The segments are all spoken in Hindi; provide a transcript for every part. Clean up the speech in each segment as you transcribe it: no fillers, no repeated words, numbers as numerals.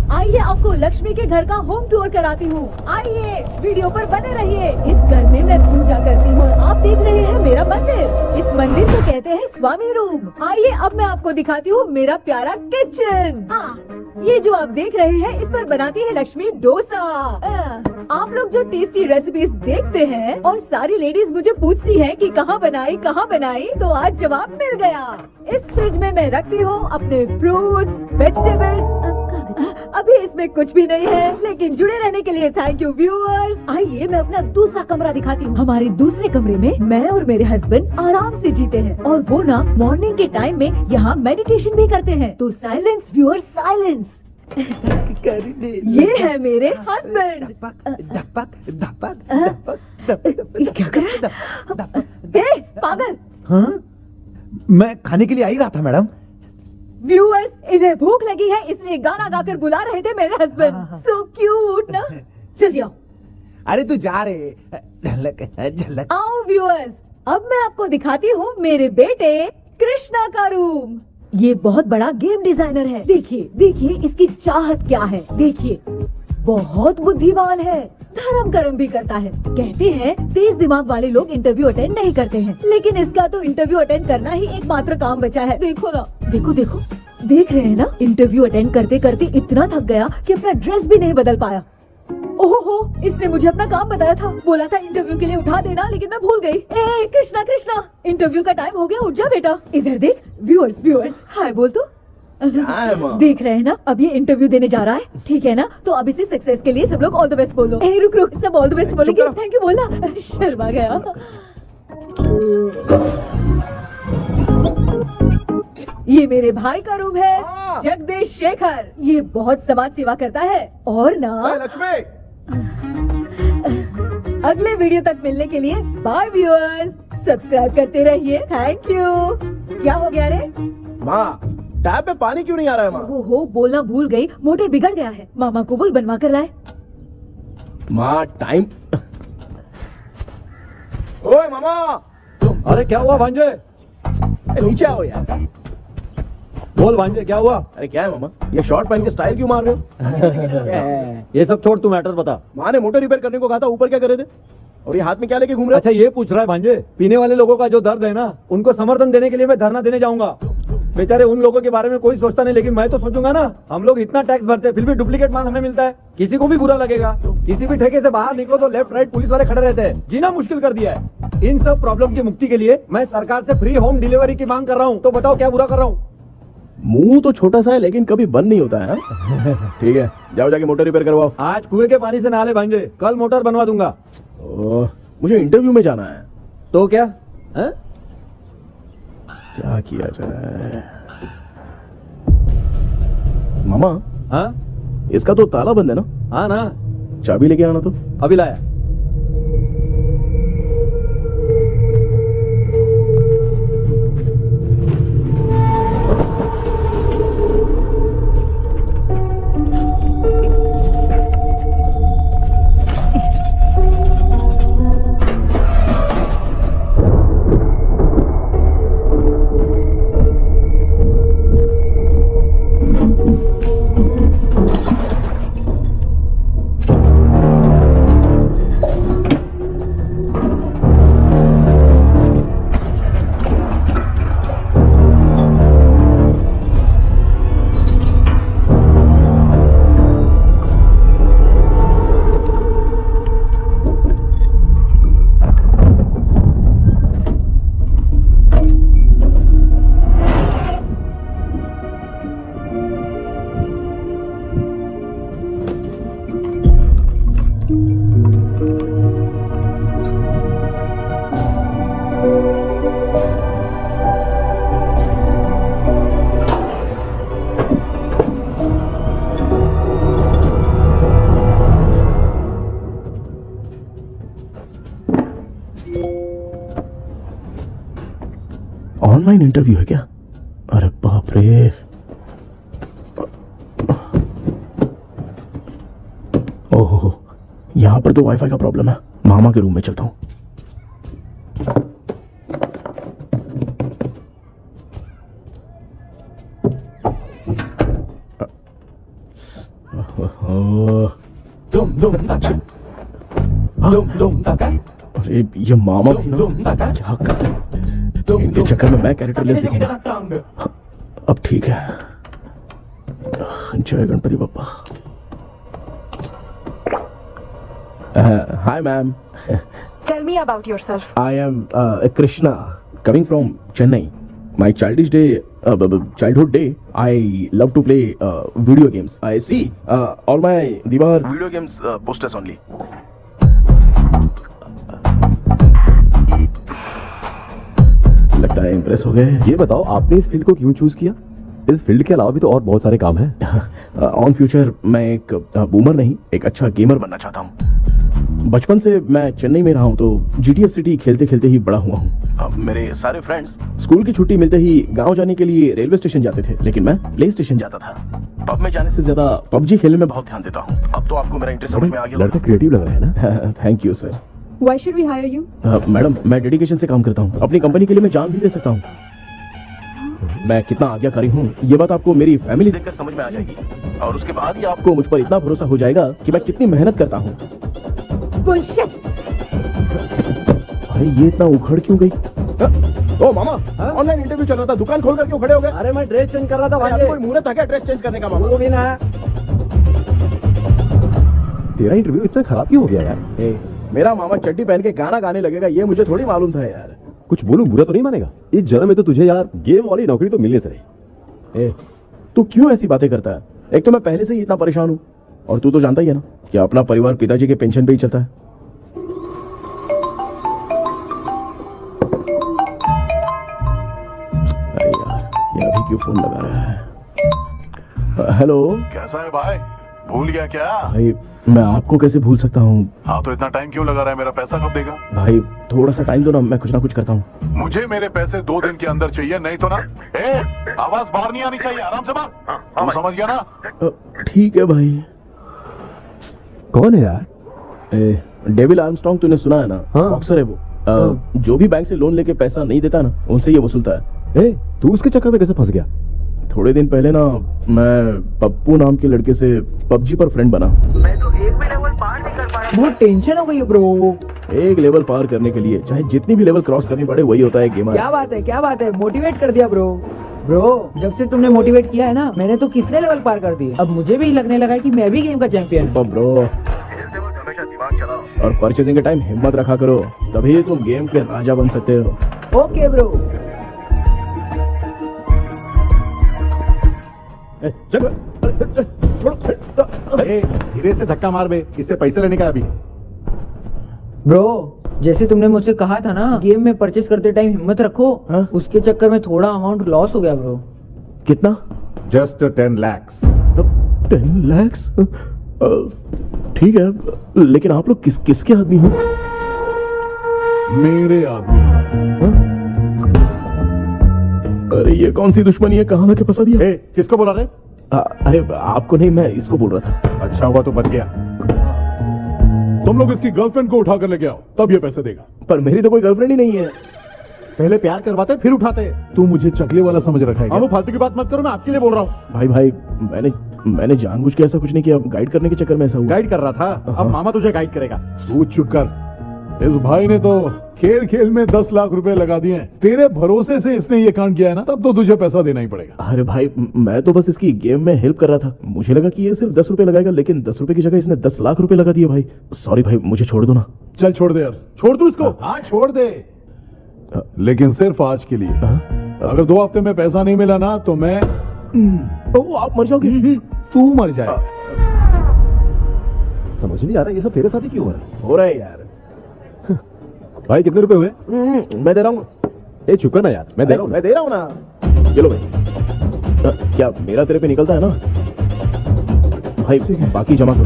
आइए आपको लक्ष्मी के घर का होम टूर कराती हूँ। आइए वीडियो पर बने रहिए। इस घर में मैं पूजा करती हूँ। आप देख रहे हैं मेरा मंदिर। इस मंदिर को कहते हैं स्वामी रूम। आइए अब मैं आपको दिखाती हूँ मेरा प्यारा किचन। ये जो आप देख रहे हैं इस पर बनाती है लक्ष्मी डोसा। आप लोग जो टेस्टी रेसिपीज देखते हैं और सारी लेडीज मुझे पूछती हैं कि कहाँ बनाई, तो आज जवाब मिल गया। इस फ्रिज में मैं रखती हूँ अपने फ्रूट्स, वेजिटेबल्स। अभी इसमें कुछ भी नहीं है, लेकिन जुड़े रहने के लिए थैंक यू व्यूअर्स। आइए मैं अपना दूसरा कमरा दिखाती हूँ। हमारे दूसरे कमरे में मैं और मेरे हस्बैंड आराम से जीते हैं और वो ना मॉर्निंग के टाइम में यहाँ मेडिटेशन भी करते हैं। तो साइलेंस व्यूअर्स, साइलेंस। ये है मेरे हस्बैंड। क्या कर रहा है? पागल। हाँ? मैं खाने के लिए आ ही रहा था मैडम। व्यूअर्स, इन्हें भूख लगी है इसलिए गाना गाकर बुला रहे थे मेरे हस्बैंड। सो क्यूट ना। जल्दी आओ। अरे तू जा रे। झलक। आओ व्यूअर्स, अब मैं आपको दिखाती हूँ मेरे बेटे कृष्णा का रूम। ये बहुत बड़ा गेम डिजाइनर है। देखिए इसकी चाहत क्या है। देखिए बहुत बुद्धिमान है, धर्म कर्म भी करता है। कहते हैं तेज दिमाग वाले लोग इंटरव्यू अटेंड नहीं करते हैं, लेकिन इसका तो इंटरव्यू अटेंड करना ही एकमात्र काम बचा है। देखो ना, देखो देख रहे हैं ना, इंटरव्यू अटेंड करते करते इतना थक गया कि अपना ड्रेस भी नहीं बदल पाया। ओहो, इसने मुझे अपना काम बताया था, बोला था इंटरव्यू के लिए उठा देना, लेकिन मैं भूल गई। ए कृष्णा, इंटरव्यू का टाइम हो गया, उठ जा बेटा। इधर देख। व्यूअर्स हाय बोल तू। देख रहे हैं ना, अब ये इंटरव्यू देने जा रहा है, ठीक है ना। तो अब इसे सक्सेस के लिए सब लोग ऑल द बेस्ट बोलो। रुक, सब ऑल द बेस्ट बोलेंगे। थैंक यू बोलना। शर्मा गया। ये मेरे भाई का रूम है, जगदीश शेखर। ये बहुत समाज सेवा करता है। और ना लक्ष्मी, अगले वीडियो तक मिलने के लिए बाय व्यूअर्स। सब्सक्राइब करते रहिए। Thank you. क्या हो गया रे? माँ, टैप में पानी क्यों नहीं आ रहा है माँ? हो बोलना भूल गई, मोटर बिगड़ गया है। मामा को बोल बनवा कर लाए। माँ टाइम। ओए मामा। अरे क्या हुआ भांजे? नीचे आओ यार। बोल भांजे क्या हुआ? अरे क्या है मामा, ये शॉर्ट पहन के स्टाइल क्यों मार रहे हो? ये सब छोड़, तू मैटर बता। माँ ने मोटर रिपेयर करने को कहा था, ऊपर क्या कर रहे थे? और ये हाथ में क्या लेके घूम रहे हो? अच्छा ये पूछ रहा है भांजे, पीने वाले लोगों का जो दर्द है ना, उनको समर्थन देने के लिए मैं धरना देने जाऊंगा। बेचारे उन लोगों के बारे में कोई सोचता नहीं, लेकिन मैं तो सोचूंगा ना। हम लोग इतना टैक्स भरते हैं, फिर भी डुप्लीकेट माल हमें मिलता है, किसी को भी बुरा लगेगा। किसी भी ठेके से बाहर निकलो तो लेफ्ट राइट पुलिस वाले खड़े रहते हैं, जीना मुश्किल कर दिया है। इन सब प्रॉब्लम की मुक्ति के लिए मैं सरकार से फ्री होम डिलीवरी की मांग कर रहा हूँ। तो बताओ क्या बुरा कर रहा हूँ? मुंह तो छोटा सा है लेकिन कभी बंद नहीं होता है। ठीक है, जाओ जाके मोटर रिपेयर करवाओ। आज कुएं के पानी से नहा ले भांजे, कल मोटर बनवा दूंगा। मुझे इंटरव्यू में जाना है। तो क्या है? क्या किया जाए? मामा, हाँ इसका तो ताला बंद है ना? हाँ ना। चाबी लेके आना तो। अभी लाया। ऑनलाइन इंटरव्यू है क्या? अरे बाप रे। ओहो, यहाँ पर तो वाईफाई का प्रॉब्लम है। मामा के रूम में चलता हूँ। दुम दुम अरे ये मामा भी ना क्या कर रहे हैं? इनके चक्कर में मैं कैरेक्टर लेस दिखेगा। अब ठीक है। जय Ganpati Bappa. Hi ma'am. Tell me about yourself. I am Krishna, coming from Chennai. My childhood day, I love to play video games. I see all my Diwar video games posters only. लगता है इम्प्रेस हो गए। ये बताओ आपने इस फील्ड को क्यों चूज किया? इस फील्ड के अलावा भी तो और बहुत सारे काम हैं। ऑन फ्यूचर मैं एक बूमर नहीं, एक अच्छा गेमर बनना चाहता हूँ। बचपन से मैं चेन्नई में रहा हूँ तो GTA सिटी खेलते खेलते ही बड़ा हुआ हूँ। मेरे सारे फ्रेंड्स स्कूल की छुट्टी मिलते ही गांव जाने के लिए रेलवे स्टेशन जाते थे, लेकिन मैं प्ले स्टेशन जाता था। पब में जाने से ज्यादा PUBG खेलने में बहुत ध्यान देता हूँ। अब तो आपको मेरा इंटरेस्ट समझ में आ गया। लड़का क्रिएटिव लग रहा है ना। Thank you sir. Why should we hire you? Madam मैं डेडिकेशन से काम करता हूँ, अपनी कंपनी के लिए मैं जान भी दे सकता हूँ। मैं कितना आज्ञाकारी हूँ ये बात आपको मेरी फैमिली देखकर समझ में आ जाएगी, और उसके बाद ही आपको मुझ पर इतना भरोसा हो जाएगा कि मैं कितनी मेहनत करता हूँ। Bullshit! अरे ये इतना उखड़ क्यों गई? ओ मामा, ऑनलाइन इंटरव्यू चल रहा था, दुकान खोलकर क्यों खड़े हो गए? अरे मैं ड्रेस चेंज कर रहा था भाई भाई। कोई मुहूर्त था क्या ड्रेस चेंज करने का मामा? वो भी ना। तेरा इंटरव्यू इतना खराब क्यों हो गया यार? ए, मेरा मामा चड्डी पहन के गाना गाने लगेगा ये मुझे थोड़ी मालूम था यार। कुछ बोलूं बुरा तो नहीं मानेगा? इस जन्म में तो तुझे यार गेम वाली नौकरी तो मिलने से रही। ए, तू क्यों ऐसी बातें करता है? एक तो मैं पहले से ही इतना परेशान हूँ, और तू तो जानता ही है ना कि अपना परिवार पिताजी के पेंशन पे ही चलता है। अरे यार ये अभी क्यों फोन लगा रहा है? हेलो कैसा है भाई? भूल गया क्या? भाई, मैं आपको कैसे भूल सकता हूँ? हाँ तो इतना टाइम क्यों लगा रहा है? मेरा पैसा कब देगा? भाई थोड़ा सा टाइम दो ना, मैं कुछ ना कुछ करता हूँ। मुझे मेरे पैसे 2 दिन के अंदर चाहिए, नहीं तो ना आवाज बाहर नहीं आनी चाहिए। आराम से बात। तू समझ गया ना? ठीक है भाई। कौन है यार? डेविल आर्मस्ट्रॉन्ग तूने सुना है ना? हाँ। बॉक्सर है वो। जो भी बैंक से लोन लेके पैसा नहीं देता ना, उनसे ये वसूलता है। तू उसके चक्कर में कैसे फंस गया? थोड़े दिन पहले ना मैं पप्पू नाम के लड़के से PUBG पर फ्रेंड बना। बहुत टेंशन हो गई है ब्रो। एक लेवल पार करने के लिए चाहे जितनी भी लेवल क्रॉस करनी पड़े वही होता है गेमर। क्या बात है, मोटिवेट कर दिया ब्रो। ब्रो जब से तुमने मोटिवेट किया है ना, मैंने तो कितने लेवल पार कर दिए। अब मुझे भी लगने लगा है कि मैं भी गेम का चैंपियन हूं। ब्रो, और परचेजिंग के टाइम हिम्मत रखा करो, तभी तुम गेम के राजा बन सकते हो। Okay bro. धीरे से धक्का मार बे, इससे पैसे लेने का अभी। ब्रो जैसे तुमने मुझसे कहा था ना गेम में परचेस करते टाइम हिम्मत रखो, हाँ? उसके चक्कर में थोड़ा अमाउंट लॉस हो गया ब्रो। कितना? Just 10 lakhs। 10 lakhs? ठीक है, लेकिन आप लोग किसके आदमी हो? मेरे आदमी। अरे ये कौन सी दुश्मनी है, कहाँ लाके फंसा दिया? किसको बोला रे? अरे आपको नहीं, मैं इसको बोल रहा था। अच्छा हुआ तो बच गया। तुम लोग इसकी गर्लफ्रेंड को उठा कर लेके आओ, तब ये पैसे देगा। पर मेरी तो कोई गर्लफ्रेंड ही नहीं है। पहले प्यार करवाते फिर उठाते। तू मुझे चकले वाला समझ रखा है क्या? वो फालतू की बात मत करो, मैं आपके लिए बोल रहा हूँ। भाई मैंने जानबूझ के ऐसा कुछ नहीं किया, गाइड करने के चक्कर में ऐसा हुआ। गाइड कर रहा था, अब मामा तुझे गाइड करेगा। तू चुप कर। इस भाई ने तो खेल खेल में 10 लाख रुपए लगा दिए हैं। तेरे भरोसे से इसने ये कांड किया है ना, तब तो तुझे पैसा देना ही पड़ेगा। अरे भाई मैं तो बस इसकी गेम में हेल्प कर रहा था, मुझे लगा कि ये सिर्फ 10 रुपए लगाएगा, लेकिन 10 रुपए की जगह इसने 10 लाख रुपए लगा दिए। भाई सॉरी भाई, मुझे छोड़ दो ना। चल छोड़ दे यार। छोड़ दू इसको। हाँ छोड़ दे, लेकिन सिर्फ आज के लिए। अगर 2 हफ्ते में पैसा नहीं मिला ना तो मैं ओ आप मर जाओगे। तू मर जाएगा। समझ नहीं आ रहा ये सब तेरे साथ ही क्यों हो रहा है? हो रहा है यार। भाई कितने रुपए हुए? मैं दे रहा हूँ। चुप कर ना यार, मैं दे रहा हूँ। मैं दे रहा हूँ ना। चलो भाई। क्या मेरा तेरे पे निकलता है ना भाई? बाकी जमा कर लो।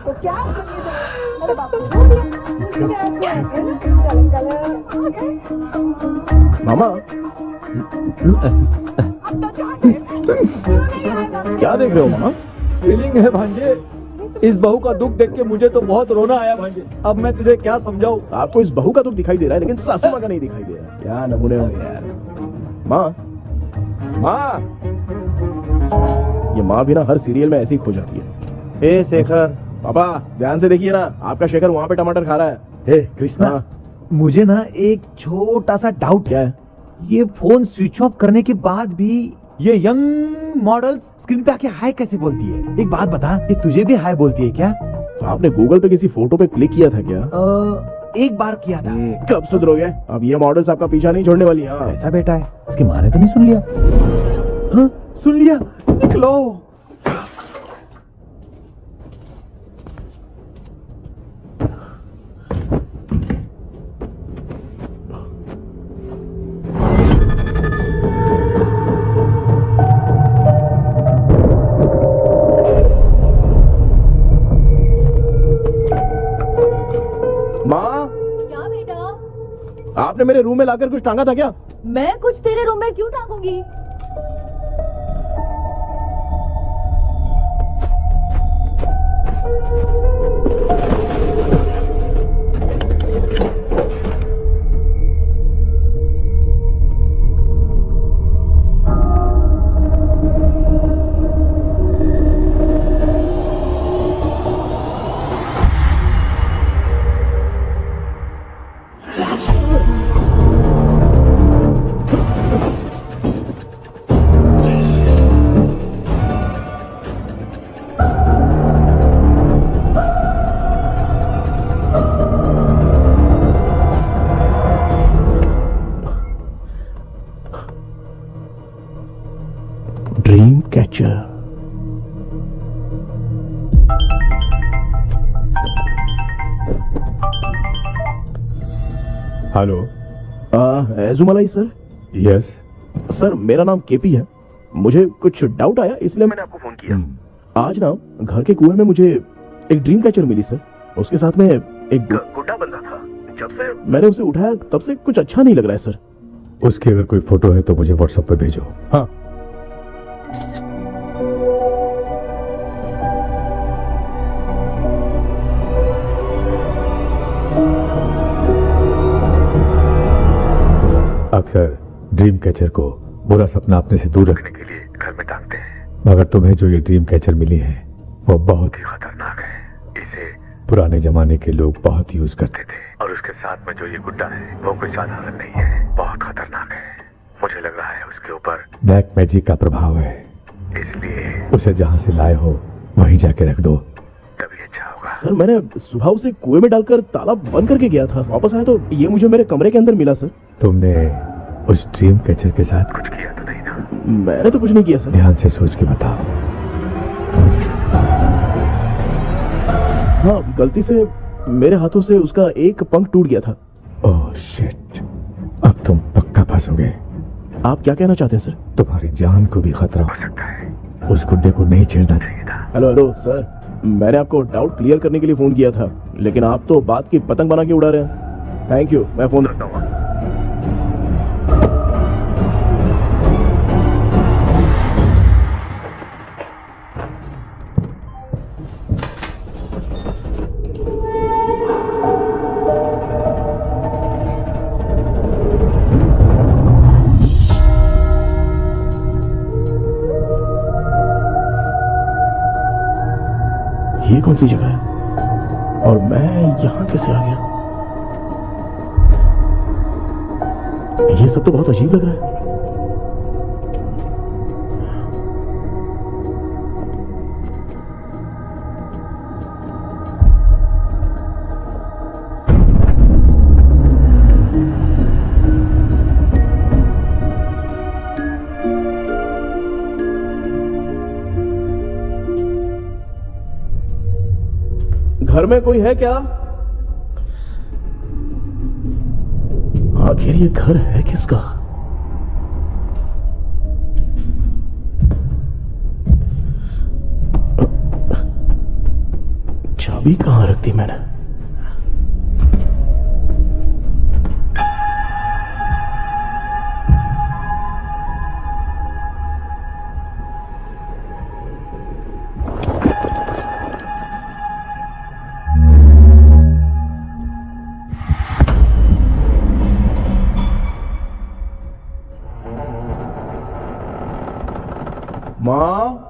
तो क्या मेरे बापू मामा क्या देख रहे हो मामा? फीलिंग है भांजे। इस बहू का दुख देख के मुझे तो बहुत रोना आया भाई। अब मैं तुझे क्या समझाऊं। आपको इस बहू का दुख दिखाई दे रहा है लेकिन सासू माँ का नहीं दिखाई दे रहा है। क्या नमूने होंगे यार। माँ, माँ, ये माँ भी ना हर सीरियल में ऐसे ही खो जाती है। ए शेखर, पापा ध्यान से देखिए ना, आपका शेखर वहाँ पे टमाटर खा रहा है। हे कृष्णा, हाँ। मुझे ना एक छोटा सा डाउट क्या है? ये फोन स्विच ऑफ करने के बाद भी ये यंग मॉडल्स स्क्रीन पे आके हाय कैसे बोलती है? एक बात बता, ये तुझे भी हाय बोलती है क्या? तो आपने गूगल पे किसी फोटो पे क्लिक किया था क्या? एक बार किया था। कब सुधरोगे? अब ये मॉडल्स आपका पीछा नहीं छोड़ने वाली। हाँ। ऐसा बेटा है, इसकी माँ ने तो नहीं सुन लिया? हाँ, सुन लिया। निकलो। माँ, क्या बेटा? आपने मेरे रूम में लाकर कुछ टांगा था क्या? मैं कुछ तेरे रूम में क्यों टांगूंगी? Dream catcher. Hello. Ezhumalai sir. Yes. Sir मेरा नाम केपी है। मुझे कुछ डाउट आया इसलिए मैंने आपको फोन किया। आज ना घर के कुएं में मुझे एक ड्रीम कैचर मिली सर। उसके साथ में एक गुड्डा बंदा था। जब से मैंने उसे उठाया तब से कुछ अच्छा नहीं लग रहा है सर। उसकी अगर कोई फोटो है तो मुझे व्हाट्सएप पे भेजो। हाँ। अक्सर ड्रीम कैचर को बुरा सपना अपने से दूर रखने के लिए घर में टांगते हैं, मगर तुम्हें जो ये ड्रीम कैचर मिली है वो बहुत ही खतरनाक है। इसे पुराने जमाने के लोग बहुत यूज करते थे और उसके साथ में जो ये गुड्डा है वो कोई साधारण नहीं है, बहुत खतरनाक है। मुझे लग रहा है उसके ऊपर ब्लैक मैजिक का प्रभाव है, इसलिए उसे जहाँ से लाए हो वहीं जाके रख दो, तभी अच्छा होगा। सर मैंने सुबह उसे कुएं में डालकर ताला बंद करके गया था। वापस आया तो ये मुझे मेरे कमरे के अंदर मिला सर। तुमने उस ड्रीम कैचर के साथ कुछ किया तो नहीं ना? मैंने तो कुछ नहीं किया सर। ध्यान से सोच के बताओ। हाँ, गलती से मेरे हाथों से उसका एक पंख टूट गया था। ओह शिट, अब तुम पक्का फंसोगे। आप क्या कहना चाहते हैं सर? तुम्हारी जान को भी खतरा हो सकता है। उस गुड्डे को नहीं छेड़ना चाहिए था। हेलो हेलो सर, मैंने आपको डाउट क्लियर करने के लिए फोन किया था, लेकिन आप तो बात की पतंग बना के उड़ा रहे हैं। थैंक यू, मैं फोन रखता हूँ। ये कौन सी जगह है और मैं यहाँ कैसे आ गया? ये सब तो बहुत अजीब लग रहा है। घर में कोई है क्या? आखिर ये घर है किसका? चाबी कहां रख दी मैंने? माँ।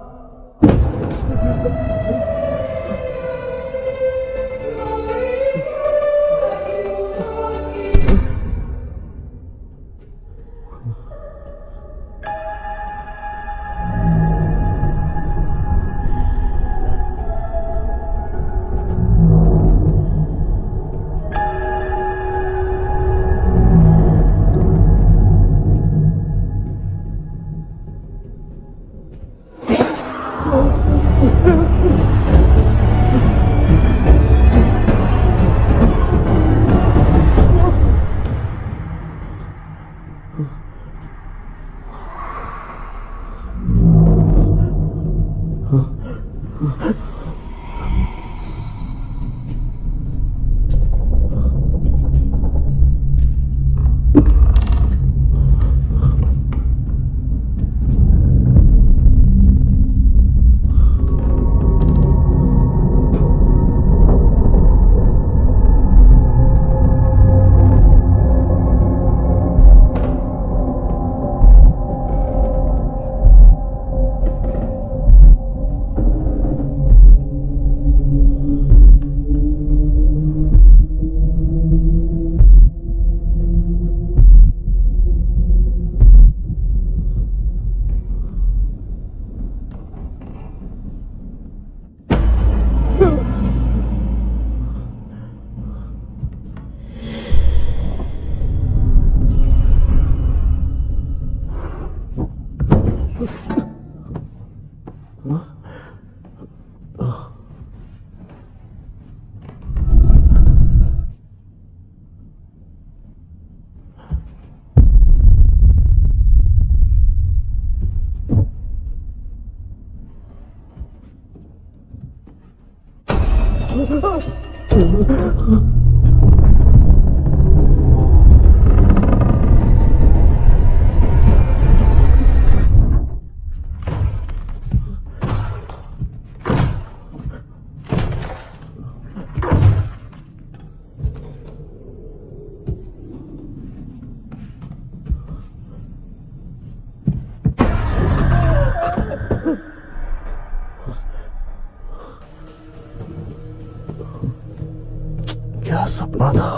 क्या सपना था?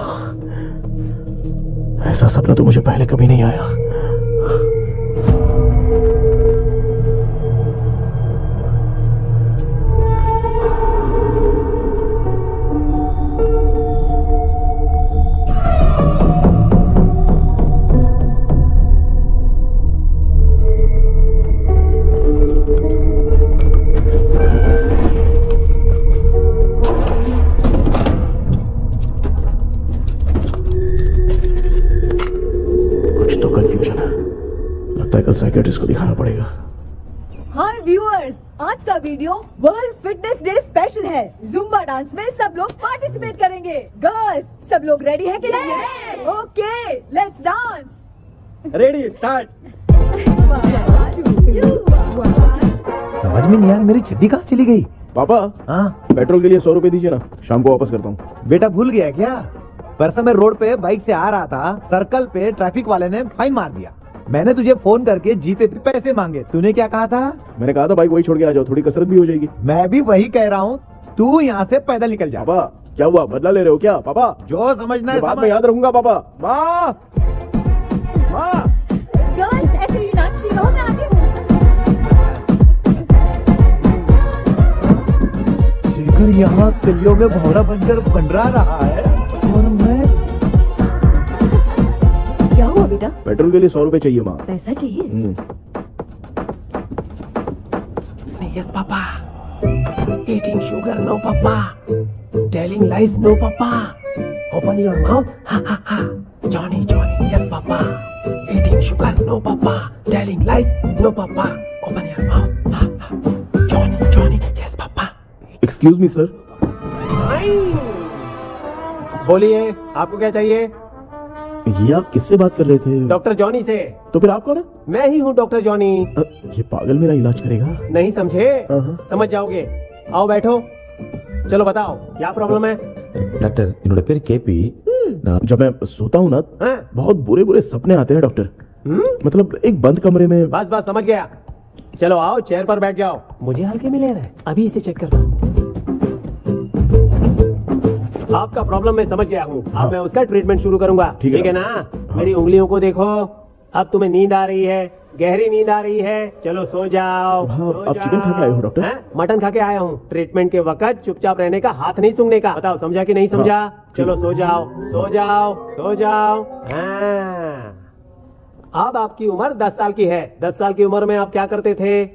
ऐसा सपना तो मुझे पहले कभी नहीं आया। कल साइकियाट्रिस्ट को दिखाना पड़ेगा। हाय व्यूअर्स, आज का video world fitness day special है। जुम्बा डांस में सब लोग पार्टिसिपेट करेंगे। गर्ल्स, सब लोग रेडी है कि नहीं? Okay, let's dance. Ready, start. समझ में नहीं यार, मेरी छड्डी कहाँ चली गई? पापा, हाँ पेट्रोल के लिए 100 रुपए दीजिए ना, शाम को वापस करता हूँ। बेटा भूल गया क्या? परसों मैं रोड पे बाइक से आ रहा था, सर्कल पे ट्रैफिक वाले ने फाइन मार दिया। मैंने तुझे फोन करके जीपे पे पैसे मांगे, तूने क्या कहा था? मैंने कहा था बाइक वही छोड़ के आ जाओ, थोड़ी कसरत भी हो जाएगी। मैं भी वही कह रहा हूँ, तू यहाँ से पैदल निकल जा। पापा क्या हुआ, बदला ले रहे हो क्या? पापा जो समझना है बात में याद रखूंगा। पापा, माँ माँ, गर्ल्स ऐसे ही नाचती रहो, मैं आती हूँ। शेखर यहाँ कलियों में भौरा बनकर भंडरा रहा है और मैं। क्या हुआ बेटा? पेट्रोल के लिए 100 रुपए चाहिए माँ। पैसा चाहिए? Yes, Papa. Eating sugar, no, Papa. Telling lies, no, Papa. Open your mouth, ha ha ha. Johnny, Johnny, yes, Papa. Eating sugar, no, Papa. Telling lies, no, Papa. Open your mouth, ha ha. Johnny, Johnny, yes, Papa. Excuse me sir. बोलिए, आपको क्या चाहिए? ये आप किससे बात कर रहे थे? डॉक्टर जॉनी से। तो फिर आप कौन है? मैं ही हूँ डॉक्टर जॉनी। ये पागल मेरा इलाज करेगा? नहीं समझे? हाँ। समझ जाओगे। आओ बैठो, चलो बताओ क्या प्रॉब्लम है? डॉक्टर इन्होंने पेर केपी जब मैं सोता हूँ ना, हाँ? बहुत बुरे बुरे सपने आते हैं डॉक्टर। मतलब एक बंद कमरे में। बस बस समझ गया। चलो आओ, चेयर पर बैठ जाओ। मुझे हल्के में ले रहा है, अभी इसे चेक करता हूँ। आपका प्रॉब्लम मैं समझ गया हूँ। अब मैं उसका ट्रीटमेंट शुरू करूंगा। ठीक है ना? मेरी उंगलियों को देखो। अब तुम्हें नींद आ रही है, गहरी नींद आ रही है। चलो सो जाओ। आप चिकन खा के आए हो डॉक्टर? हैं? मटन खा के आया हूँ। ट्रीटमेंट के वक्त चुपचाप रहने का, हाथ नहीं सूंघने का। बताओ समझा कि नहीं समझा? चलो सो जाओ, सो जाओ, सो जाओ। हाँ। अब आपकी उम्र 10 साल की है। 10 साल की उम्र में आप क्या करते थे?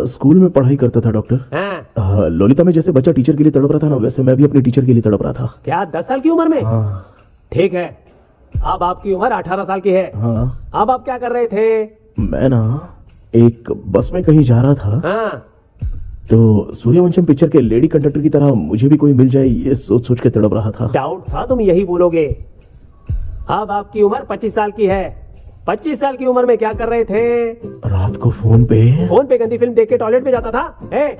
स्कूल में पढ़ाई करता था डॉक्टर। हाँ। ललिता में जैसे बच्चा टीचर के लिए तड़प रहा था ना, वैसे मैं भी अपने टीचर के लिए तड़प रहा था। क्या 10 साल की उम्र में? ठीक है, अब आपकी उम्र 18 साल की है। हाँ। अब आप क्या कर रहे थे? मैं ना एक बस में कहीं जा रहा था। हाँ। तो सूर्यवंशम पिक्चर के लेडी कंडक्टर की तरह मुझे भी कोई मिल जाए, ये सोच सोच के तड़प रहा था। डाउट था तुम यही बोलोगे। अब आपकी उम्र 25 साल की है। 25 साल की उम्र में क्या कर रहे थे? रात को फोन पे गंदी फिल्म देख के टॉयलेट में जाता था।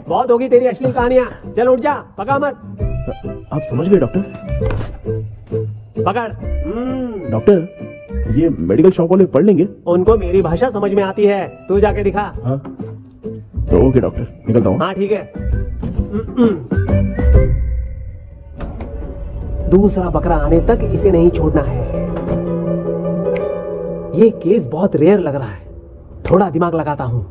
बहुत होगी तेरी अश्लील कहानियां। चल उठ जा, पका मत। आप समझ गए डॉक्टर? पकड़। डॉक्टर, ये मेडिकल शॉप वाले पढ़ लेंगे? उनको मेरी भाषा समझ में आती है। तू जाके दिखा। हाँ। तो ओके डॉक्टर, निकलता हूँ। हाँ ठीक है। दूसरा बकरा आने तक इसे नहीं छोड़ना है। ये केस बहुत रेयर लग रहा है, थोड़ा दिमाग लगाता हूँ।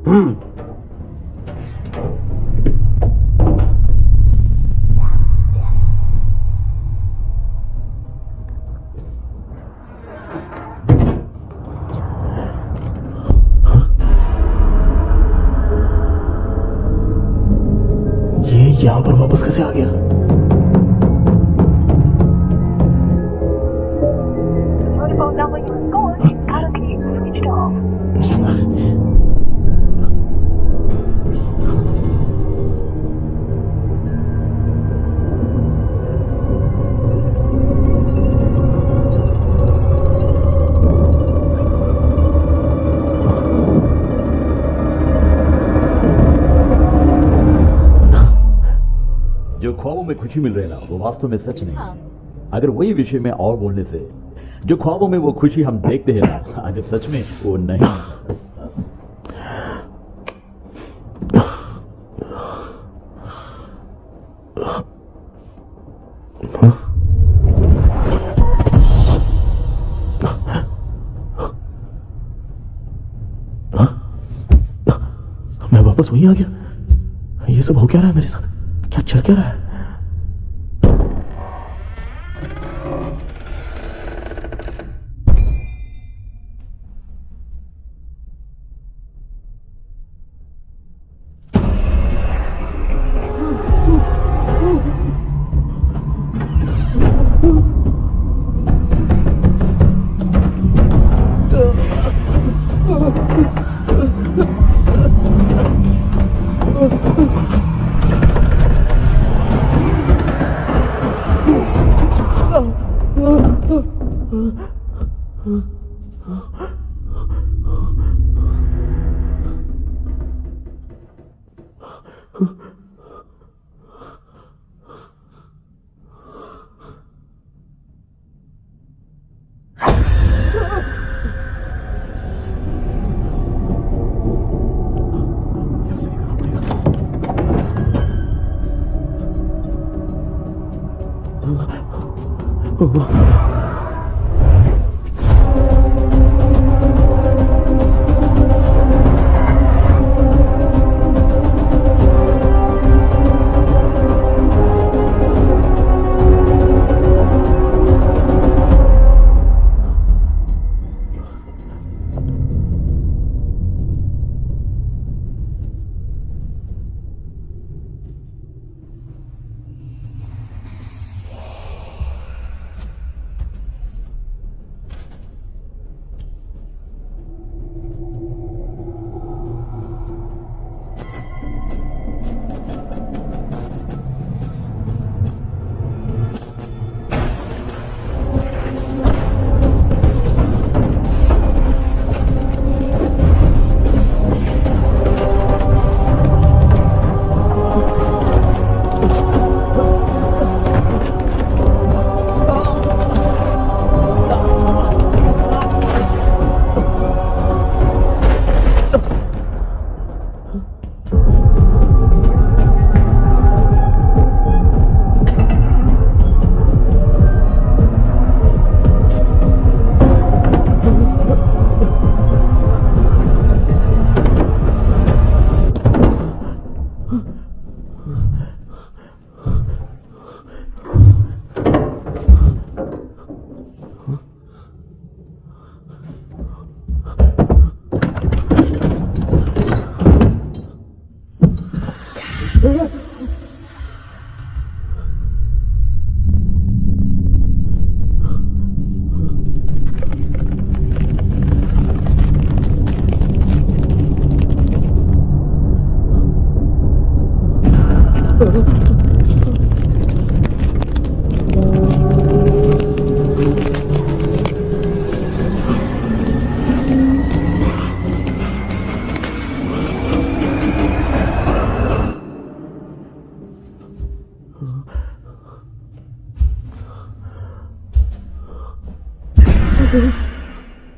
ये यहाँ पर वापस कैसे आ गया? जो ख्वाबों में खुशी मिल रही है ना, वो वास्तव में सच नहीं। अगर वही विषय में और बोलने से, जो ख्वाबों में वो खुशी हम देखते हैं ना, अगर सच में वो नहीं। मैं वापस वहीं आ गया। ये सब हो क्या रहा है मेरे साथ? क्या चल क्या रहा है?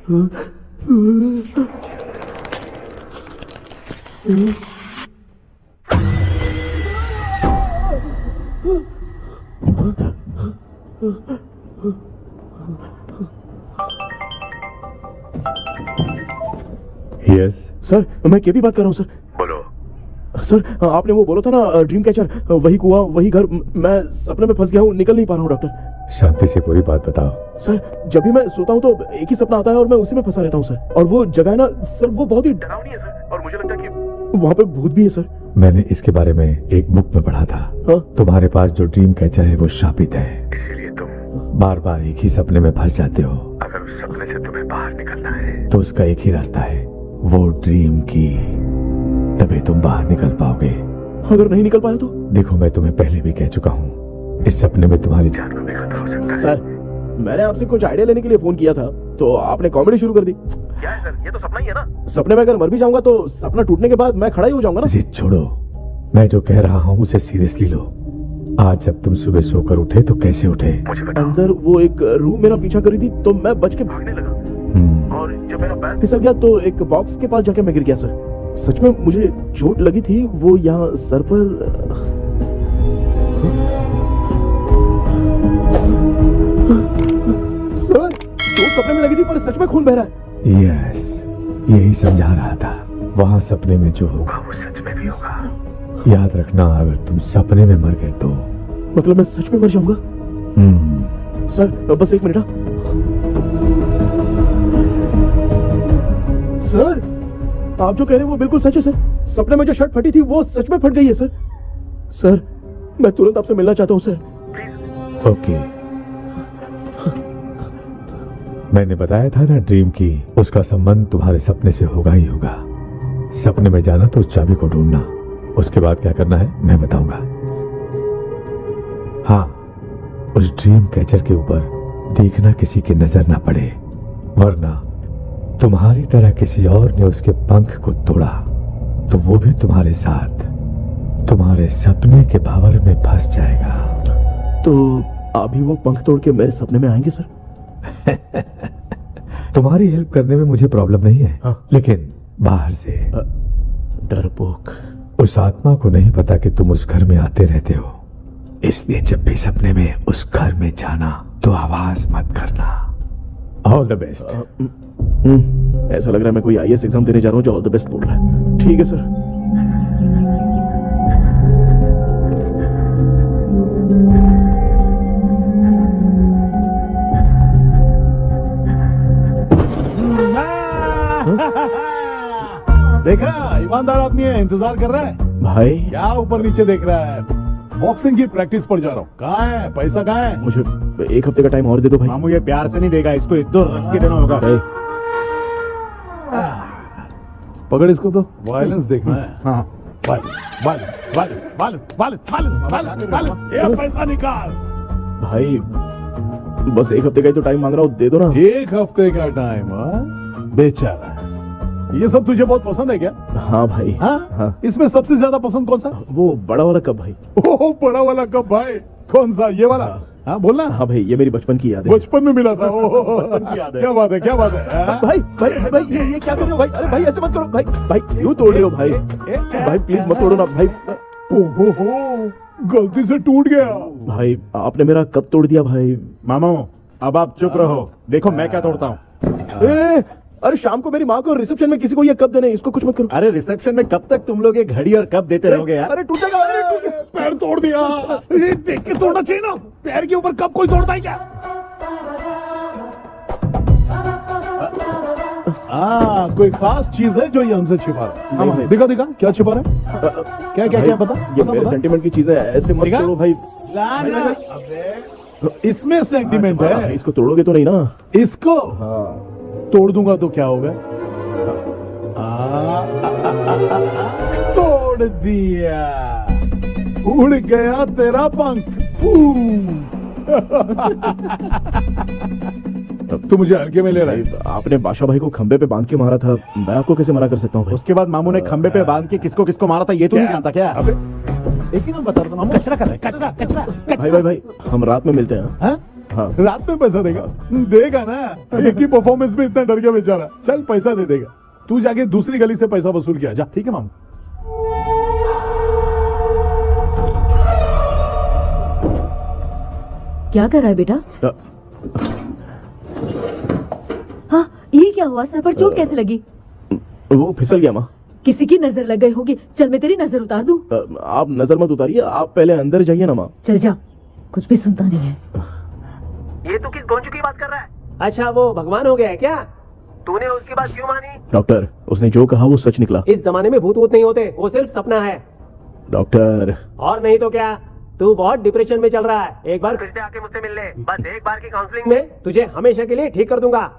यस सर मैं केपी बात कर रहा हूँ सर। बोलो सर, आपने वो बोला था ना ड्रीम कैचर, वही कुआं वही घर, मैं सपने में फंस गया हूँ, निकल नहीं पा रहा हूँ डॉक्टर। शांति से पूरी बात बताओ। सर जब भी मैं सोता हूँ तो एक ही सपना आता है और मैं उसी में फंसा रहता हूँ सर। और वो जगह है ना सर, वो बहुत ही डरावनी है सर, और मुझे लगता है कि वहाँ पे भूत भी है सर। मैंने इसके बारे में एक बुक में पढ़ा था। हाँ? तुम्हारे पास जो ड्रीम कैचर है वो शापित है, इसीलिए तुम बार बार एक ही सपने में फंस जाते हो। अगर उस सपने से तुम्हें बाहर निकलना है तो उसका एक ही रास्ता है, वो ड्रीम की, तभी तुम बाहर निकल पाओगे। अगर नहीं निकल पाया तो? देखो मैं तुम्हें पहले भी कह चुका हूँ, इस सपने में तुम्हारी जान को भी खतरा हो सकता है। सर मैंने आपसे कुछ आइडिया लेने के लिए फोन किया था तो आपने कॉमेडी शुरू कर दी। क्या है सर, ये तो सपना ही है ना। सपने में अगर मर भी जाऊंगा तो सपना टूटने के बाद मैं खड़ा ही हो जाऊंगा ना। जिद छोड़ो, मैं जो कह रहा हूँ उसे सीरियसली लो। आज जब तुम सुबह सोकर उठे तो कैसे उठे? अंदर वो एक रूह मेरा पीछा करी थी तो मैं बच के भागने लगा, और जब मेरा पैर फिसल गया तो एक बॉक्स के पास जाके मैं गिर गया सर। सच में मुझे चोट लगी थी, वो यहाँ सर पर। सर चोट सपने में लगी थी पर सच में खून बह रहा है। यस, यही समझा रहा था, वहाँ सपने में जो होगा वो सच में भी होगा। याद रखना, अगर तुम सपने में मर गए तो मतलब मैं सच में मर जाऊंगा? सर बस एक मिनट। सर आप जो कह रहे हैं वो बिल्कुल सच है सर। सपने में जो शर्ट फटी थी वो सच में फट गई है सर। सर मैं तुरंत आपसे मिलना चाहता हूँ सर। ओके, मैंने बताया था ना ड्रीम की, उसका संबंध तुम्हारे सपने से होगा ही होगा। सपने में जाना तो उस चाबी को ढूंढना, उसके बाद क्या करना है मैं बताऊंगा। हाँ, उस ड्रीम कैचर के ऊपर देखना किसी की नजर ना पड़े, वरना तुम्हारी तरह किसी और ने उसके पंख को तोड़ा तो वो भी तुम्हारे साथ तुम्हारे सपने के भावर में फंस जाएगा। तो अभी वो पंख तोड़ के मेरे सपने में आएंगे सर? तुम्हारी हेल्प करने में मुझे प्रॉब्लम नहीं है। हाँ? लेकिन बाहर से डरपोक। उस आत्मा को नहीं पता कि तुम उस घर में आते रहते हो, इसलिए जब भी सपने में उस घर में जाना तो आवाज मत करना। All the best. ऐसा लग रहा है मैं कोई आईएएस एग्जाम देने जा रहा हूँ जो ऑल द बेस्ट बोल रहा है। ठीक है सर। देखा, ईमानदार आदमी है, इंतजार कर रहा है। भाई क्या ऊपर नीचे देख रहा है? बॉक्सिंग की प्रैक्टिस पर जा रहा हूँ। कहाँ है पैसा, कहाँ है? मुझे एक हफ्ते का टाइम और दे दो भाई। मामू ये प्यार से नहीं देगा, इसको एक दो रख के देना होगा। पकड़ इसको, तो वायलेंस देखना है। हाँ ये पैसा निकाल। भाई बस एक हफ्ते का ही तो टाइम मांग रहा हूँ, दे दो ना। एक हफ्ते का टाइम? बेचारा, ये सब तुझे बहुत पसंद है क्या? हाँ भाई। हाँ? इसमें सबसे ज्यादा पसंद कौन सा? वो बड़ा वाला कप भाई। ओह बड़ा वाला कप भाई, कौन सा? ये वाला? हाँ बोलना। हाँ भाई, ये मेरी बचपन की याद है। बचपन में मिला था। क्या बात है, क्या बात है। भाई भाई भाई ये क्या कर रहे हो भाई? अरे भाई ऐसे मत करो भाई। भाई क्यों तोड़ रहे हो भाई? भाई प्लीज मत तोड़ो ना भाई। ओहो, गलती से टूट गया। भाई आपने मेरा कप तोड़ दिया भाई। मामू अब आप चुप रहो, देखो मैं क्या तोड़ता हूँ। अरे शाम को मेरी माँ को रिसेप्शन में किसी को ये कप देने, इसको कुछ मत करो। अरे रिसेप्शन में कब तक तुम लोग ये घड़ी और कप देते रहोगे यार? अरे टूटेगा। अरे टूट गया। पैर तोड़ दिया। ये देख के तोड़ना चाहिए ना, पैर के ऊपर कब कोई तोड़ता है क्या? कोई खास चीज है जो ये हमसे छिपा रहा है? नहीं। दिखा दिखा, क्या छिपा रहा है? क्या क्या क्या? बता। ये मेरे सेंटीमेंट की चीज है, ऐसे मत दिखा? तोड़ो भाई। इसमें सेंटीमेंट है। इसको तोड़ोगे तो नहीं ना? इसको हाँ तोड़ दूंगा तो क्या होगा? तोड़ दिया, उड़ गया तेरा पंख। तू मुझे हल्के में ले रहा है। आपने बादशाह भाई को खंबे पे बांध के मारा था, मैं आपको कैसे मना कर सकता हूँ भाई? उसके बाद मामू ने खंबे पे बांध के किसको किसको मारा था ये तो नहीं जानता क्या? एक ही नाम बता रहा था मामू। कचरा कर रहा है, कचरा कचरा भाई भाई भाई, हम रात में मिलते हैं। हाँ? हाँ। रात में पैसा देगा? देगा ना, एक ही परफॉर्मेंस में इतना डर गया बेचारा। चल पैसा दे देगा, तू जाके दूसरी गली से पैसा वसूल किया जा। ठीक है मामू। क्या कर रहा है बेटा? हाँ, ये क्या हुआ? सर पर चोट कैसे लगी? वो फिसल गया माँ। किसी की नजर लग गई होगी। चल मैं तेरी नजर उतार दूं। आप नजर मत उतारिए, आप पहले अंदर जाइए ना माँ। चल जा, कुछ भी सुनता नहीं है। ये तो किस गोंचू की बात कर रहा है? अच्छा, वो भगवान हो गया है क्या? तूने उसकी बात क्यों मानी? डॉक्टर, उसने जो कहा वो सच निकला। इस जमाने में भूत वूत नहीं होते, वो सिर्फ सपना है। डॉक्टर। और नहीं तो क्या, तू बहुत डिप्रेशन में चल रहा है। एक बार फिर से आके मुझसे मिल ले, बस एक बार की काउंसलिंग में तुझे हमेशा के लिए ठीक कर दूंगा।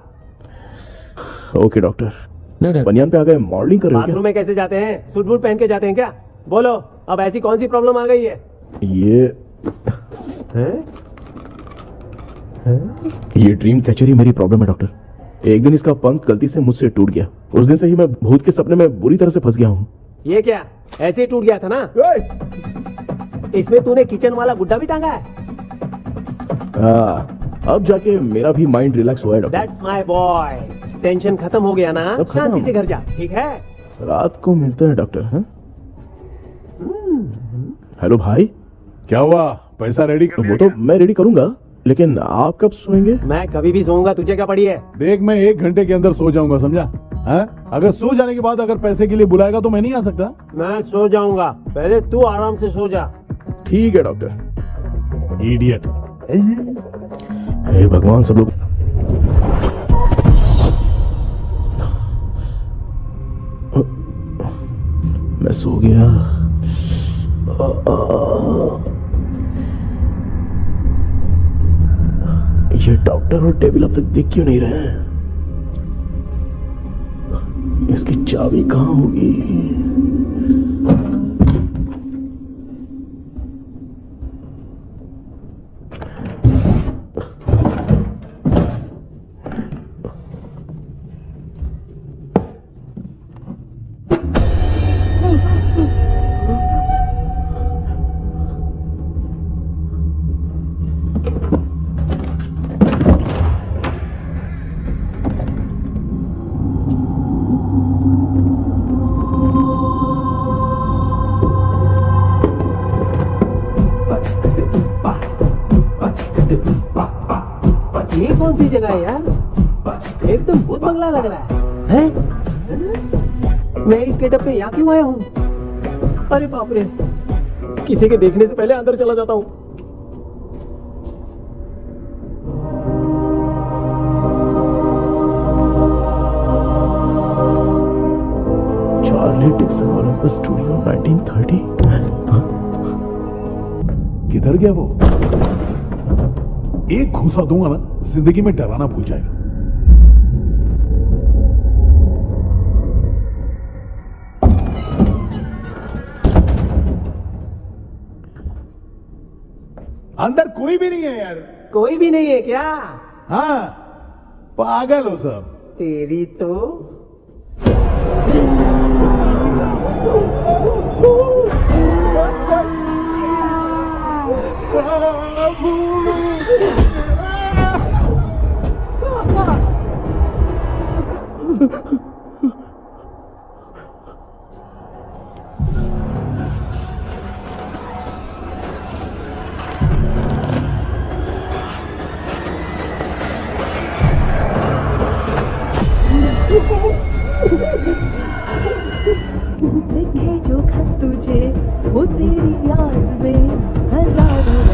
Okay doctor. बनियान पे आ गए, मॉडलिंग कर रहे हो बाथरूम में कैसे जाते हैं? सूट बूट पहन के जाते हैं क्या? बोलो, अब ऐसी कौन सी प्रॉब्लम आ गई है? ये ड्रीम कैचर ही मेरी प्रॉब्लम है डॉक्टर। एक दिन इसका पंख गलती से मुझसे टूट गया। उस दिन से ही मैं भूत के सपने में बुरी तरह से फंस गया हूँ। ये क्या, ऐसे ही टूट गया था ना? इसमें तूने किचन वाला गुड्डा भी टांगा है? अब जाके मेरा भी माइंड रिलैक्स हुआ है doctor. That's my boy. Tension खत्म हो गया ना? सब खत्म। शांति से घर जा, ठीक है? रात को मिलते हैं डॉक्टर। हाँ? हेलो भाई। क्या हुआ? पैसा रेडी कर? वो तो मैं रेडी करूंगा, लेकिन आप कब सोएंगे? मैं कभी भी सोऊंगा, तुझे क्या पड़ी है? देख, मैं 1 घंटे के अंदर सो जाऊंगा, समझा? हाँ? अगर सो जाने के बाद अगर पैसे के लिए बुलाएगा तो मैं नहीं आ सकता। मैं सो जाऊंगा, पहले तू आराम से सो जा। ठीक है डॉक्टर। इडियट। हे भगवान, सब लोग मैं सो गया। ये डॉक्टर और टेबल अब तक दिख क्यों नहीं रहे हैं? इसकी चाबी कहाँ होगी? ये कौन सी जगह है यार? एकदम भूत बंगला लग रहा है। मैं इस गेटअप पे यहाँ क्यों आया हूँ? अरे बाप रे, किसी के देखने से पहले अंदर चला जाता हूँ। Charlie Dixon Olympus studio 1930। किधर गया वो? एक घूसा दूंगा ना, जिंदगी में डराना भूल जाएगा। अंदर कोई भी नहीं है यार। कोई भी नहीं है क्या? हाँ, पागल हो सब। तेरी तो लिखे जो खत तुझे वो तेरी याद में हजारों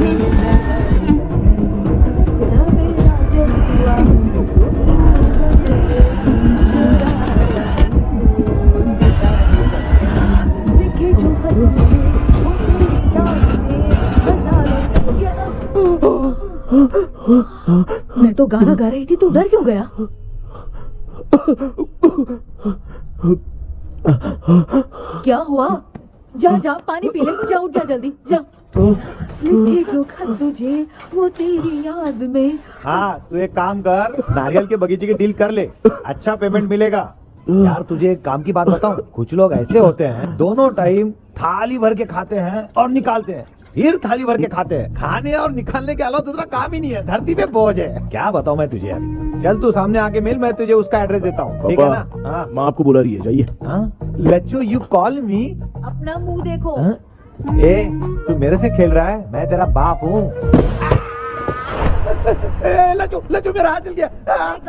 रंग की सवेरा जब हुआ लिखे जो खत तुझे वो तेरी याद में हजारों मैं तो गाना गा रही थी, तू डर क्यों गया? क्या हुआ? जा जा पानी पी ले, जा उठ जा जल्दी जा। लिखे जो खत तुझे वो तेरी याद में। हाँ, तू एक काम कर, नारियल के बगीचे की डील कर ले, अच्छा पेमेंट मिलेगा। यार तुझे एक काम की बात बताऊं, कुछ लोग ऐसे होते हैं दोनों टाइम थाली भर के खाते हैं और निकालते हैं, फिर थाली भर के खाते हैं। खाने और निकालने के अलावा दूसरा काम ही नहीं है, धरती पे बोझ है। क्या बताऊं मैं तुझे अभी। चल तू सामने आके मिल, मैं तुझे उसका एड्रेस देता हूँ, ठीक है ना? हाँ माँ आपको बुला रही है, जाइए। हाँ लच्चू, यू कॉल मी? अपना मुंह देखो। ए तू मेरे से खेल रहा है? मैं तेरा बाप हूँ। लच्चू लच्चू मेरा हाथ जल गया।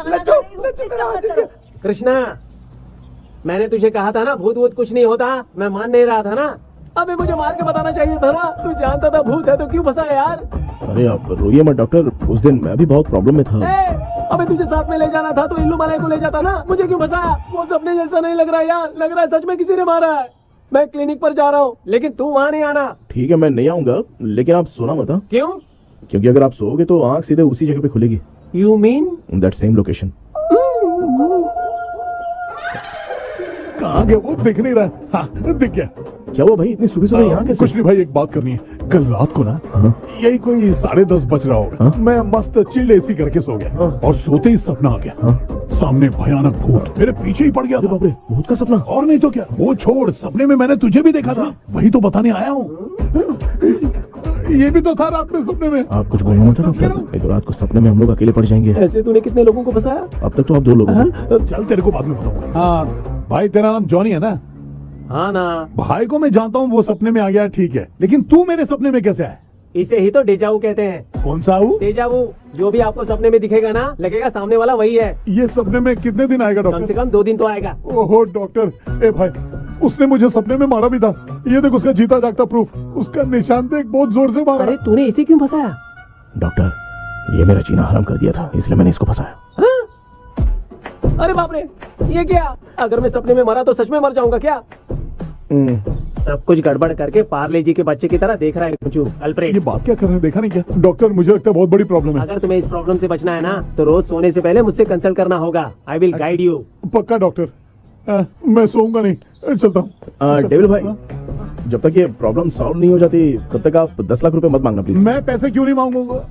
लच्चू लच्चू मेरा हाथ जल गया। कृष्णा, मैंने तुझे कहा था ना भूत वूत कुछ नहीं होता, मैं मान नहीं रहा था ना। अबे मुझे मार के बताना चाहिए था ना, तू जानता था भूत है तो क्यों फंसा यार? अरे आप रोइए मत डॉक्टर, उस दिन मैं भी बहुत प्रॉब्लम में था। अबे तुझे साथ में ले जाना था तो इल्लू मलाई को ले जाता ना, मुझे क्यों फंसाया? वो सपने जैसा नहीं लग रहा यार, लग रहा है सच में किसी ने मारा है। मैं क्लिनिक पर जा रहा हूँ, लेकिन तू वहाँ नहीं आना। ठीक है मैं नहीं आऊंगा, लेकिन आप सोना मत। हाँ? क्यों? क्योंकि अगर आप सोओगे तो आंख सीधे उसी जगह पे खुलेगी। You mean that same location. कहाँ गया वो, दिख नहीं रहा। हाँ दिख गया। क्या हुआ भाई, इतनी सुबह सुबह यहाँ कैसे? कुछ नहीं भाई, एक बात करनी है। कल रात को ना यही कोई 10:30 बज रहा होगा, मैं मस्त चिल एसी करके सो गया और सोते ही सपना आ गया। सामने भयानक भूत मेरे पीछे ही पड़ गया। बाप रे, भूत का सपना? और नहीं तो क्या, वो छोड़, सपने में मैंने तुझे भी देखा था, वही तो बताने आया हूँ। ये भी तो था रात में सपने में। आप कुछ बोलना मत डॉक्टर, एक रात को सपने में हम लोग अकेले पड़ जाएंगे। ऐसे तूने कितने लोगों को फंसाया? अब तक तो आप 2 लोग हैं। चल तेरे को बाद में बताऊंगा। हाँ भाई, तेरा नाम जॉनी है ना? हाँ ना। भाई को मैं जानता हूँ, वो सपने में आ गया, ठीक है, लेकिन तू मेरे सपने में कैसे आया? इसे ही तो डेजावू कहते हैं। कौन सा हूँ? डेजावू, जो भी आपको सपने में दिखेगा ना, लगेगा सामने वाला वही है। ये सपने में कितने दिन आएगा कम डॉक्टर? से कम 2 दिन तो आएगा। ओहो डॉक्टर, ए भाई उसने मुझे सपने में मारा भी था, ये देख उसका जीता जागता प्रूफ, उसका निशान देख, बहुत जोर से मारा। अरे तूने इसे क्यों फंसाया? डॉक्टर, ये मेरा जीना हराम कर दिया था, इसलिए मैंने इसको फंसाया। अरे बाप रे, ये क्या? अगर मैं सपने में मरा तो सच में मर जाऊंगा क्या? सब कुछ गड़बड़ करके पार्ले जी के बच्चे की तरह देख रहा है कुछ अल्फ्रेड। ये बात क्या कर रहे हैं, देखा नहीं क्या? डॉक्टर मुझे लगता है बहुत बड़ी प्रॉब्लम है। अगर तुम्हें इस प्रॉब्लम से बचना है ना, तो रोज सोने से पहले मुझसे कंसल्ट करना होगा। I will guide you. पक्का डॉक्टर, मैं सोऊंगा नहीं, चलता हूँ। डेविल भाई, जब तक ये प्रॉब्लम सॉल्व नहीं हो जाती तब तक आप 10 लाख रुपए मत मांगना प्लीज। मैं पैसे क्यों नहीं मांगूंगा?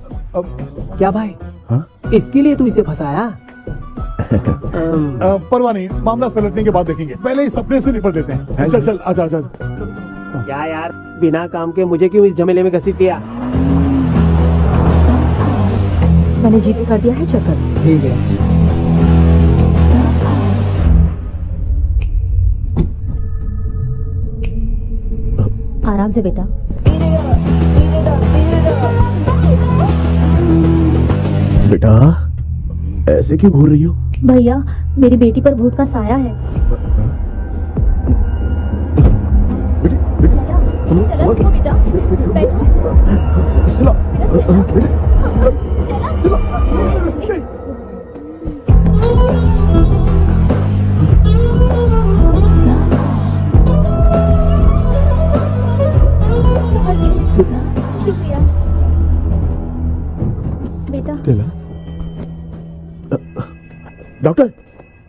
क्या भाई? हाँ? इसके लिए तू इसे फंसाया? परवाह नहीं, मामला सलटने के बाद देखेंगे, पहले इस सपने से निपट लेते हैं। चल चल, आजा आजा। क्या यार, बिना काम के मुझे क्यों इस झमेले में घसीट दिया? मैंने जीपे कर दिया है, चेक कर। ठीक है। आराम से बेटा। बेटा ऐसे क्यों घूर रही हो? भैया, मेरी बेटी पर भूत का साया है। स्टेला, रुको बेटा, बैठो। शुक्रिया बेटा। डॉक्टर,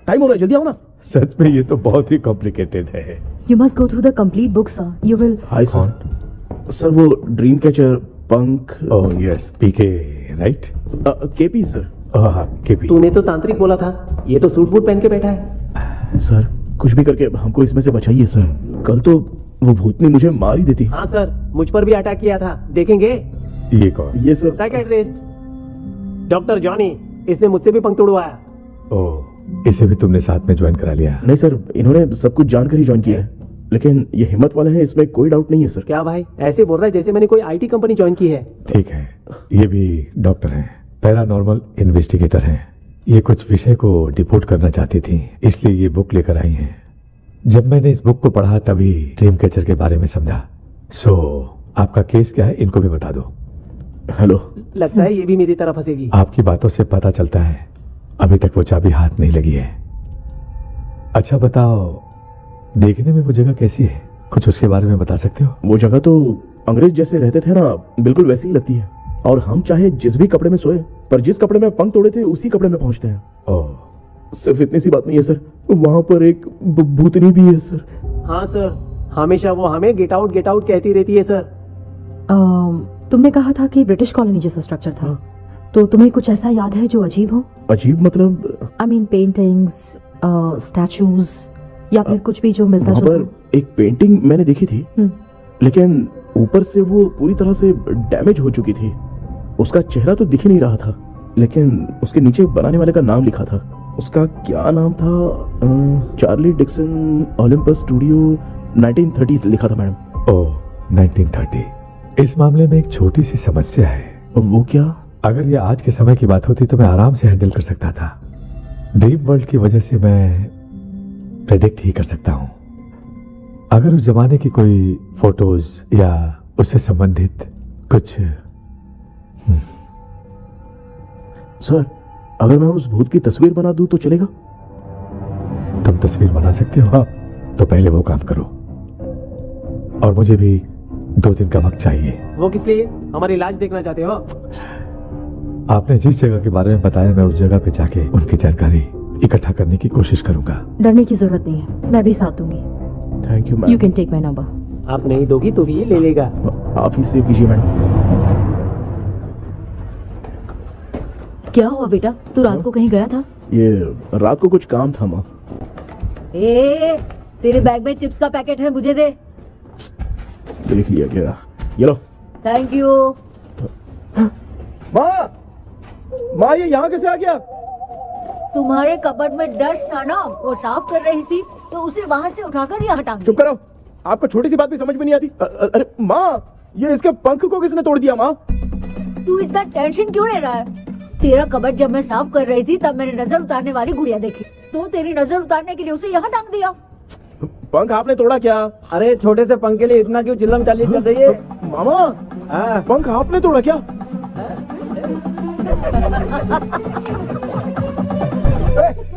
टाइम हो रहा है, जल्दी आओ ना। सच में ये तो बहुत ही कॉम्प्लिकेटेड है। You must go through the complete book, sir. You will. Hi sir. Sir वो ड्रीम कैचर, पंख। ओह यस, पीके राइट? KP sir. हाँ केपी। तूने तो तांत्रिक बोला था, ये तो सूट बूट पहन के बैठा है। सर कुछ भी करके हमको इसमें से बचाइए सर, कल तो वो भूतनी मुझे मार ही देती। हाँ सर, मुझ पर भी अटैक किया था, देखेंगे? ये कौन? ये सर साइकियाट्रिस्ट डॉक्टर जॉनी, इसने मुझसे भी पंख तोड़वाया। ओह, इसे भी तुमने साथ में ज्वाइन करा लिया? नहीं सर, इन्होंने सब कुछ जानकर ही ज्वाइन किया है, लेकिन ये हिम्मत वाले हैं, इसमें कोई डाउट नहीं है सर। क्या भाई, ऐसे बोल रहा है जैसे मैंने कोई आईटी कंपनी ज्वाइन की है। ठीक है, ये भी डॉक्टर हैं, पैरानॉर्मल इन्वेस्टिगेटर हैं। ये कुछ विषय को डिपोर्ट करना चाहती थी, इसलिए ये बुक लेकर आई हैं। जब मैंने इस बुक को पढ़ा तभी ड्रीम कैचर के बारे में समझा। सो आपका केस क्या है, इनको भी बता दो। हेलो। लगता है ये भी मेरी तरफ फंसेगी। आपकी बातों से पता चलता है अभी तक वो चाबी हाथ नहीं लगी है। अच्छा बताओ, देखने में वो जगह कैसी है, कुछ उसके बारे में बता सकते हो? वो जगह तो अंग्रेज जैसे रहते थे ना, बिल्कुल वैसी ही लगती है। और हम चाहे जिस भी कपड़े में सोए, पर जिस कपड़े में पंख तोड़े थे उसी कपड़े में पहुंचते हैं। ओह, सिर्फ इतनी सी बात नहीं है सर, वहां पर एक भूतनी भी है सर। हाँ सर, हमेशा वो हमें गेट आउट कहती रहती है सर। तुमने कहा था कि ब्रिटिश कॉलोनी जैसा स्ट्रक्चर था, तो तुम्हें कुछ ऐसा याद है जो अजीब हो? अजीब मतलब? आई मीन पेंटिंग्स, स्टैचूज या फिर कुछ भी जो मिलता वहाँ जुलता पर एक पेंटिंग मैंने देखी थी, लेकिन ऊपर से वो पूरी तरह से डैमेज हो चुकी थी। उसका चेहरा तो दिख ही नहीं रहा था, लेकिन उसके नीचे बनाने वाले का नाम लिखा था। उसका क्या नाम था? चार्ली डिक्सन ओलंपस स्टूडियो 1930 लिखा था मैडम। ओह, 1930। इस मामले में एक छोटी सी समस्या है। वो क्या? अगर ये आज के समय की बात होती तो मैं आराम से हैंडल कर सकता था। ड्रीम वर्ल्ड की वजह से मैं प्रेडिक्ट ही कर सकता हूँ। अगर उस जमाने की कोई फोटोज या उससे संबंधित कुछ। सर, अगर मैं उस भूत की तस्वीर बना दूं तो चलेगा? तुम तस्वीर बना सकते हो? हाँ। तो पहले वो काम करो, और मुझे भी 2 दिन का वक्त चाहिए। वो किस लिए? हमारी इलाज देखना चाहते हो? आपने जिस जगह के बारे में बताया, मैं उस जगह पे जाके उनकी जानकारी इकट्ठा करने की कोशिश करूंगा। डरने की जरूरत नहीं है, मैं भी साथ दूंगी। Thank you you ma'am. Can take my number. आप नहीं दोगी तो भी ये ले लेगा। आप ही सेव कीजिए मैडम। क्या हुआ बेटा, तू रात को कहीं गया था? ये रात को कुछ काम था माँ। तेरे बैग में चिप्स का पैकेट है, मुझे दे। देख लिया क्या? ये लो। Thank you. माँ ये यहाँ कैसे आ गया? तुम्हारे कबर्ड में डस्ट था ना, वो साफ कर रही थी तो उसे वहाँ से उठाकर यहाँ टांग चुप करो, आपको छोटी सी बात भी समझ में नहीं आती। अरे माँ, ये इसके पंख को किसने तोड़ दिया माँ? तू इतना टेंशन क्यों ले रहा है? तेरा कबर्ड जब मैं साफ कर रही थी तब मैंने नजर उतारने वाली गुड़िया देखी, तो तेरी नजर उतारने के लिए उसे यहाँ टांग दिया। पंख आपने तोड़ा क्या? अरे छोटे से पंख के लिए इतना क्यों चिल्लम चाली कर रही है? मामा, पंख आपने तोड़ा क्या?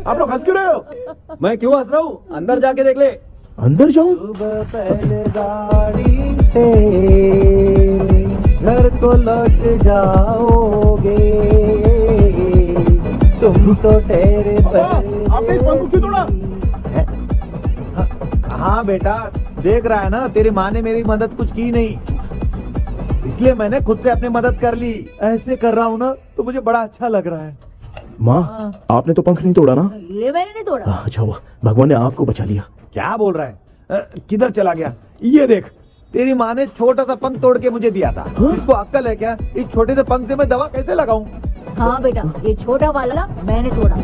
आप लोग हंस क्यों रहे हो? मैं क्यों हंस रहा हूँ? अंदर जाके देख ले। अंदर जाऊं? बैलगाड़ी से घर को लौट जाओगे, तुम तो ठहरे आपने इस पंख को क्यों तोड़ा? हाँ बेटा, देख रहा है ना, तेरी माँ ने मेरी मदद कुछ की नहीं, इसलिए मैंने खुद से अपनी मदद कर ली। ऐसे कर रहा हूँ ना तो मुझे बड़ा अच्छा लग रहा है। माँ, आपने तो पंख नहीं तोड़ा ना? ये मैंने नहीं तोड़ा। अच्छा हुआ, भगवान ने आपको बचा लिया। क्या बोल रहा है? किधर चला गया? ये देख, तेरी माँ ने छोटा सा पंख तोड़ के मुझे दिया था। इसको अक्ल है क्या? इस छोटे से पंख से मैं दवा कैसे लगाऊं? हाँ बेटा, ये छोटा वाला मैंने तोड़ा।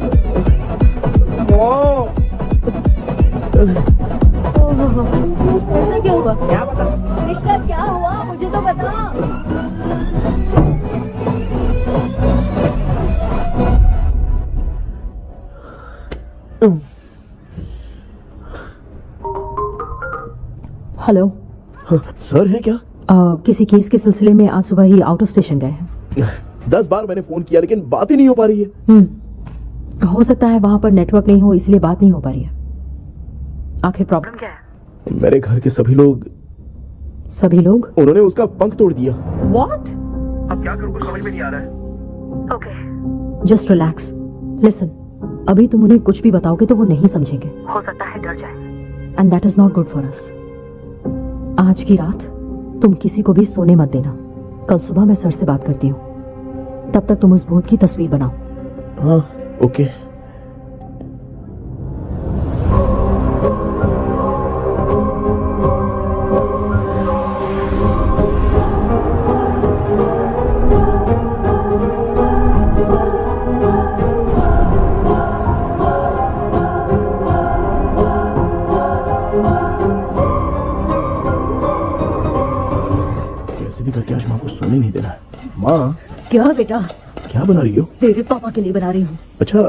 ऐसा क्या हुआ? क्या बता? रिश्ता क्या हुआ, मुझे तो बता। हेलो, सर है क्या? किसी केस के सिलसिले में आज सुबह ही आउट ऑफ स्टेशन गए हैं। 10 बार मैंने फोन किया लेकिन बात ही नहीं हो पा रही है। हो सकता है वहाँ पर नेटवर्क नहीं हो, इसलिए बात नहीं हो पा रही है। आखिर प्रॉब्लम क्या है? मेरे घर के सभी लोग उन्होंने उसका पंख तोड़ दिया। What? अब क्या करूं, कुछ समझ में नहीं आ रहा है। Okay. Just relax. Listen. अभी तुम उन्हें कुछ भी बताओगे तो वो नहीं समझेंगे। हो सकता है डर जाए। And that is not good for us. आज की रात तुम किसी को भी सोने मत देना। कल सुबह मैं सर से बात करती हूँ। तब तक तुम उस भूत की तस्वीर बनाओ। हाँ, ओके। कैसे भी करके आज माँ को सोने नहीं देना है। माँ, क्या बेटा? क्या बना रही हो? तेरे पापा के लिए बना रही हूँ। अच्छा,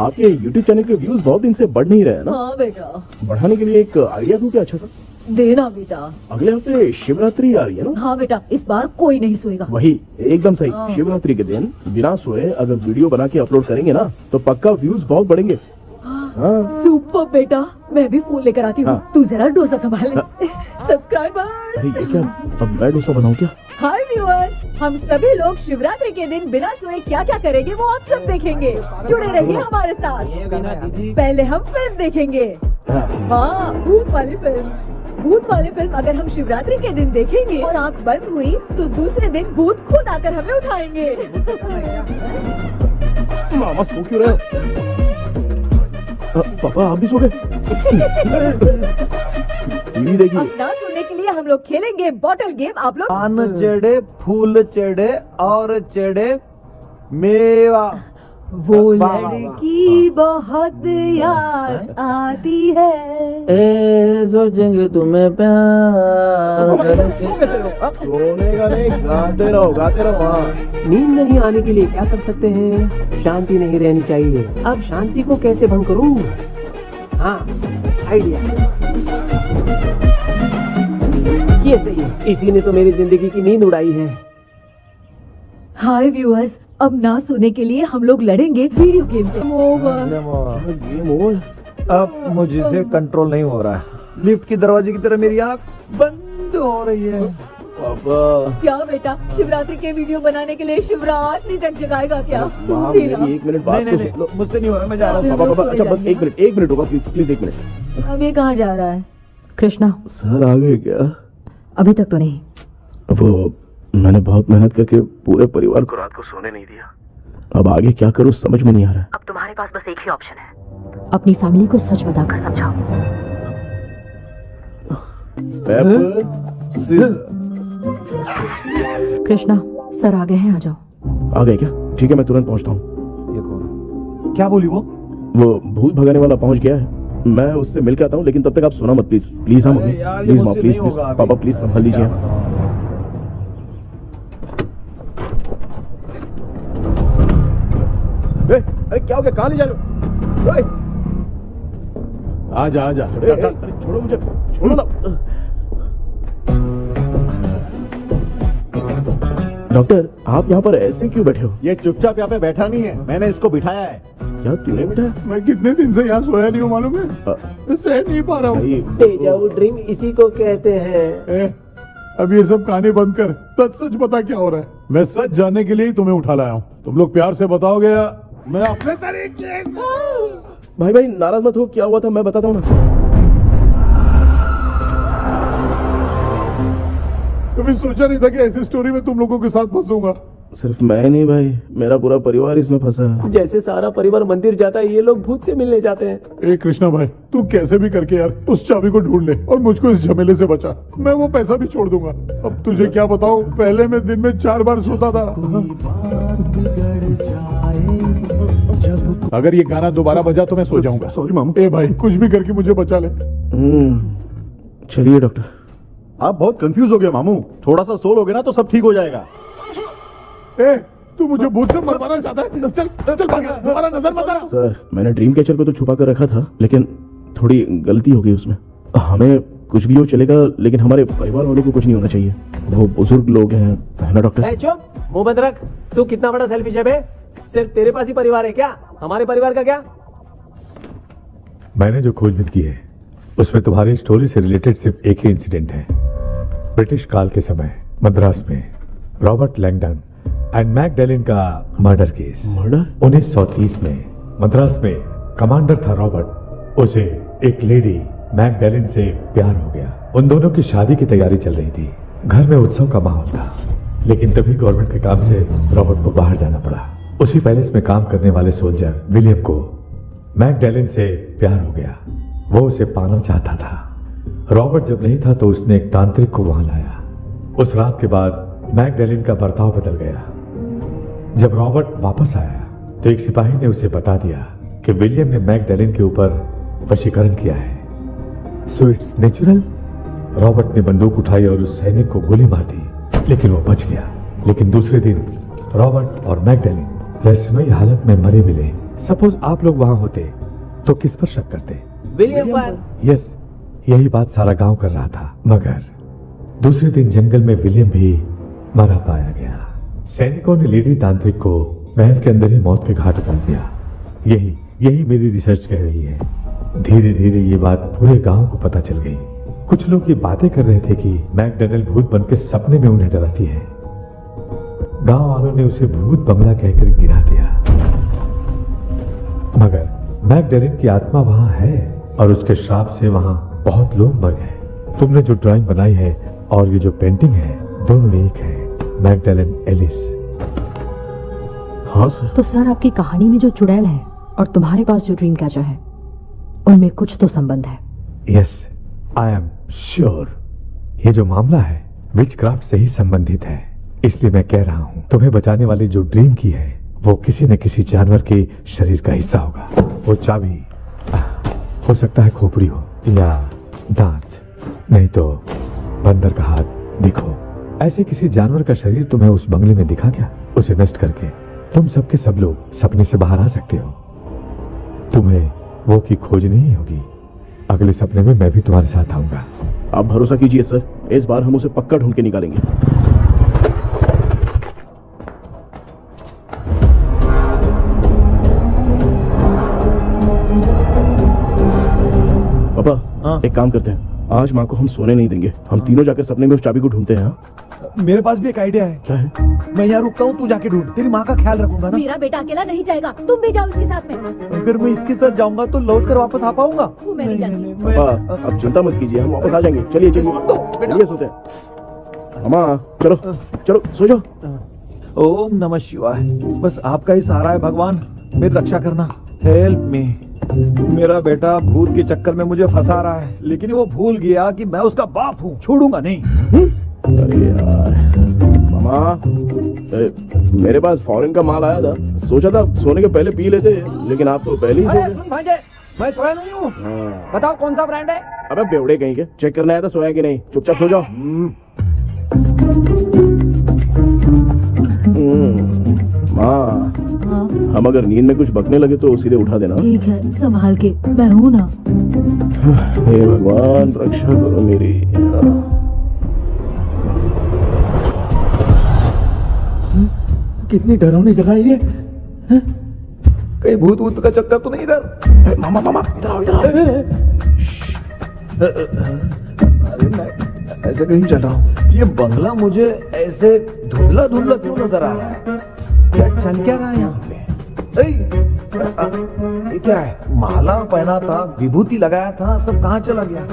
आपके YouTube चैनल के व्यूज बहुत दिन से बढ़ नहीं रहे हैं ना? हाँ बेटा। बढ़ाने के लिए एक आइडिया दूं क्या अच्छा सा? देना बेटा। अगले हफ्ते शिवरात्रि आ रही है ना? हाँ बेटा, इस बार कोई नहीं सोएगा। वही, एकदम सही। हाँ। शिवरात्रि के दिन बिना सोए अगर वीडियो बना के अपलोड करेंगे ना तो पक्का व्यूज बहुत बढ़ेंगे। हाँ। सुपर बेटा, मैं भी फोन लेकर आती हूँ। हाँ। तू जरा डोसा संभाल ले। सब्सक्राइबर। अरे ये क्या, अब मैं डोसा बनाऊं क्या? हाय व्यूअर्स, हम सभी लोग शिवरात्रि के दिन बिना सोए क्या क्या करेंगे वो आप सब देखेंगे। जुड़े रहिए हमारे साथ। पहले हम फिल्म देखेंगे। हाँ, भूत वाली फिल्म अगर हम शिवरात्रि के दिन देखेंगे और आँख बंद हुई तो दूसरे दिन भूत खुद आकर हमें उठाएंगे। मामा सो क्यों रहे हो? पापा आप भी सो गए? टीवी देखिए। अब ना सुने खेलने के लिए हम लोग खेलेंगे बॉटल गेम। आप लोग पान चढ़े, फूल चढ़े और चढ़े मेवा। वो वाह, वाह, वाह। लड़की बहुत याद आती है। ए सोचेंगे तुम्हें प्यार करके। सोने का नहीं, गाते रहो हाँ। नींद नहीं आने के लिए क्या कर सकते हैं? शांति नहीं रहनी चाहिए। अब शांति को कैसे भंग करूं? हाँ, आइडिया। ये सही है, इसी ने तो मेरी जिंदगी की नींद उड़ाई है। हाय व्यूअर्स, अब ना सोने के लिए हम लोग लड़ेंगे वीडियो गेम पे। अब मुझसे कंट्रोल नहीं हो रहा है। लिफ्ट की दरवाजे की तरह मेरी आंख बंद हो रही है। क्या बेटा, शिवरात्रि के वीडियो बनाने के लिए शिवरात्रि तक जगाएगा क्या? तेरा। एक मिनट बात नहीं, नहीं, मुझसे नहीं हो रहा, मैं जा रहा हूँ। पापा अच्छा बस एक मिनट होगा प्लीज एक मिनट। अब ये कहाँ जा रहा है? कृष्णा, सर आ गए क्या? अभी तक तो नहीं। वो मैंने बहुत मेहनत करके पूरे परिवार को रात को सोने नहीं दिया। अब आगे क्या करूं समझ में नहीं आ रहा है। अब तुम्हारे पास बस एक ही ऑप्शन है, अपनी फैमिली को सच बताकर समझाओ। कृष्णा, सर आ गए हैं, आ जाओ। आ गए क्या? ठीक है, मैं तुरंत पहुंचता हूँ। ये कौन? क्या बोली वो? भूत भगाने वाला पहुंच गया है, मैं उससे मिल के आता हूँ, लेकिन तब तक आप सोना मत प्लीज। हाँ मम्मी, अरे यार, ये प्लीज माँ, मुझसे प्लीज नहीं होगा अभी। पापा प्लीज संभाल लीजिए। अरे क्या हो गया, कहाँ ले जा रहे हो? आजा आजा। अरे छोड़ो मुझे, छोड़ो ना। डॉक्टर, आप यहाँ पर ऐसे क्यों बैठे हो? ये चुपचाप यहाँ पे बैठा नहीं है, मैंने इसको बिठाया है। क्या तूने बैठा? मैं कितने दिन से यहाँ सोया नहीं हूँ मालूम है। मैं सह नहीं पा रहा हूँ। डेजावु ड्रीम इसी को कहते हैं। अब ये सब कहानी बंद कर, सच बता क्या हो रहा है। मैं सच जानने के लिए ही तुम्हें उठा लाया हूँ। तुम लोग प्यार से बताओगे या मैं अपने तरीके से। भाई नाराज मत हो, क्या हुआ था मैं बताता हूँ ना। कभी सोचा नहीं था कि ऐसी स्टोरी में तुम लोगों के साथ फंसूंगा। सिर्फ मैं नहीं भाई, मेरा पूरा परिवार इसमें फंसा है। जैसे सारा परिवार मंदिर जाता है, ये लोग भूत से मिलने जाते हैं। ए कृष्णा भाई, तू कैसे भी करके यार उस चाबी को ढूंढ ले और मुझको इस झमेले से बचा। मैं वो पैसा भी छोड़ दूंगा। अब तुझे क्या बताऊं, पहले मैं दिन में 4 बार सोता था। अगर ये गाना दोबारा बजा तो मैं सो जाऊंगा। सॉरी मामू। ए भाई, कुछ भी करके मुझे बचा ले। चलिए डॉक्टर। आप बहुत कंफ्यूज हो गए मामू, थोड़ा सा सो लोगे ना तो सब ठीक हो जाएगा। ए, तू मुझे भूत से मरवाना चाहता है? चल चल भाग, दोबारा नजर मत आना। सर, मैंने ड्रीम कैचर को तो छुपा कर रखा था, लेकिन थोड़ी गलती हो गई उसमें। हमें कुछ भी हो चलेगा, लेकिन हमारे परिवार वालों को कुछ नहीं होना चाहिए। वो बुजुर्ग लोग हैं, है ना डॉक्टर? चुप, मुंह बंद रख। तू कितना बड़ा सेल्फिश है बे? सिर्फ तेरे पास ही परिवार है क्या? हमारे परिवार का क्या? मैंने जो खोजबीन की है उसमें तुम्हारी स्टोरी से रिलेटेड सिर्फ एक ही इंसिडेंट है। ब्रिटिश काल के समय मद्रास में रॉबर्ट लैंगडन एंड मैकडैलिन का मर्डर केस। मर्डर? 1930 में मद्रास में कमांडर था रॉबर्ट, उसे एक लेडी मैकडैलिन से प्यार हो गया। उन दोनों की शादी की तैयारी चल रही थी, घर में उत्सव का माहौल था, लेकिन तभी गवर्नमेंट के काम से रॉबर्ट को बाहर जाना पड़ा। उसी पैलेस में काम करने वाले सोल्जर विलियम को मैकडैलिन से प्यार हो गया, वो उसे पाना चाहता था। रॉबर्ट जब नहीं था तो उसने एक तांत्रिक को वहां लाया। उस रात के बाद मैकडैलिन का बर्ताव बदल गया। जब रॉबर्ट वापस आया तो एक सिपाही ने उसे बता दिया कि विलियम ने मैकडैलिन के ऊपर वशीकरण किया है। So it's natural. रॉबर्ट ने बंदूक उठाई और उस सैनिक को गोली मार दी, लेकिन वो बच गया। लेकिन दूसरे दिन रॉबर्ट और मैकडैलिन रहस्यमयी हालत में मरे मिले। सपोज आप लोग वहां होते तो किस पर शक करते? विलियम पर। यस, यही बात सारा गांव कर रहा था। मगर दूसरे दिन जंगल में विलियम भी मरा पाया गया। सैनिकों ने लेडी तांत्रिक को महल के अंदर ही मौत के घाट उतार दिया। यही मेरी रिसर्च कह रही है। धीरे धीरे ये बात पूरे गांव को पता चल गई। कुछ लोग ये बातें कर रहे थे कि मैकडैलिन भूत बनकर सपने में उन्हें डराती है। गांव वालों ने उसे भूत बंगला कहकर गिरा दिया। मगर मैकडैलिन की आत्मा वहां है और उसके श्राप से वहां बहुत लोग मर गए। तुमने जो ड्राइंग बनाई है और ये जो पेंटिंग है, दोनों एक है। मैकडैलिन एलिस। हाँ सर। तो सर, आपकी कहानी में जो चुड़ैल है और तुम्हारे पास जो ड्रीम कैचर है, उनमें कुछ तो संबंध है। Yes, I am sure. ये जो मामला है विचक्राफ्ट से ही संबंधित है, इसलिए मैं कह रहा हूँ तुम्हें बचाने वाली जो ड्रीम की है वो किसी न किसी जानवर के शरीर का हिस्सा होगा। वो चाबी हो सकता है खोपड़ी हो या दांत, नहीं तो बंदर का हाथ। देखो, ऐसे किसी जानवर का शरीर तुम्हें उस बंगले में दिखा क्या? उसे नष्ट करके तुम सबके सब लोग सपने से बाहर आ सकते हो। तुम्हें वो की खोजनी ही होगी। अगले सपने में मैं भी तुम्हारे साथ आऊंगा। आप भरोसा कीजिए सर, इस बार हम उसे पक्का ढूंढ के निकालेंगे। पापा, एक काम करते हैं, आज माँ को हम सोने नहीं देंगे। हम तीनों जाकर सपने में उस चाबी को ढूंढते हैं। मेरे पास भी एक आइडिया है। क्या है? मैं यहाँ रुकता हूँ, तू जाके ढूंढ। तेरी माँ का ख्याल रखूंगा ना। मेरा बेटा अकेला नहीं जाएगा, तुम भी जाओ इसके साथ में। अगर मैं इसके साथ जाऊंगा तो लौट कर वापस आ पाऊंगा? वो मैं नहीं जाती। पापा, आप चिंता मत कीजिए, हम वापस आ जाएंगे। चलिए चलिए चलिए, सोते हैं। अम्मा चलो चलो सो जाओ। ओम नमः शिवाय। बस आपका ही सहारा है भगवान, मेरी रक्षा करना। Help me. मेरा बेटा भूत के चक्कर में मुझे फंसा रहा है, लेकिन वो भूल गया कि मैं उसका बाप हूँ। छोड़ूंगा नहीं। अरे यार मामा, मेरे पास फॉरेन का माल आया था, सोचा था सोने के पहले पी लेते, लेकिन आप तो पहले ही सो अरे गए। सुन भांजे, मैं सोया नहीं हूँ। बताओ कौन सा ब्रांड है? अबे बेवड़े कहीं के, चेक करना आया था सोया कि नहीं। चुपचाप सो जाओ। माँ, हाँ हम अगर नींद में कुछ बकने लगे तो सीधे उठा देना। ठीक है, संभाल के, मैं हूँ ना। हे भगवान, रक्षा करो मेरी। कितनी डरावनी जगह है ये। कहीं भूत वूत का चक्कर तो नहीं इधर? मामा मामा, इधर आओ, इधर आओ। अरे मैं ऐसे कहीं चल रहा हूँ। ये बंगला मुझे ऐसे धुंधला धुंधला क्यों नजर आ रहा है? क्या चल क्या रहा है यहाँ पे? ये क्या है? माला पहना था, विभूति लगाया था, सब कहाँ चला गया?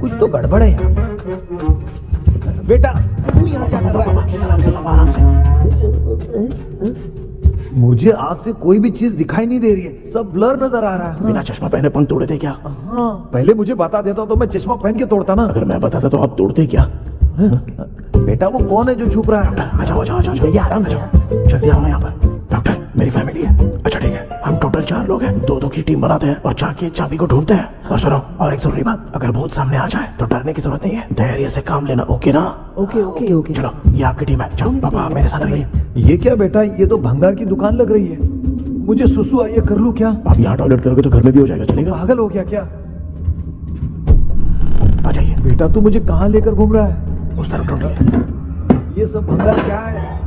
कुछ तो गड़बड़ है यहाँ पे। बेटा तू यहाँ क्या कर रहा है? मुझे आँख से कोई भी चीज दिखाई नहीं दे रही है, सब ब्लर नजर आ रहा है। बिना चश्मा पहने पंख तोड़े थे क्या? हाँ, पहले मुझे बता देता तो मैं चश्मा पहन के तोड़ता ना। अगर मैं बताता तो आप तोड़ते क्या? बेटा वो कौन है जो छुप रहा है? आ जाओ, आ जाओ, आ जाओ, आराम से जाओ, जल्दी आओ ना यहाँ पर। डॉक्टर, मेरी फैमिली है। अच्छा ठीक है, हम टोटल 4 लोग हैं, 2-2 की टीम बनाते हैं और जाके चाबी को ढूंढते हैं। और सुनो, और एक जरूरी बात, अगर भूत सामने आ जाए तो डरने की जरूरत नहीं है, धैर्य से काम लेना। ओके ना? Okay okay okay. चलो, ये आपकी टीम है। जाओ पापा, आप मेरे साथ रहिए। ये क्या बेटा? ये तो भंगार की दुकान लग रही है। मुझे सुसु आई है, कर लूं क्या? आप यहाँ टॉयलेट करोगे तो घर में भी हो जाएगा, चलेगा? पागल हो गया क्या? आ जाइए। बेटा तू मुझे कहाँ लेकर घूम रहा है? उस तरफ ढूंढिए। ये सब भंगार क्या है?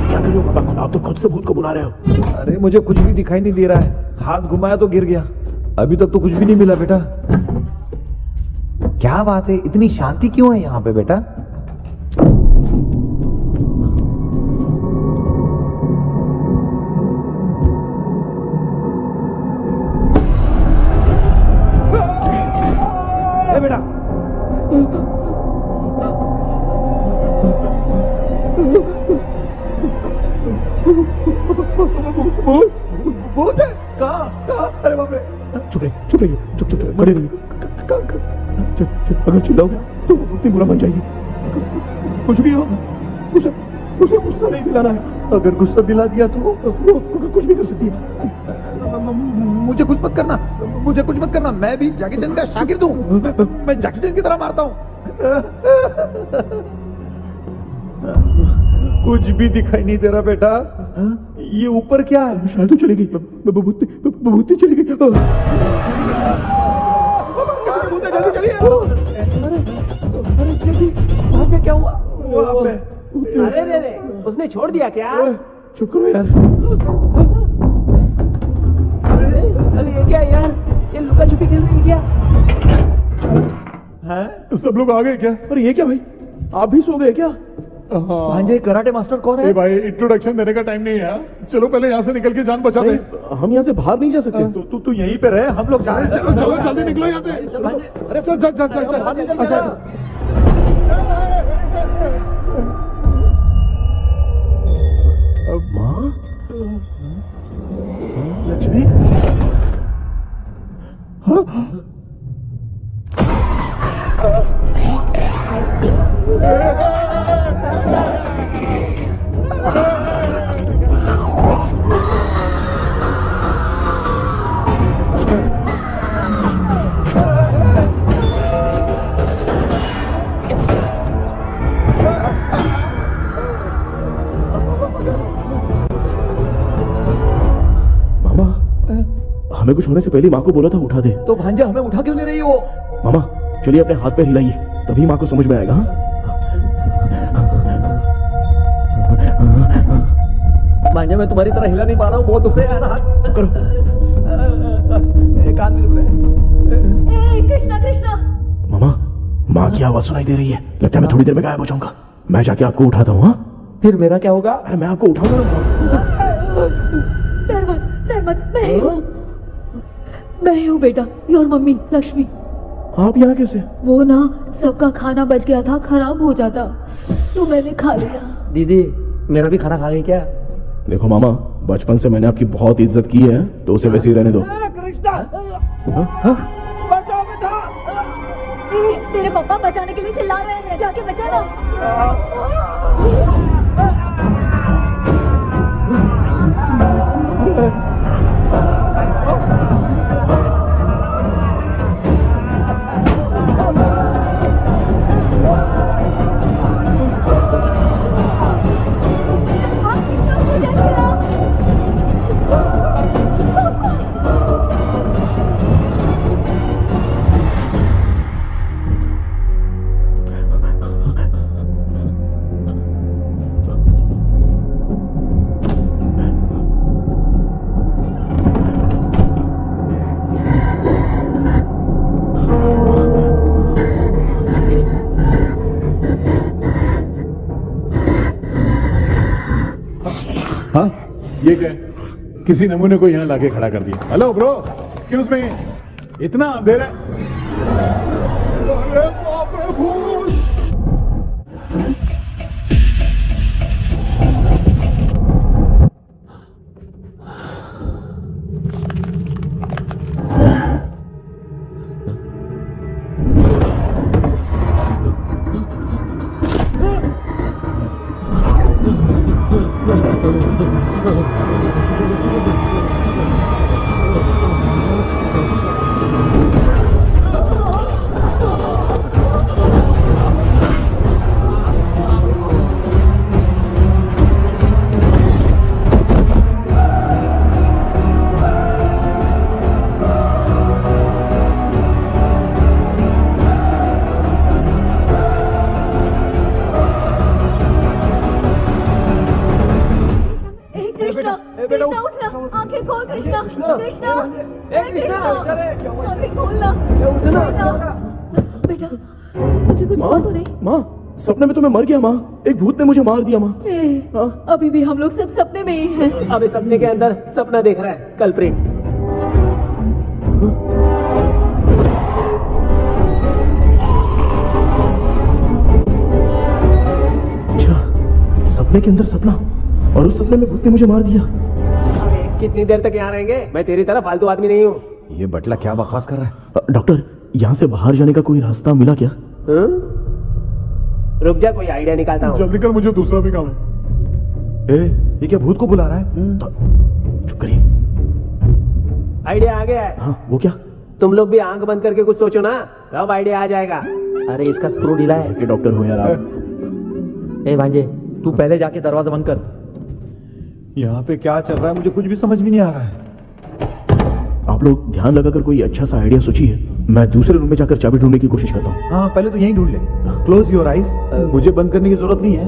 क्या कर रहे हो पापा? आप तो खुद से भूत को बुला रहे हो। अरे मुझे कुछ भी दिखाई नहीं दे रहा है, हाथ घुमाया तो गिर गया। अभी तक तो कुछ भी नहीं मिला बेटा। क्या बात है, इतनी शांति क्यों है यहाँ पे बेटा? ए बेटा, भूत है? कहाँ? अरे बाप रे! चुप रहिए, चुप बड़े रहिए। अगर चिल्लाओगे तो उतनी बुरा बन जाएगी। कुछ भी हो, उसे गुस्सा नहीं दिलाना है। अगर गुस्सा दिला दिया तो वो कुछ भी कर सकती है। मुझे कुछ मत करना, मुझे कुछ मत करना। मैं भी जैकी चैन का शागिर्द हूँ। मैं जैकी चैन की तरह मारता हूँ। कुछ भी दिखाई नहीं दे रहा बेटा। ये ऊपर क्या है? शायद तो चली गई, बबूती चली गई। जल्दी चलिए। भांजे क्या हुआ? वहाँ पे। अरे रे रे, उसने छोड़ दिया क्या? चुप करो यार। अरे ये क्या यार, ये लुका छुपी खेल रही क्या? हैं? सब लोग आ गए क्या? अरे ये क्या भाई, आप भी सो गए क्या? भांजे कराटे मास्टर कौन है? ए भाई, इंट्रोडक्शन देने का टाइम नहीं है। चलो पहले यहाँ से निकल के जान बचा दे। हम यहाँ से बाहर नहीं जा सकते। तू यहीं पे रहे, हम लोग जा रहे हैं। चलो चलो जल्दी निकलो यहाँ से। अरे चल चल चल चल चल। अच्छा माँ, लक्ष्मी, हमें कुछ होने से पहले माँ को बोला था उठा दे। तो भांजा हमें उठा क्यों ले रही है वो? मामा चलिए अपने हाथ पैर हिलाइए, तभी माँ को समझ में आएगा। हाँ? भांजा मैं तुम्हारी तरह हिला नहीं पा रहा हूँ, बहुत दुख रहा है यार हाथ। करो। कान भी दुख रहे हैं। कृष्णा कृष्णा। मामा माँ की आवाज सुनाई दे रही है, लगता है मैं थोड़ी देर में गायब हो जाऊंगा। मैं जाके आपको उठाता हूँ। हाँ फिर मेरा क्या होगा? अरे मैं आपको उठाऊंगा। डर मत, मैं ही हूँ बेटा, योर मम्मी लक्ष्मी। आप यहाँ कैसे? वो ना सबका खाना बच गया था, खराब हो जाता तो मैंने खा लिया। दीदी मेरा भी खाना खा गई क्या? देखो मामा, बचपन से मैंने आपकी बहुत इज्जत की है, तो उसे वैसे ही रहने दो। तेरे पापा बचाने के लिए चिल्ला रहे हैं, जाके बचा लो। हाँ ये क्या? किसी नमूने को यहाँ लाके खड़ा कर दिया। हेलो ब्रो, एक्सक्यूज मी, इतना अंधेरा। अरे बाप रे, भूत! कृष्णा उठना, आंखें खोल कृष्णा, कृष्णा, कृष्णा, आंखें खोलना। बेटा मुझे कुछ हुआ तो नहीं? माँ सपने में तो मैं मर गया। माँ एक भूत ने मुझे मार दिया। माँ अभी भी हम लोग सब सपने में ही हैं। अभी सपने के अंदर सपना देख रहा है कल्प्रिट। अच्छा सपने के अंदर सपना, और उस सपने में भूत ने मुझे मार दिया। कितनी देर तक यहाँ रहेंगे? मैं तेरी तरह फालतू आदमी नहीं हूँ। ये बटला क्या बकवास कर रहा है? डॉक्टर यहाँ से बाहर जाने का कोई रास्ता मिला क्या? रुक जा, कोई आइडिया निकालता हूँ। जल्दी कर, मुझे दूसरा भी काम है। ये क्या भूत को बुला रहा है? चुप करिए। आइडिया आ गया है। हाँ वो क्या? तुम लोग भी आंख बंद करके कुछ सोचो ना, तब आइडिया आ जाएगा। अरे इसका स्क्रू ढीला है। कि डॉक्टर हो यार आप। ए भांजे तू पहले जाके दरवाजा बंद कर। यहाँ पे क्या चल रहा है मुझे कुछ भी समझ में नहीं आ रहा है। आप लोग ध्यान लगाकर कोई अच्छा सा आइडिया सोचिए, मैं दूसरे रूम में जाकर चाबी ढूंढने की कोशिश करता हूँ। हाँ पहले तो यहीं ढूंढ ले। Close your eyes. मुझे बंद करने की जरूरत नहीं है,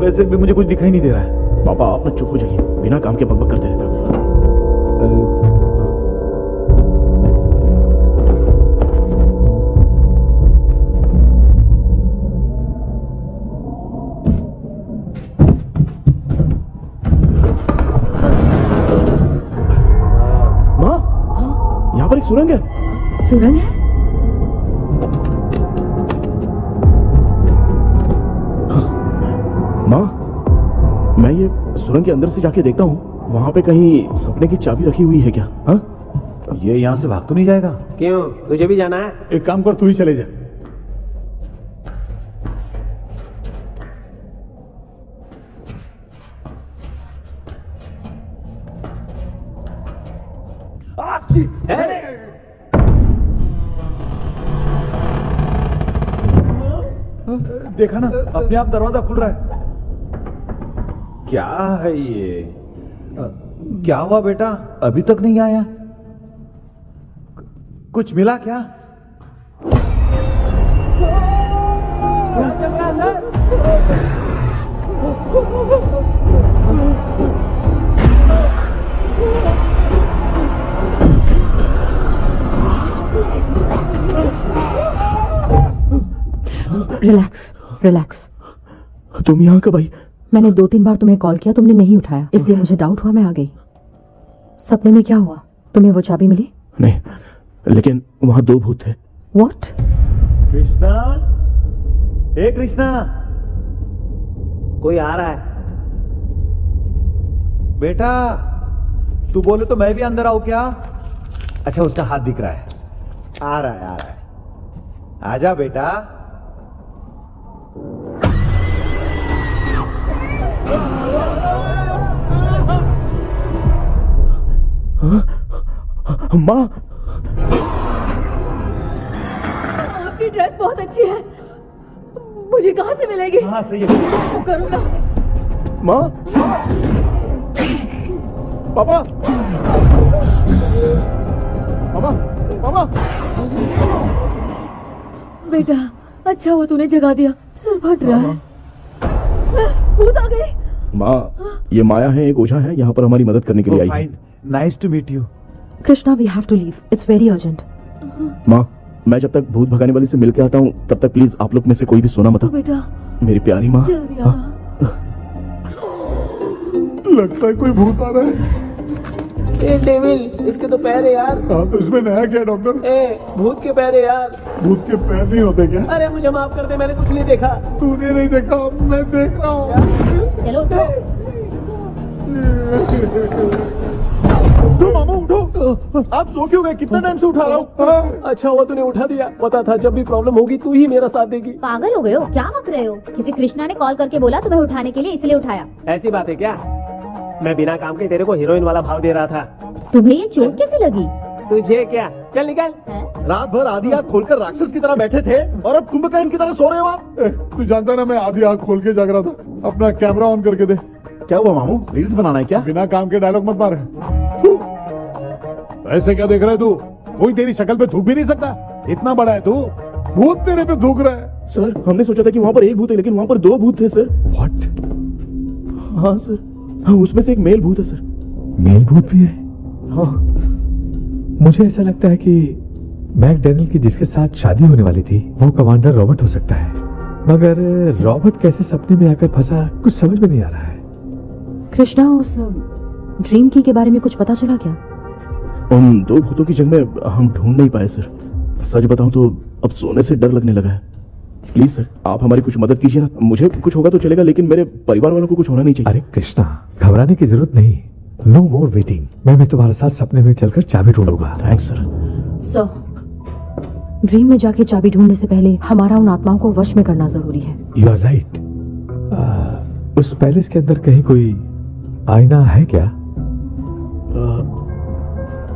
वैसे भी मुझे कुछ दिखाई नहीं दे रहा है। पापा आप ना चुप हो जाइए, बिना काम के बकबक करते रहते हो। यहाँ पर एक सुरंग है। सुरंग है? माँ मैं ये सुरंग के अंदर से जाके देखता हूँ, वहाँ पे कहीं सपने की चाबी रखी हुई है क्या? हाँ ये यहाँ से भाग तो नहीं जाएगा? क्यों, तुझे भी जाना है? एक काम कर, तू ही चले जा। देखा ना, अपने आप दरवाजा खुल रहा है। क्या है ये? क्या हुआ बेटा, अभी तक नहीं आया? कुछ मिला क्या? Relax relax. तुम यहाँ कब आई? मैंने 2-3 बार तुम्हें कॉल किया, तुमने नहीं उठाया, इसलिए मुझे डाउट हुआ, मैं आ गई। सपने में क्या हुआ? तुम्हें वो चाबी मिली? नहीं, लेकिन वहां 2 भूत थे। व्हाट? कृष्णा, ए कृष्णा, कोई आ रहा है। बेटा तू बोले तो मैं भी अंदर आऊं क्या? अच्छा उसका हाथ दिख रहा है, आ रहा है, आ रहा है। आजा बेटा। माँ, आपकी ड्रेस बहुत अच्छी है, मुझे कहाँ से मिलेगी? हाँ सही है। करूँगा। माँ, पापा, पापा, पापा। बेटा अच्छा हुआ तूने जगा दिया, सर फट रहा है। भूत आ गए। माँ, ये माया है, एक ओझा है, यहाँ पर हमारी मदद करने के लिए आई है। Fine, nice to meet you. Krishna we have to leave, it's very urgent. माँ, मैं जब तक भूत भगाने वाली से मिल के आता हूँ तब तक प्लीज आप लोग में से कोई भी सोना मत। बेटा मेरी प्यारी माँ। जल्दी आ। लगता है कोई भूत आ रहा है। ए डेविल, इसके तो पैर है यार। हाँ तो इसमें नया क्या डॉक्टर? ए भूत के पैर है यार। भूत के पैर नहीं होते क्या? अरे मुझे माफ कर दे, मैंने कुछ नहीं देखा। तूने नहीं देखा, मैं देख रहा हूँ। चलो उठो। उठो मामू उठो। आप सो क्यों गए? कितना टाइम से उठा रहा हूँ। अच्छा हुआ तूने उठा दिया, पता था जब भी प्रॉब्लम होगी तू ही मेरा साथ देगी। पागल हो गए हो क्या? बक रहे हो? किसी कृष्णा ने कॉल करके बोला तुम्हें उठाने के लिए, इसलिए उठाया। ऐसी बात है क्या? मैं बिना काम के तेरे को हीरोइन वाला भाव दे रहा था। तुम्हें ये चोट कैसे लगी? तुझे क्या? चल निकल। रात भर आधी आँख खोलकर राक्षस की तरह बैठे थे और अब कुंभकर्ण की तरह सो रहे हो आप। तू जानता ना मैं आधी आँख खोल के जाग रहा था। अपना कैमरा ऑन करके दे। क्या हुआ मामू, रील्स बनाना है क्या? बिना काम के डायलॉग मत मार। ऐसे क्या देख रहा है तू? कोई तेरी शक्ल पे थूक भी नहीं सकता, इतना बड़ा है तू। भूत तेरे पे थूक रहा है। सर, हमने सोचा था कि वहाँ पर एक भूत है, लेकिन वहाँ पर 2 भूत थे सर। व्हाट? हाँ सर, हाँ, उसमें से एक मेल भूत है सर। मेल भूत भी है? हाँ। मुझे ऐसा लगता है कि मैकडैनियल की जिसके साथ शादी होने वाली थी वो कमांडर रॉबर्ट हो सकता है, मगर रॉबर्ट कैसे सपने में आकर फंसा कुछ समझ में नहीं आ रहा है। कृष्णा उस ड्रीम की के बारे में कुछ पता चला क्या? उन 2 भूतों की जंग में हम ढूंढ नहीं पाए सर। सच बताऊं तो अब सोने से डर लगने लगा है। प्लीज सर, आप हमारी कुछ मदद कीजिए ना। मुझे कुछ होगा तो चलेगा, लेकिन मेरे परिवार वालों को कुछ होना नहीं चाहिए। अरे कृष्णा, घबराने की जरूरत नहीं, नो मोर वेटिंग। मैं भी तुम्हारे साथ सपने में चलकर चाबी ढूंढूंगा। Thanks sir. सर, ड्रीम में जाके चाबी ढूंढने से पहले हमारा उन आत्माओं को वश में करना जरूरी है। You are right. उस पैलेस के अंदर कहीं कोई आईना है क्या?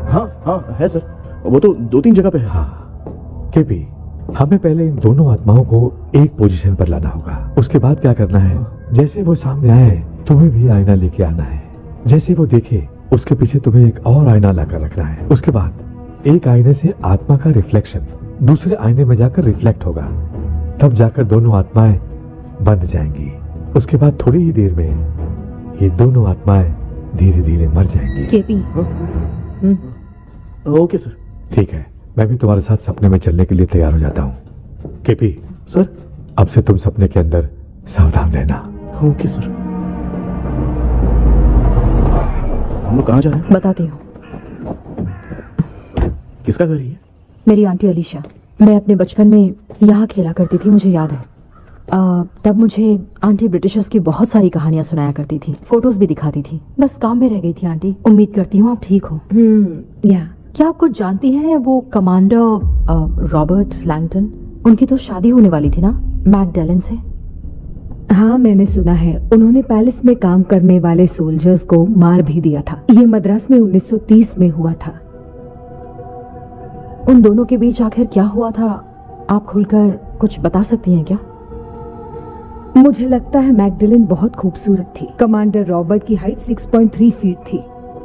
हाँ हाँ है सर, वो तो 2-3 जगह पे है। हाँ केपी, हमें पहले इन दोनों आत्माओं को एक पोजीशन पर लाना होगा। उसके बाद क्या करना है, जैसे वो सामने आए तुम्हें भी आईना लेके आना है। जैसे वो देखे उसके पीछे तुम्हें एक और आईना लाकर रखना है। उसके बाद एक आईने से आत्मा का रिफ्लेक्शन दूसरे आईने में जाकर रिफ्लेक्ट होगा, तब जाकर दोनों आत्माएं बंद जाएंगी। उसके बाद थोड़ी ही देर में ये दोनों आत्माएं धीरे धीरे मर जाएंगी। केपी। Okay sir. ठीक है, मैं भी तुम्हारे साथ सपने में चलने के लिए तैयार हो जाता हूँ। केपी सर, अब से तुम सपने के अंदर सावधान रहना। Okay sir. हम लोग कहाँ जा रहे हैं? बताती हूँ। किसका घर है ये? मेरी आंटी अलीशा। मैं अपने बचपन में यहाँ खेला करती थी, मुझे याद है। तब मुझे आंटी ब्रिटिशर्स की बहुत सारी कहानियां सुनाया करती थी, फोटोज भी दिखाती थी। बस काम में रह गई थी आंटी। उम्मीद करती हूँ आप ठीक हो। या क्या आप कुछ जानती हैं वो कमांडर रॉबर्ट लैंगटन? उनकी तो शादी होने वाली थी ना मैकडैलन से। हाँ मैंने सुना है, उन्होंने पैलेस में काम करने वाले सोल्जर्स को मार भी दिया था। ये मद्रास में 1930 में हुआ था। उन दोनों के बीच आखिर क्या हुआ था, आप खुलकर कुछ बता सकती हैं क्या? मुझे लगता है मैकडैलन बहुत खूबसूरत थी। कमांडर रॉबर्ट की हाइट 6.3 फीट थी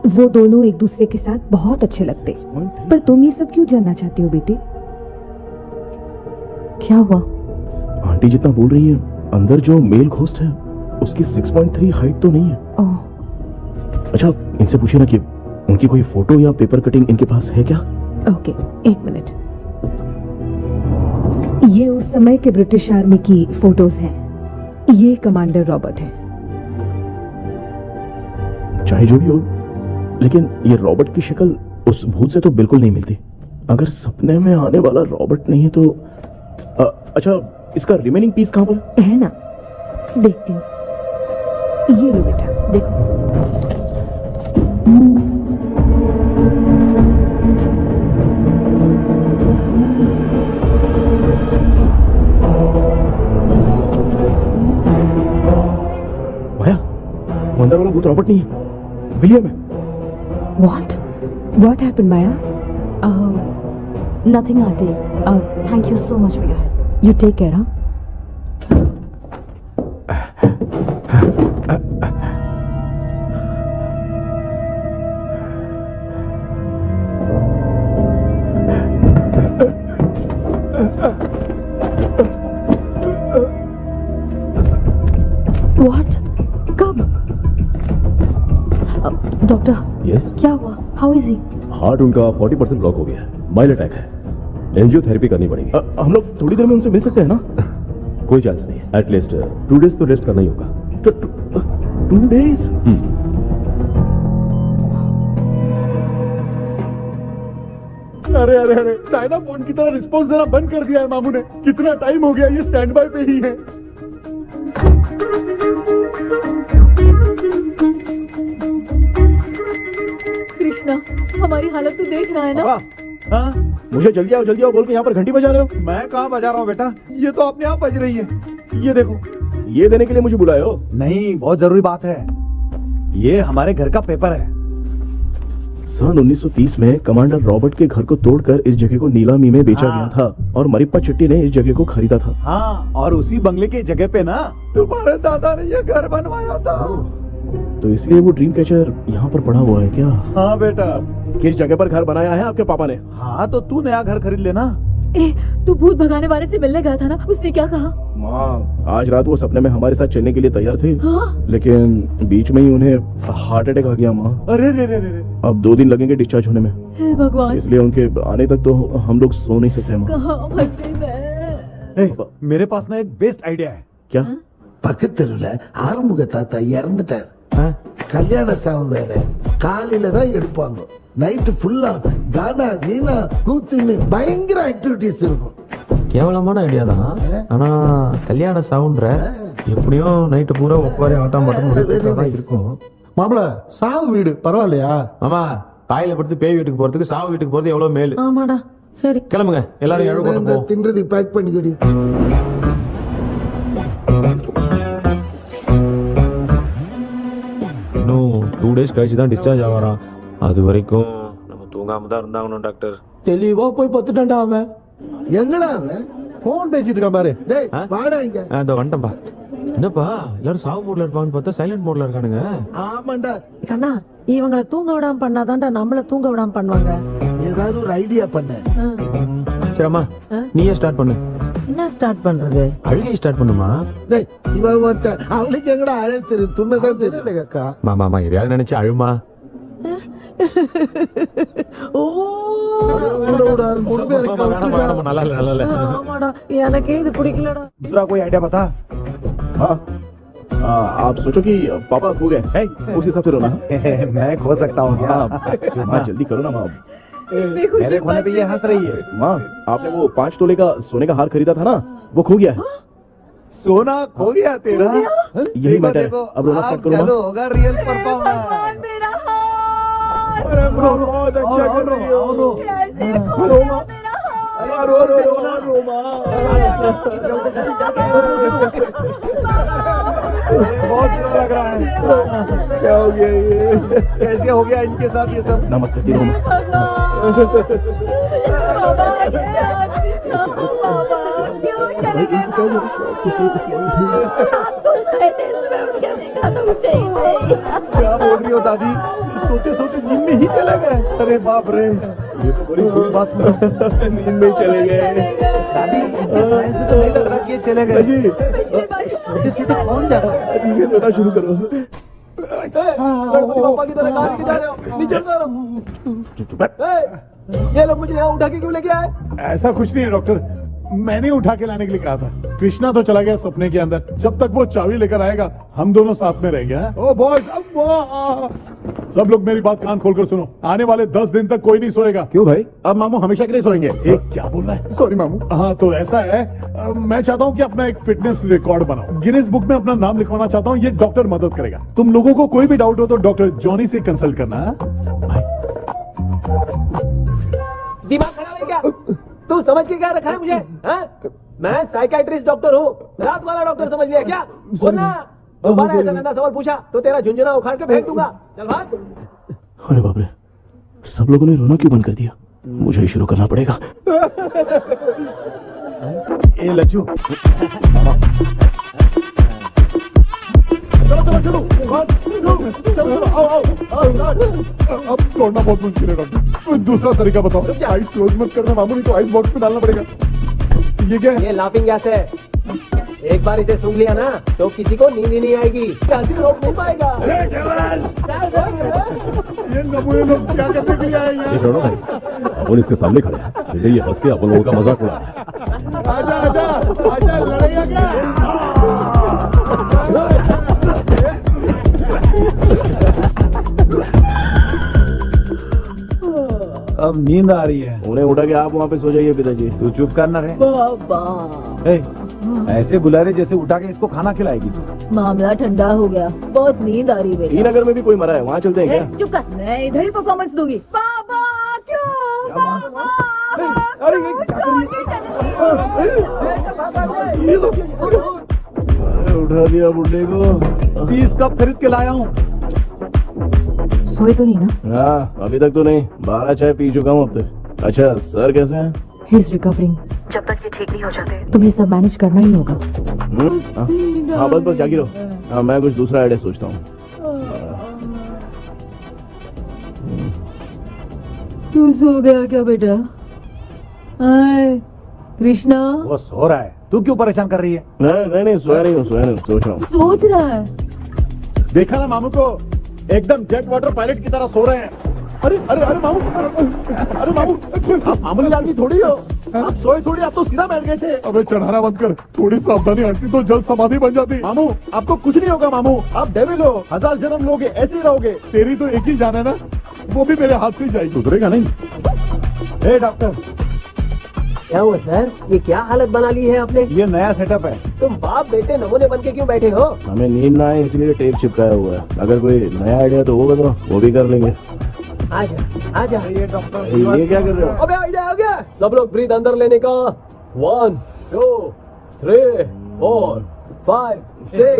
वो दोनों एक दूसरे के साथ बहुत अच्छे लगते। पर तुम ये सब क्यों जानना चाहते हो बेटे? क्या हुआ? आंटी जितना बोल रही है, अंदर जो मेल घोस्ट है उसकी 6.3 हाइट तो नहीं है। ओह, अच्छा, इनसे पूछिए ना कि उनकी कोई फोटो या पेपर कटिंग इनके पास है क्या? ओके, एक मिनट। ये उस समय के ब्रिटिश आर्मी की फोटोज हैं। ये कमांडर रॉबर्ट है। चाहे जो भी हो, लेकिन ये रॉबर्ट की शक्ल उस भूत से तो बिल्कुल नहीं मिलती। अगर सपने में आने वाला रॉबर्ट नहीं है तो अच्छा, इसका रिमेनिंग पीस कहां पर है ना? देखती हूँ। ये लो बेटा, देखो। माया, वो अंदर वाला भूत रॉबर्ट नहीं है, विलियम है। What happened, Maya? Nothing, auntie. Thank you so much for your help. You take care, huh? What? कब? डॉक्टर, यस, क्या हुआ? How is he? हार्ट उनका 40% ब्लॉक हो गया है, माइल्ड अटैक है, एंजियोथेरेपी करनी पड़ेगी। हम लोग थोड़ी देर में उनसे मिल सकते हैं ना? कोई चांस नहीं, एटलीस्ट 2 डेज तो रेस्ट करना ही होगा। 2 डेज? अरे अरे अरे, चाइना फोन की तरह रिस्पॉन्स देना बंद कर दिया है मामू ने। कितना टाइम हो गया, ये स्टैंड बाय पे ही है। कृष्णा, हमारी हालत तो देख रहा है ना? हाँ? मुझे जल्दी आओ बोल के यहाँ पर घंटी बजा रहे हो। मैं कहाँ बजा रहा हूँ बेटा, ये तो अपने आप बज रही है। ये देखो। ये देने के लिए मुझे बुलाए हो? नहीं, बहुत जरूरी बात है। ये हमारे घर का पेपर है। सन 1930 में कमांडर रॉबर्ट के घर को तोड़कर इस जगह को नीलामी में बेचा गया था और मरिप्पा चिट्टी ने इस जगह को खरीदा था। हाँ, और उसी बंगले की जगह पे ना तुम्हारे दादा ने ये घर बनवाया था। तो इसलिए वो ड्रीम कैचर यहाँ पर पड़ा हुआ है क्या? हाँ बेटा। किस जगह पर घर बनाया है आपके पापा ने? हाँ, तो तू नया घर खरीद लेना। तू भूत भगाने वाले से मिलने गया था ना, उसने क्या कहा? माँ, आज रात वो सपने में हमारे साथ चलने के लिए तैयार थे। हाँ? लेकिन बीच में ही उन्हें हार्ट अटैक आ गया माँ। अरे रे रे रे। अब 2 दिन लगेंगे डिस्चार्ज होने में। हे भगवान, इसलिए उनके आने तक तो हम लोग सो नहीं सकते माँ। कहाँ फंसे मैं? मेरे पास ना एक बेस्ट आइडिया है। क्या? பக்கத்தெருவுல ஆறுமுக தாத்தா இறந்துட்டார். கல்யாண சாவு வேற, காலையில தான் எடுப்பாங்க. நைட்டு ஃபுல்லா கானா கீனா கூத்துன்னு பயங்கர ஆக்டிவிட்டிஸ் இருக்கும். கேவலமான ஐடியா தான், ஆனா கல்யாண சவுண்ட்ற எப்படியும் நைட்டு பூரா ஒப்பாரி ஆட்டம் பாட்டம் தான் இருக்கும். மாப்பிள, சாவு வீடு பரவாயில்லையா? மாமா, பாயில படுத்து பேய் வீட்டுக்கு போறதுக்கு சாவு வீட்டுக்கு போறது எவ்வளவு மேல். ஆமாடா, சரி கிளம்புங்க, எல்லாரும் எழு போட்டு போவோம். தின்றது பேக் பண்ணிக்கடி. இன்னும் 2 days கழிச்சு தான் டிஸ்சார்ஜ் ஆவாராம். அது வரைக்கும் நம்ம தூங்காம தான் இருந்தாங்கணும் டாக்டர். தெளிவா போய் பத்துட்டான்டா அவன். எங்கடா அவன்? போன் பேசிட்டு இருக்கான் பாரு. டேய் வாடா இங்க. இதோ வந்துட்டேன்பா. என்னப்பா எல்லாரும் சாவு மோட்ல இருப்பாங்கன்னு பார்த்தா சைலண்ட் மோட்ல இருக்கானுங்க. ஆமாண்டா. கண்ணா, இவங்களை தூங்க விடாம பண்ணாதான்டா நம்மள தூங்க விடாம பண்ணுவாங்க. ஏதாவது ஒரு ஐடியா பண்ணு. சரிம்மா, நீயே ஸ்டார்ட் பண்ணு. என்ன ஸ்டார்ட் பண்றது? அழுகை ஸ்டார்ட் பண்ணுமா? டேய் இவன் ஒருத்தன், அவளுக்கு எங்கடா அழ தெரியும்? துண்ணதான் தெரியல அக்கா. மாமா எதையாவது நினைச்சு அழுமா. ஓ நல்லா இல்ல. ஆமாடா, எனக்கே இது பிடிக்கலடா. दूसरा कोई आइडिया बता। हाँ, आप सोचो कि पापा खो गए, उस हिसाब से रोना। मैं खो सकता हूँ क्या? माँ जल्दी करो ना माँ। मेरे खोने पे ये हंस रही है। माँ, आपने वो 5 तोले का सोने का हार खरीदा था ना, वो खो गया है। सोना खो गया तेरा? यही मैटर है। अब रोना स्टार्ट करो चलो, माँ। होगा रियल परफॉर्मेंस। मेरा हाथ अरे बहुत अच्छा कर रही हो। कैसे खो गया मेरा हाथ? रो माँ। बहुत बुरा लग रहा है। क्या हो गया ये? कैसे हो गया इनके साथ ये सब? ना मत करती रो माँ। चले गए आपको सही उठ के देखा तो उठे ही नहीं। क्या बोल रही हो दादी? सोते सोते नींद में ही चले गए। अरे बाप रे, ये तो बड़ी बुरी बात सुना। नींद में ही चले गए। दादी, इनके साइन से तो नहीं लग रहा कि ये चले गए। सोते सोते कौन जा रहा है? ये रोना शुरू करो। गणपति बप्पा की तरह कहाँ लेके जा रहे हो? नीचे उतारो। ये लोग मुझे यहाँ उठा के क्यों लेके आए? ऐसा कुछ नहीं है डॉक्टर, मैंने उठा के लाने के लिए कहा था। कृष्णा तो चला गया सपने के अंदर, जब तक वो चाबी लेकर आएगा हम दोनों साथ में रहेंगे। हाँ? ओ बॉयज, सब लोग मेरी बात कान खोलकर सुनो, आने वाले 10 दिन तक कोई नहीं सोएगा। क्यों भाई? अब मामू हमेशा के लिए सोएंगे। एक क्या बोल रहा है? सॉरी मामू। हाँ तो ऐसा है, मैं चाहता हूँ कि अपना एक फिटनेस रिकॉर्ड बनाओ, गिनीज बुक में अपना नाम लिखवाना चाहता हूँ। ये डॉक्टर मदद करेगा। तुम लोगों को कोई भी डाउट हो तो डॉक्टर जॉनी से कंसल्ट करना। दिमाग खराब है क्या? तू समझ के क्या रखा है मुझे? हाँ? मैं साइकाइट्रिस्ट डॉक्टर हूँ, रात वाला डॉक्टर समझ लिया क्या? बोलना, दोबारा ऐसा गंदा सवाल पूछा तो तेरा झुंझुना उखाड़ के फेंक दूंगा। चल भाग। अरे बाप रे, सब लोगों ने रोना क्यों बंद कर दिया? मुझे ही शुरू करना पड़ेगा। ए लज्जू, चलो चलो चलो, आओ। अब तोड़ना बहुत मुश्किल है डॉक्टर, कोई दूसरा तरीका बताओ। आइस क्लोज मत करना मामू, नहीं तो आइस बॉक्स में डालना पड़ेगा। ये क्या है? ये लाफिंग गैस है, एक बार इसे सूंघ लिया ना तो किसी को नींद ही नहीं आएगी, हंसी रोक नहीं पाएगा। ये नमूने लोग क्या करने के लिए आए हैं? ये दोनों भाई पुलिस के सामने खड़े हैं, देखिए ये हंस के अपन लोगों का मजाक उड़ा रहा है। आजा लड़ेगा क्या? अब नींद आ रही है। उन्हें उठा के आप वहाँ पे सो जाइए पिताजी। तू चुप करना रे। ए, ऐसे बुला रहे जैसे उठा के इसको खाना खिलाएगी तू। मामला ठंडा हो गया, बहुत नींद आ रही है। टी नगर में भी कोई मरा है, वहाँ चलते हैं क्या? चुप कर, मैं इधर ही परफॉर्मेंस दूंगी। बाबा क्यों? बाबा अरे ये क्या कर उठा दिया बुड्ढे को। 30 कप खरीद के लाया हूँ। सोए तो नहीं ना? हाँ अभी तक तो नहीं, 12 चाय पी चुका हूँ अब तक। अच्छा सर कैसे हैं? He is recovering. जब तक ये ठीक नहीं हो जाते तुम्हें सब मैनेज करना ही होगा। हाँ बस जागी रहो। हाँ मैं कुछ दूसरा आइडिया सोचता हूँ। तू सो गया क्या बेटा? आए कृष्णा, वो सो रहा है, तू क्यों परेशान कर रही है? नहीं सोया नहीं हूँ, सोच रहा हूँ। सोच रहा है। देखा ना मामू को, एकदम जेट वाटर पायलट की तरह सो रहे हैं। अरे मामू, अरे मामू, आप मामूली आदमी थोड़ी हो, आप सोए थोड़ी, आप तो सीधा बैठ गए थे। अबे चढ़ाना बंद कर, थोड़ी सावधानी हटती तो जल्द समाधि बन जाती। मामू आपको कुछ नहीं होगा मामू, आप डेविल हो, 1000 जन्म लोगे ऐसे ही रहोगे। तेरी तो एक ही जान है ना, वो भी मेरे हाथ से ही जाएगी। सुधरेगा नहीं। ए डॉक्टर, क्या हुआ सर? ये क्या हालत बना ली है आपने? ये नया सेटअप है। तुम बाप बेटे नमूने बन के क्यों बैठे हो? हमें नींद ना आए इसलिए टेप चिपकाया हुआ है। अगर कोई नया आइडिया तो वो बताओ, वो भी कर लेंगे। आजा। ये डॉक्टर ये क्या कर रहे हो? अबे आइडिया आ गया। सब लोग ब्रीथ अंदर लेने का। 1 2 3 4 5 6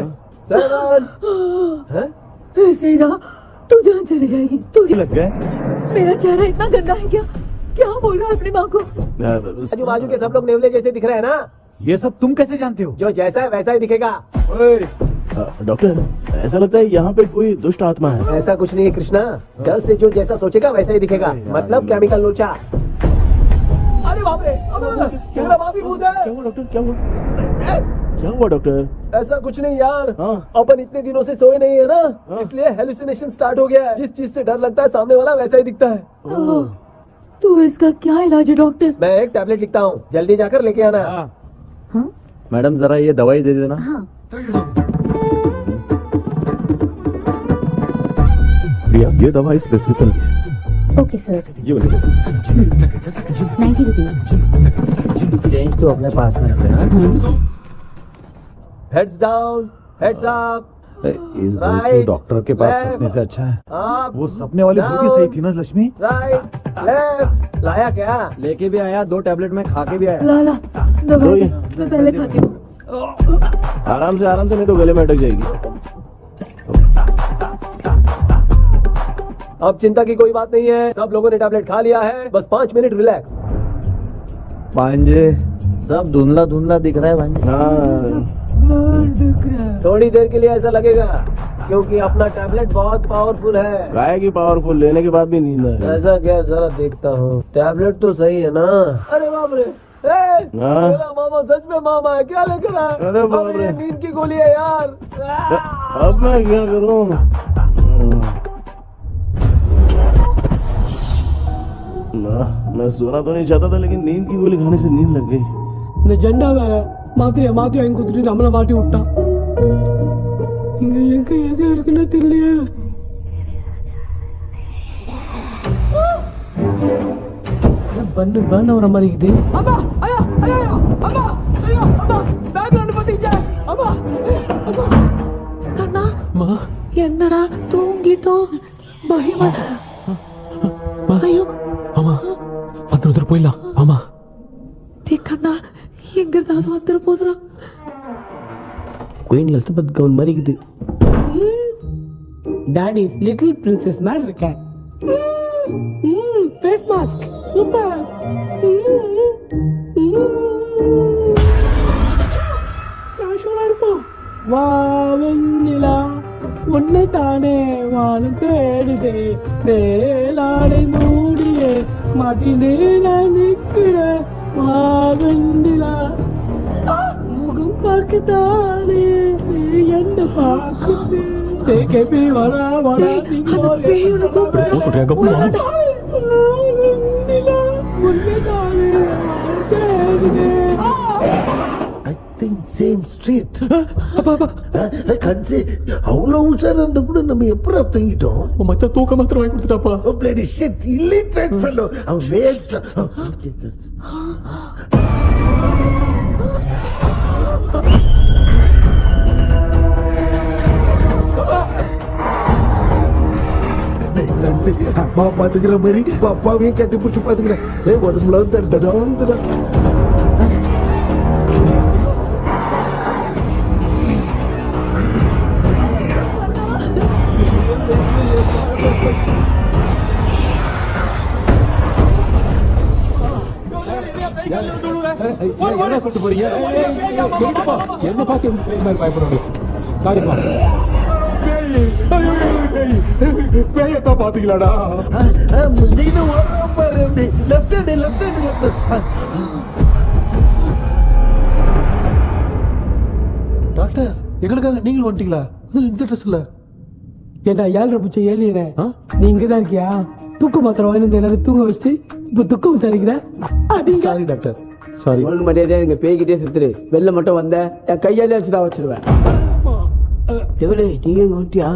7। ऐसे ही रहा तू जान चली जाएगी। तू लग गए। मेरा चेहरा इतना गंदा है क्या? क्या बोल रहा है अपनी माँ को? आजू बाजू के सब लोग नेवले जैसे दिख रहे हैं ना? ये सब तुम कैसे जानते हो? जो जैसा है वैसा ही दिखेगा। डॉक्टर ऐसा लगता है यहाँ पे कोई दुष्ट आत्मा है। ऐसा कुछ नहीं है कृष्णा, डर से जो जैसा सोचेगा वैसा ही दिखेगा, मतलब केमिकल लोचा। अरे बाप रे, मेरा बाप ही भूत है। क्या हुआ डॉक्टर? क्या हुआ डॉक्टर? ऐसा कुछ नहीं यार, हाँ। अपन इतने दिनों से सोए नहीं है ना, इसलिए हेलुसिनेशन स्टार्ट हो गया है। जिस चीज से डर लगता है सामने वाला वैसा ही दिखता है। तो इसका क्या इलाज है डॉक्टर? मैं एक टैबलेट लिखता हूँ, जल्दी जाकर लेके आना। हाँ? मैडम जरा ये दवाई दे देना। हाँ। प्रिया ये दवा इस प्रिस्क्रिप्शन की है। Okay sir. ये वाली दो। 90 रुपीज। चेंज तो अपने पास में रखना। Heads down, heads up. इस भूत डॉक्टर के पास फंसने से अच्छा है वो सपने वाली भूत ही सही थी ना लक्ष्मी। Right left. लाया क्या? लेके भी आया, 2 टैबलेट में खा के भी आया। ला दवाई मैं पहले खाती हूँ। आराम से नहीं तो गले में अटक जाएगी। अब चिंता की कोई बात नहीं है, सब लोगों ने टैबलेट खा लिया है, बस 5 मिनट रिलैक्स। भांजे सब धुंधला धुंधला दिख रहा है भांजे। हाँ थोड़ी देर के लिए ऐसा लगेगा। क्योंकि अपना टैबलेट बहुत पावरफुल है। गाय की पावरफुल लेने के बाद भी नींद है। ऐसा क्या, जरा देखता हूँ। टैबलेट तो सही है ना? अरे बाप रे, मेरा मामा सच में मामा है, क्या लेकर आया? अरे बाप रे, नींद की गोली है यार। अब मैं क्या करूँ? मैं सोना तो नहीं चाहता था, लेकिन नींद की गोली खाने से नींद लग गई। நிஜண்டா வேற மாத்திரையா மாத்தி வாங்கி கொடுத்துட்டு நம்மள மாட்டி விட்டான். இங்க எங்க எது இருக்குன்னு தெரியலையே. பண்டு பர்ன் ஆகுற மாதிரி இருக்குது. அம்மா ஐயா ஐயா அம்மா ஐயா அம்மா பேக்ரவுண்ட் பத்திச்சே அம்மா அம்மா கண்ணா அம்மா என்னடா தூங்கிட்டோம் பயமா ஐயோ அம்மா வந்து போயிடலாம் அம்மா கண்ணா எங்க இருந்தாலும் வந்துட போதுரா குயின் எலிசபெத் கவுன் மாதிரி இருக்குது டாடி லிட்டில் பிரின்சஸ் மாதிரி இருக்கேன் ஃபேஸ் மாஸ்க் சூப்பர் கேஷுவலா இருப்போம் வா வெண்ணிலா உன்னை தானே வானம் தேடுதே வேளாடை மூடியே மாட்டினே நான் நிற்கிறேன் வெண்ணிலா முகம் பார்க்கத்தானே என்ன பார்க்குது தேக்கபி வரா வரா I think same street. கன்சி அவ்வளவு உஷாரா இருந்தா கூட நம்ம எப்படா தூங்கிட்டோம்? மச்சான் தூக்க மாத்திரம் வாங்கி கொடுத்துட்டாப்பா. Oh bloody shit, illiterate fellow. அவன் வேஸ்ட். அம்மா பாத்துக்கிற மாதிரி அப்பாவையும் கட்டி பிடிச்சி பாத்துக்கிறேன். உடம்புல தடா என்ன சொல்லிட்டு போறீங்க? என்ன பார்த்து பயப்படுறாங்க? சாரிப்பா, பேயத்தான் பாத்தீங்களாடா? டாக்டர், எங்களுக்காக நீங்கள் வந்துட்டீங்களா? இந்த ட்ரெஸ் இல்ல ஏண்டா 7:30 பூச்சி ஏலியனே, நீ இங்கதான் இருக்கியா? தூக்க மாத்திரம் வாங்கி எல்லாரும் தூங்க வச்சுட்டு இப்ப துக்கம் விசாரிக்கிறேன். Sorry doctor, sorry. ஒழுங்கு மரியாதையா எங்க பேய்கிட்டே செத்துரு. வெளில மட்டும் வந்த என் கையாலே வச்சுதான் வச்சிருவேன். எவ்வளவு நீ எங்க வந்துட்டியா?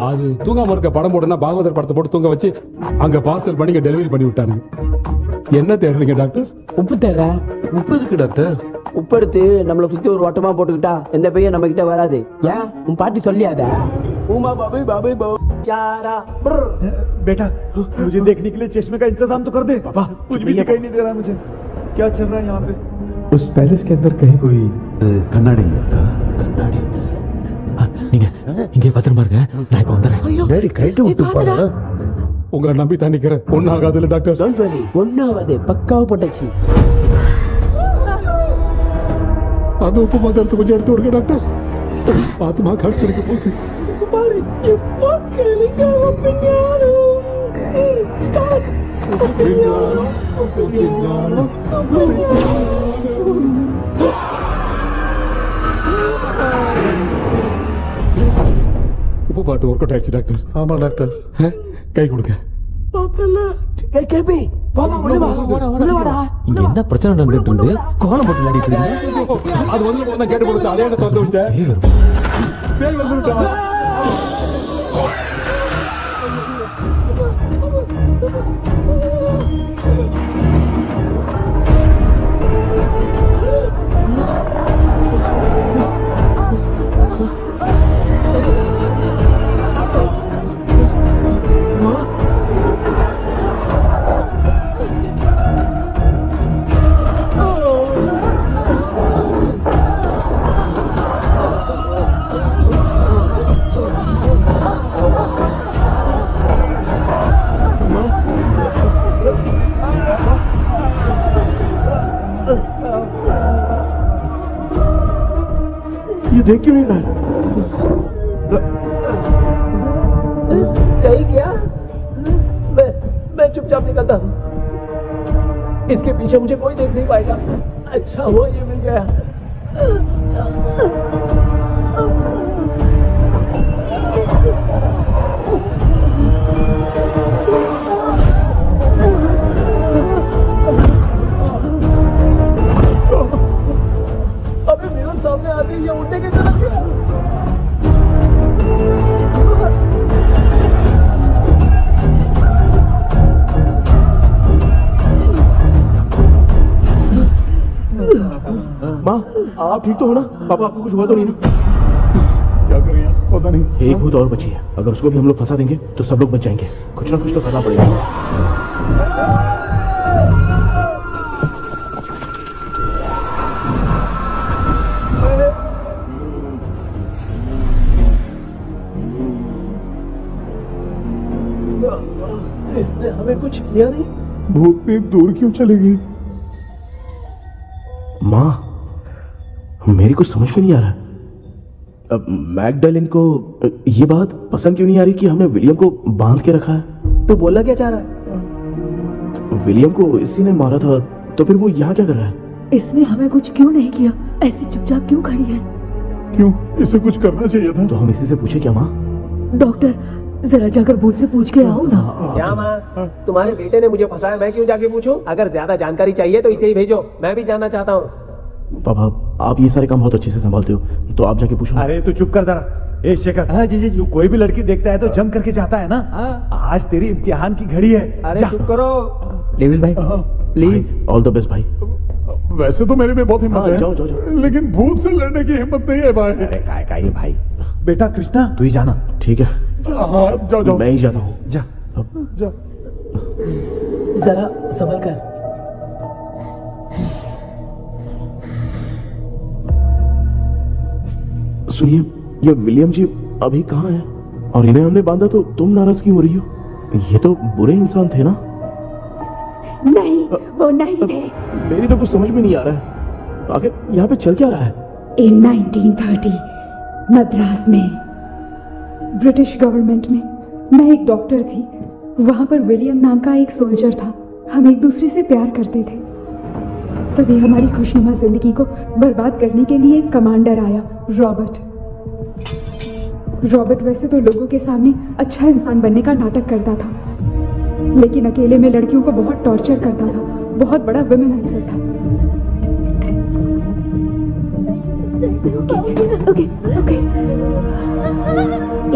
அது தூங்காம இருக்க படம் போடுனா பாகவதர் படத்தை போட்டு தூங்க வச்சு அங்க பார்சல் பண்ணி டெலிவரி பண்ணி விட்டானுங்க. என்ன தேடுறீங்க டாக்டர்? உப்பு தேட. உப்பு எதுக்கு டாக்டர்? உப்பு எடுத்து நம்மளை சுத்தி ஒரு வட்டமா போட்டுக்கிட்டா எந்த பையன் நம்ம கிட்ட வராது. ஏன் உன் பாட்டி சொல்லியாத? உமா பாபு பாபு பாபு चारा बेटा, मुझे देखने के लिए चश्मे का इंतजाम तो कर दे। पापा कुछ भी दिखाई नहीं दे रहा मुझे, क्या चल रहा है यहाँ पे? उस पैलेस के अंदर कहीं कोई कन्नाडी नहीं था? கண்ணாடி நீங்க இங்கே பத்திரமா இருங்க, நான் இப்ப வந்துடுறேன். டேடி கைட்டு விட்டு போறா. உங்களை நம்பி தான் நிக்கிறேன். ஒன்னும் ஆகாதுல்ல டாக்டர்? டோன்ட் வரி, ஒன்னாவது பக்காவ போட்டாச்சு. அது உப்பு மாத்திரத்தை கொஞ்சம் எடுத்து விடுங்க டாக்டர். பாத்துமா காட்சி எடுக்க போகுது. பாரு எப்போ கேளுங்க ஒப்பினியானோ ஸ்டார்ட் ஒப்பினியானோ ஒப்பினியானோ உப்பு பாட்டு ஒர்க் அவுட் ஆயிடுச்சு டாக்டர். ஆமா டாக்டர். கை கொடுங்க. பார்த்தல கேபி வாமா உள்ள வாடா. இங்க என்ன பிரச்சனை நடந்துட்டு இருக்கு? கோலம் போட்டு விளையாடிட்டு இருக்கீங்க. அது வந்து போனா கேட்டு போடுச்சு. அதே என்ன தந்து வச்சேன். பேய் வந்துட்டா. ये देख क्यों नहीं रहा? यही क्या? मैं चुपचाप निकलता हूँ। इसके पीछे मुझे कोई देख नहीं पाएगा। अच्छा हुआ ये मिल गया। अबे मेरे सामने आते ही ये उड़ने की तरफ गया। माँ, आप ठीक तो हो ना? पापा आपको कुछ हुआ तो नहीं ना? क्या करें यार, पता नहीं। एक भूत और बची है, अगर उसको भी हम लोग फंसा देंगे तो सब लोग बच जाएंगे। कुछ ना कुछ तो करना पड़ेगा। इसने हमें कुछ किया नहीं। भूतनी दूर क्यों चली गई? माँ, मेरी कुछ समझ में नहीं आ रहा। अब मैगडालिन को ये बात पसंद क्यों नहीं आ रही कि हमने विलियम को बांध के रखा है? तो बोलना क्या चाह रहा है? विलियम को इसी ने मारा था, तो फिर वो यहाँ क्या कर रहा है? इसने हमें कुछ क्यों नहीं किया? ऐसी चुपचाप क्यों खड़ी है? क्यों, इसे कुछ करना चाहिए था। तो हम इसी से पूछे क्या माँ? डॉक्टर, जरा जाकर भूत से पूछ के आओ ना। क्या माँ, तुम्हारे बेटे ने मुझे फंसाया, मैं क्यों जाके पूछूं? अगर ज्यादा जानकारी चाहिए तो इसे ही भेजो, मैं भी जानना चाहता हूँ। पापा, आप ये सारे काम बहुत अच्छे से संभालते हो, तो आप जाके पूछो। अरे तू चुप कर जरा। ए शेखर, हाँ जी। तू कोई भी लड़की देखता है तो जम करके जाता है ना। आज तेरी इम्तिहान की घड़ी है। अरे जा। चुप करो डेविल भाई, प्लीज। ऑल द बेस्ट भाई। वैसे तो मेरे में बहुत हिम्मत है, जाओ, जाओ, जाओ। लेकिन भूत से लड़ने की हिम्मत नहीं है भाई। अरे काय का ये भाई। बेटा कृष्णा, तू ही जाना। ठीक है, हाँ, जाओ जाओ। मैं ही जाता हूँ। जा। जा। जरा संभल कर। सुनिए, ये विलियम जी अभी कहाँ हैं? और इन्हें हमने बांधा तो तुम नाराज क्यों हो रही हो? ये तो बुरे इंसान थे ना? नहीं, वो नहीं थे। मेरी तो कुछ समझ में नहीं आ रहा है। आखिर यहाँ पे चल क्या रहा है? इन 1930 मद्रास में ब्रिटिश गवर्नमेंट में मैं एक डॉक्टर थी। वहां पर विलियम नाम का एक सोल्जर था। हम एक दूसरे से प्यार करते थे। तभी हमारी खुशनुमा जिंदगी को बर्बाद करने के लिए एक कमांडर आया, रॉबर्ट। रॉबर्ट वैसे तो लोगों के सामने अच्छा इंसान बनने का नाटक करता था, लेकिन अकेले में लड़कियों को बहुत टॉर्चर करता था। बहुत बड़ा वुमेनाइजर था। ओके।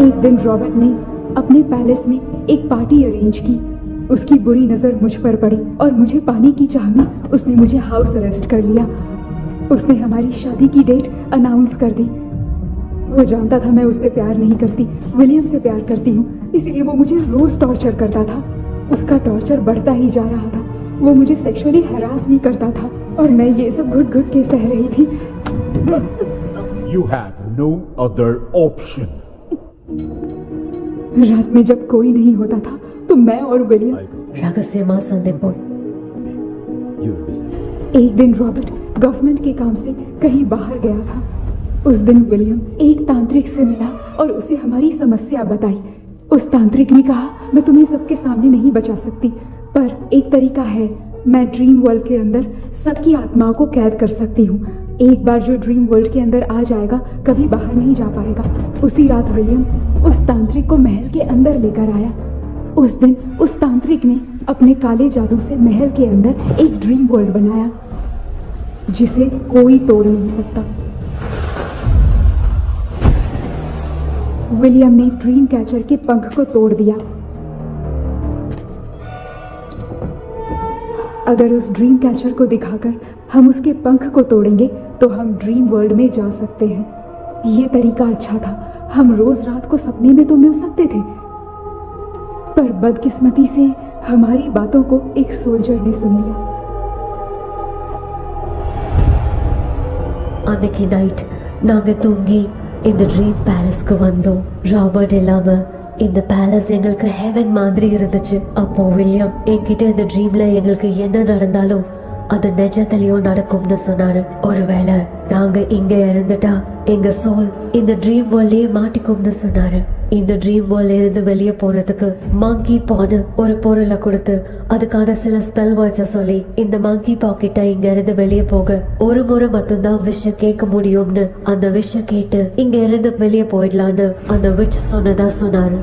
एक दिन रॉबर्ट ने अपने पैलेस में एक पार्टी अरेंज की। उसकी बुरी नजर मुझ पर पड़ी और मुझे पाने की चाह में उसने मुझे हाउस अरेस्ट कर लिया। उसने हमारी शादी की डेट अनाउंस कर दी। वो जानता था मैं उससे प्यार नहीं करती, विलियम से प्यार करती हूँ, इसीलिए वो मुझे रोज टॉर्चर करता था। उसका टॉर्चर बढ़ता ही जा रहा था। वो मुझे सेक्सुअली हैरास भी करता था और मैं ये सब घुट घुट के सह रही थी। You have no other option. रात में जब कोई नहीं होता था तो मैं और विलियम रहस्यमा संदेह। एक दिन रॉबर्ट गवर्नमेंट के काम से कहीं बाहर गया था। उस दिन विलियम एक तांत्रिक से मिला और उसे हमारी समस्या बताई। उस तांत्रिक ने कहा, मैं तुम्हें सबके सामने नहीं बचा सकती, पर एक तरीका है। मैं ड्रीम वर्ल्ड के अंदर सबकी आत्माओं को कैद कर सकती हूँ। एक बार जो ड्रीम वर्ल्ड के अंदर आ जाएगा कभी बाहर नहीं जा पाएगा। उसी रात विलियम उस तांत्रिक को महल के अंदर लेकर आया। उस दिन उस तांत्रिक ने अपने काले जादू से महल के अंदर एक ड्रीम वर्ल्ड बनाया जिसे कोई तोड़ नहीं सकता। विलियम ने ड्रीम कैचर के पंख को तोड़ दिया। अगर उस ड्रीम कैचर को दिखाकर हम उसके पंख को तोड़ेंगे तो हम ड्रीम वर्ल्ड में जा सकते हैं। ये तरीका अच्छा था। हम रोज रात को सपने में तो मिल सकते थे, पर बदकिस्मती से हमारी बातों को एक सोल्जर ने सुन लिया। அன்னைக்கு நைட் நாங்க தூங்கி இந்த ட்ரீம் பேலஸ்க்கு வந்தோம். ராபர்ட் இல்லாம இந்த பேலஸ் எங்களுக்கு ஹெவன் மாதிரி இருந்துச்சு. அப்போ வில்லியம் என்கிட்ட இந்த ட்ரீம்ல எங்களுக்கு என்ன நடந்தாலும் அது நிஜத்திலயும் நடக்கும்னு சொன்னாரு. ஒருவேளை நாங்க இங்க இறந்துட்டா எங்க சோல் இந்த ட்ரீம் வேர்ல்ட்லயே மாட்டிக்கும்னு சொன்னாரு. இந்த ட்ரீம் வேர்ல்ட்ல இருந்து வெளியே போறதுக்கு மங்கி பான்னு ஒரு பொருளை கொடுத்து அதுக்கான சில ஸ்பெல் வேர்ட்ஸை சொல்லி இந்த மங்கி பாக்கிட்ட இங்க இருந்து வெளியே போக ஒரு முறை மட்டும்தான் விஷயம் கேட்க முடியும்னு அந்த விஷயம் கேட்டு இங்க இருந்து வெளியே போயிடலான்னு அந்த விச் சொன்னதா சொன்னாரு.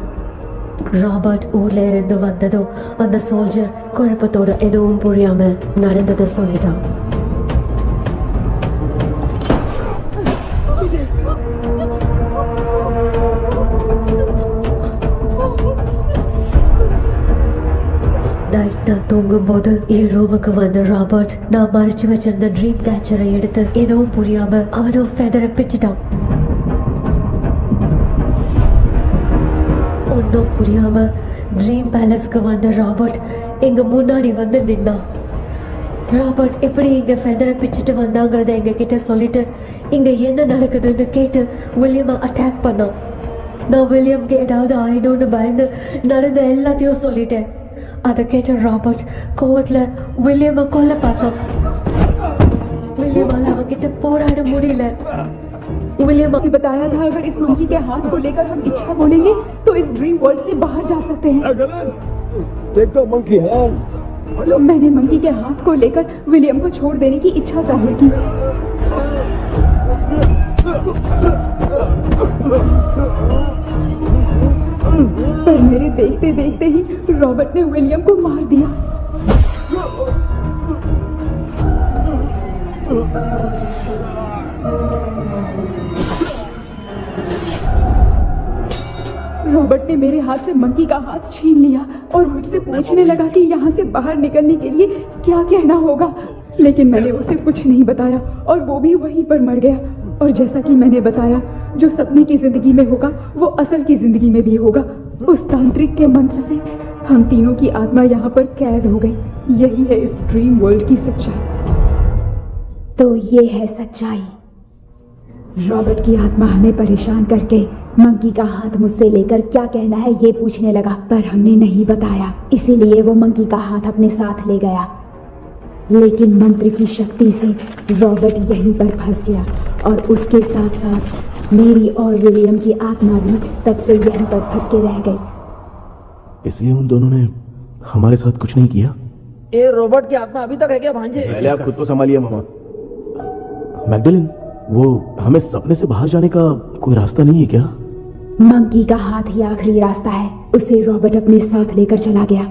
ராபர்ட் ஊர்ல இருந்து வந்ததும் அந்த சோல்ஜர் குழப்பத்தோட எதுவும் புரியாம நடந்ததை சொல்லிட்டான். நைட் நான் தூங்கும் போது என் ரூமுக்கு வந்த ராபர்ட் நான் மறைச்சு வச்சிருந்த ட்ரீம் கேச்சரை எடுத்து எதுவும் புரியாம அவனும் ஃபெதரை பிச்சிட்டான். ஒன்னும் புரியாம ட்ரீம் பேலஸ்க்கு வந்த ராபர்ட் எங்க முன்னாடி வந்து நின்னான். ராபர்ட் எப்படி இங்க ஃபெதரை பிச்சுட்டு வந்தாங்கிறத எங்க கிட்ட சொல்லிட்டு இங்க என்ன நடக்குதுன்னு கேட்டு வில்லியமை அட்டாக் பண்ணான். நான் வில்லியம்க்கு ஏதாவது ஆயிடும்னு பயந்து நடந்த எல்லாத்தையும் சொல்லிட்டேன். அதை கேட்ட ராபர்ட் கோவத்துல வில்லியமை கொல்ல பார்த்தான். வில்லியமால அவன்கிட்ட போராட முடியல. विलियम ने बताया था अगर इस मंकी के हाथ को लेकर हम इच्छा बोलेंगे तो इस ड्रीम वर्ल्ड से बाहर जा सकते हैं. मैंने मंकी के हाथ को लेकर विलियम को छोड़ देने की इच्छा जाहिर की. पर मेरे देखते देखते ही रॉबर्ट ने विलियम को मार दिया. रॉबर्ट ने मेरे हाथ से मंकी का हाथ छीन लिया और मुझसे पूछने लगा कि यहाँ से बाहर निकलने के लिए क्या कहना होगा. लेकिन मैंने उसे कुछ नहीं बताया और वो भी वहीं पर मर गया. और जैसा कि मैंने बताया जो सपने की जिंदगी में होगा वो असल की जिंदगी में भी होगा. उस तांत्रिक के मंत्र से हम तीनों की आत्मा यहाँ पर कैद हो गई. यही है इस ड्रीम वर्ल्ड की सच्चाई. तो ये है सच्चाई. रॉबर्ट की आत्मा हमें परेशान करके मंकी का हाथ मुझसे लेकर क्या कहना है ये पूछने लगा, पर हमने नहीं बताया. इसीलिए वो मंकी का हाथ अपने साथ ले गया. लेकिन मंत्र की शक्ति से रॉबर्ट यहीं पर फंस गया और उसके साथ साथ मेरी और विलियम की आत्मा भी तब से यहीं पर फंस के रह गई. इसलिए उन दोनों ने हमारे साथ कुछ नहीं किया. ये रॉबर्ट की आत्मा अभी तक है क्या भांजे? पहले आप खुद को संभालिए मामा. मैगडलेन, वो हमें सपने से बाहर जाने का कोई रास्ता नहीं है क्या? मंकी का हाथ ही आखिरी रास्ता है. उसे रॉबर्ट अपने साथ लेकर चला गया.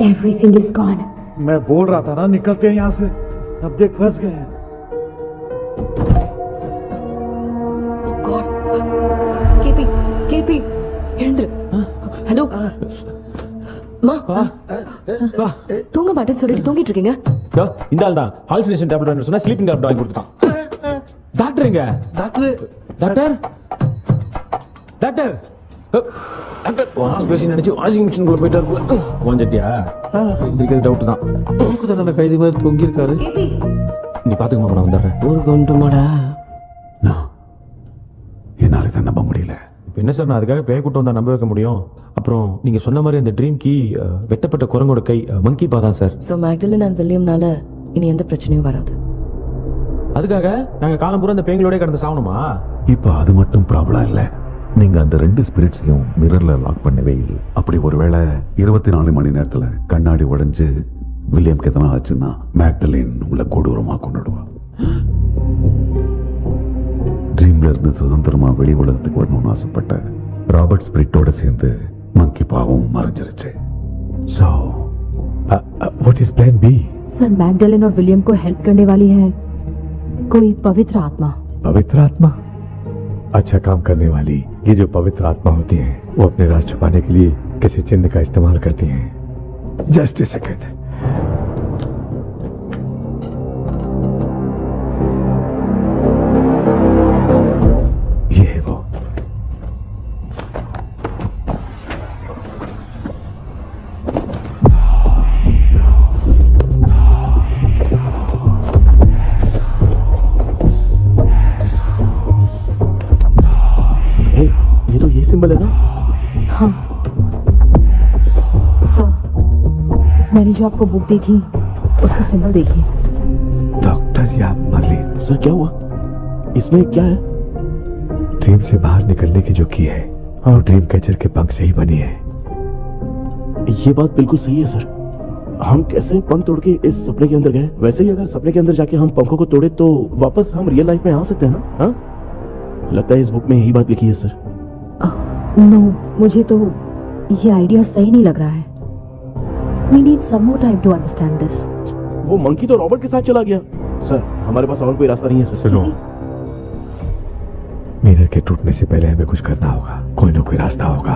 Everything is gone. मैं बोल रहा था ना निकलते हैं यहाँ से. अब देख फंस गए हैं. கேபி எழுந்துரு. ஹலோ மா, தூங்க மாட்டேன்னு சொல்லிட்டு தூங்கிட்டு இருக்கீங்க. இந்த ஆள் தான் ஹாலுசினேஷன் டேப்லெட் வாங்கி சொன்னா ஸ்லீப்பிங் டேப்லெட் வாங்கி கொடுத்தான். டாக்டர் எங்க? Doctor doctor doctor doctor wash பேசி நினைச்சு வாஷிங் மிஷின் குள்ள போயிட்டாரு. வாஞ்சிட்டியா? இதுக்கு டவுட் தான். தன்னோட கைதி மாதிரி தொங்கி இருக்காரு. நீ பாத்துக்கமா, நான் வந்துடுறேன். ஒரு கொண்டுமாடா. என்னால இதை நம்ப முடியல. இப்போ என்ன சார், நான் அதுக்காக பேய் கூட்டம் வந்தா நம்ப வைக்க முடியும்? அப்புறம் நீங்க சொன்ன மாதிரி அந்த ட்ரீம் கீ வெட்டப்பட்ட குரங்கோட கை மங்கி பா தான் சார். ஸோ மேக்டலின் அண்ட் வில்லியம்னால இனி எந்த பிரச்சனையும் வராது. அதுக்காக நாங்க காலம் பூரா அந்த பேய்களோட கடந்து சாகணுமா? இப்ப அது மட்டும் ப்ராப்ளம் இல்ல. நீங்க அந்த 2 ஸ்பிரிட்ஸையும் மிரர்ல லாக் பண்ணவே இல்லை. அப்படி ஒருவேளை 24 மணி நேரத்துல கண்ணாடி உடைஞ்சு வில்லியம்க்கு எதனா ஆச்சுன்னா மேக்டலின் உங்களை கொடூரமா கொண்டுடுவா. ட்ரீம்ல இருந்து சுதந்திரமா வெளி உலகத்துக்கு வரணும்னு ஆசைப்பட்ட ராபர்ட் ஸ்பிரிட்டோட சேர்ந்து மங்கி பாவும் மறைஞ்சிருச்சு. So, what is plan B? Sir Magdalene और विलियम को हेल्प करने वाली है कोई पवित्र आत्मा. पवित्र आत्मा? अच्छा काम करने वाली ये जो पवित्र आत्मा होती हैं वो अपने राज छुपाने के लिए किसी चिन्ह का इस्तेमाल करती हैं. Just a second. ये है वो. ये तो ये सिंबल है ना? हाँ सर, मैंने जो आपको बुक दी थी उसका सिंबल देखिए. डॉक्टर या मर्लिन? सर क्या हुआ? इसमें क्या है? ड्रीम से बाहर निकलने की जो की है वो ड्रीम कैचर के पंख से ही बनी है। ये बात बिल्कुल सही है सर। हम कैसे पंख तोड़ के इस सपने के अंदर गए? वैसे ही अगर सपने के अंदर जाके हम पंखों को तोड़े तो वापस हम रियल लाइफ में आ सकते हैं ना? हाँ, लगता है इस बुक में यही बात लिखी है सर। नो, मुझे तो ये आइडिया सही नहीं लग रहा है। We need some more time to understand this. वो मंकी तो रॉबर्ट के साथ चला गया। सर हमारे पास और कोई रास्ता नहीं है सर। सुनो, मिरर के टूटने से पहले हमें कुछ करना होगा। कोई ना कोई रास्ता होगा।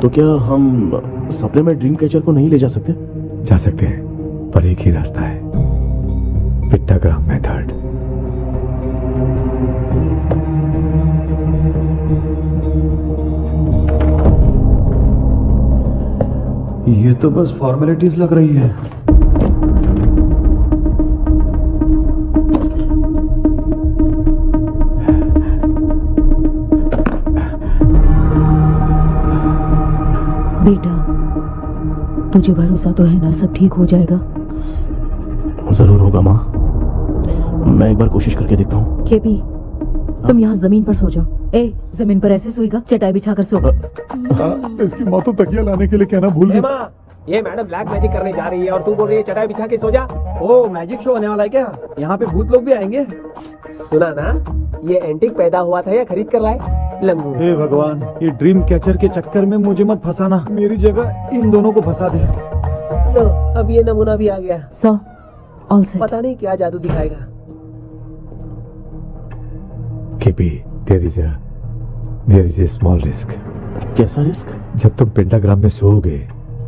तो क्या हम सपने में ड्रीम कैचर को नहीं ले जा सकते? जा सकते हैं, पर एक ही रास्ता है, पिट्टाग्राम मेथड। ये तो बस फॉर्मेलिटीज लग रही है। बेटा, तुझे भरोसा तो है ना सब ठीक हो जाएगा? जरूर होगा माँ, मैं एक बार कोशिश करके देखता हूँ। केपी, तुम यहाँ जमीन पर सो जाओ। ए, जमीन पर ऐसे सोएगा? चटाई बिछाकर सो। इसकी माँ तो तकिया लाने के लिए कहना भूल गई। माँ, ये मैडम ब्लैक मैजिक करने जा रही है और तू बोल रही है चटाई बिछा के सो जा। ओ, मैजिक शो होने वाला है क्या? यहाँ पे भूत लोग भी आएंगे। सुना ना, ये एंटीक पैदा हुआ था या खरीद कर लाए? लंगू। हे भगवान, ये ड्रीम कैचर के चक्कर में मुझे मत फंसाना। मेरी जगह इन दोनों को फंसा दे। लो, अब ये नमूना भी आ गया। सो, ऑल सेट। पता नहीं क्या जादू दिखाएगा। KP, there is a small risk। कैसा रिस्क? जब तुम पेंटाग्राम में सोओगे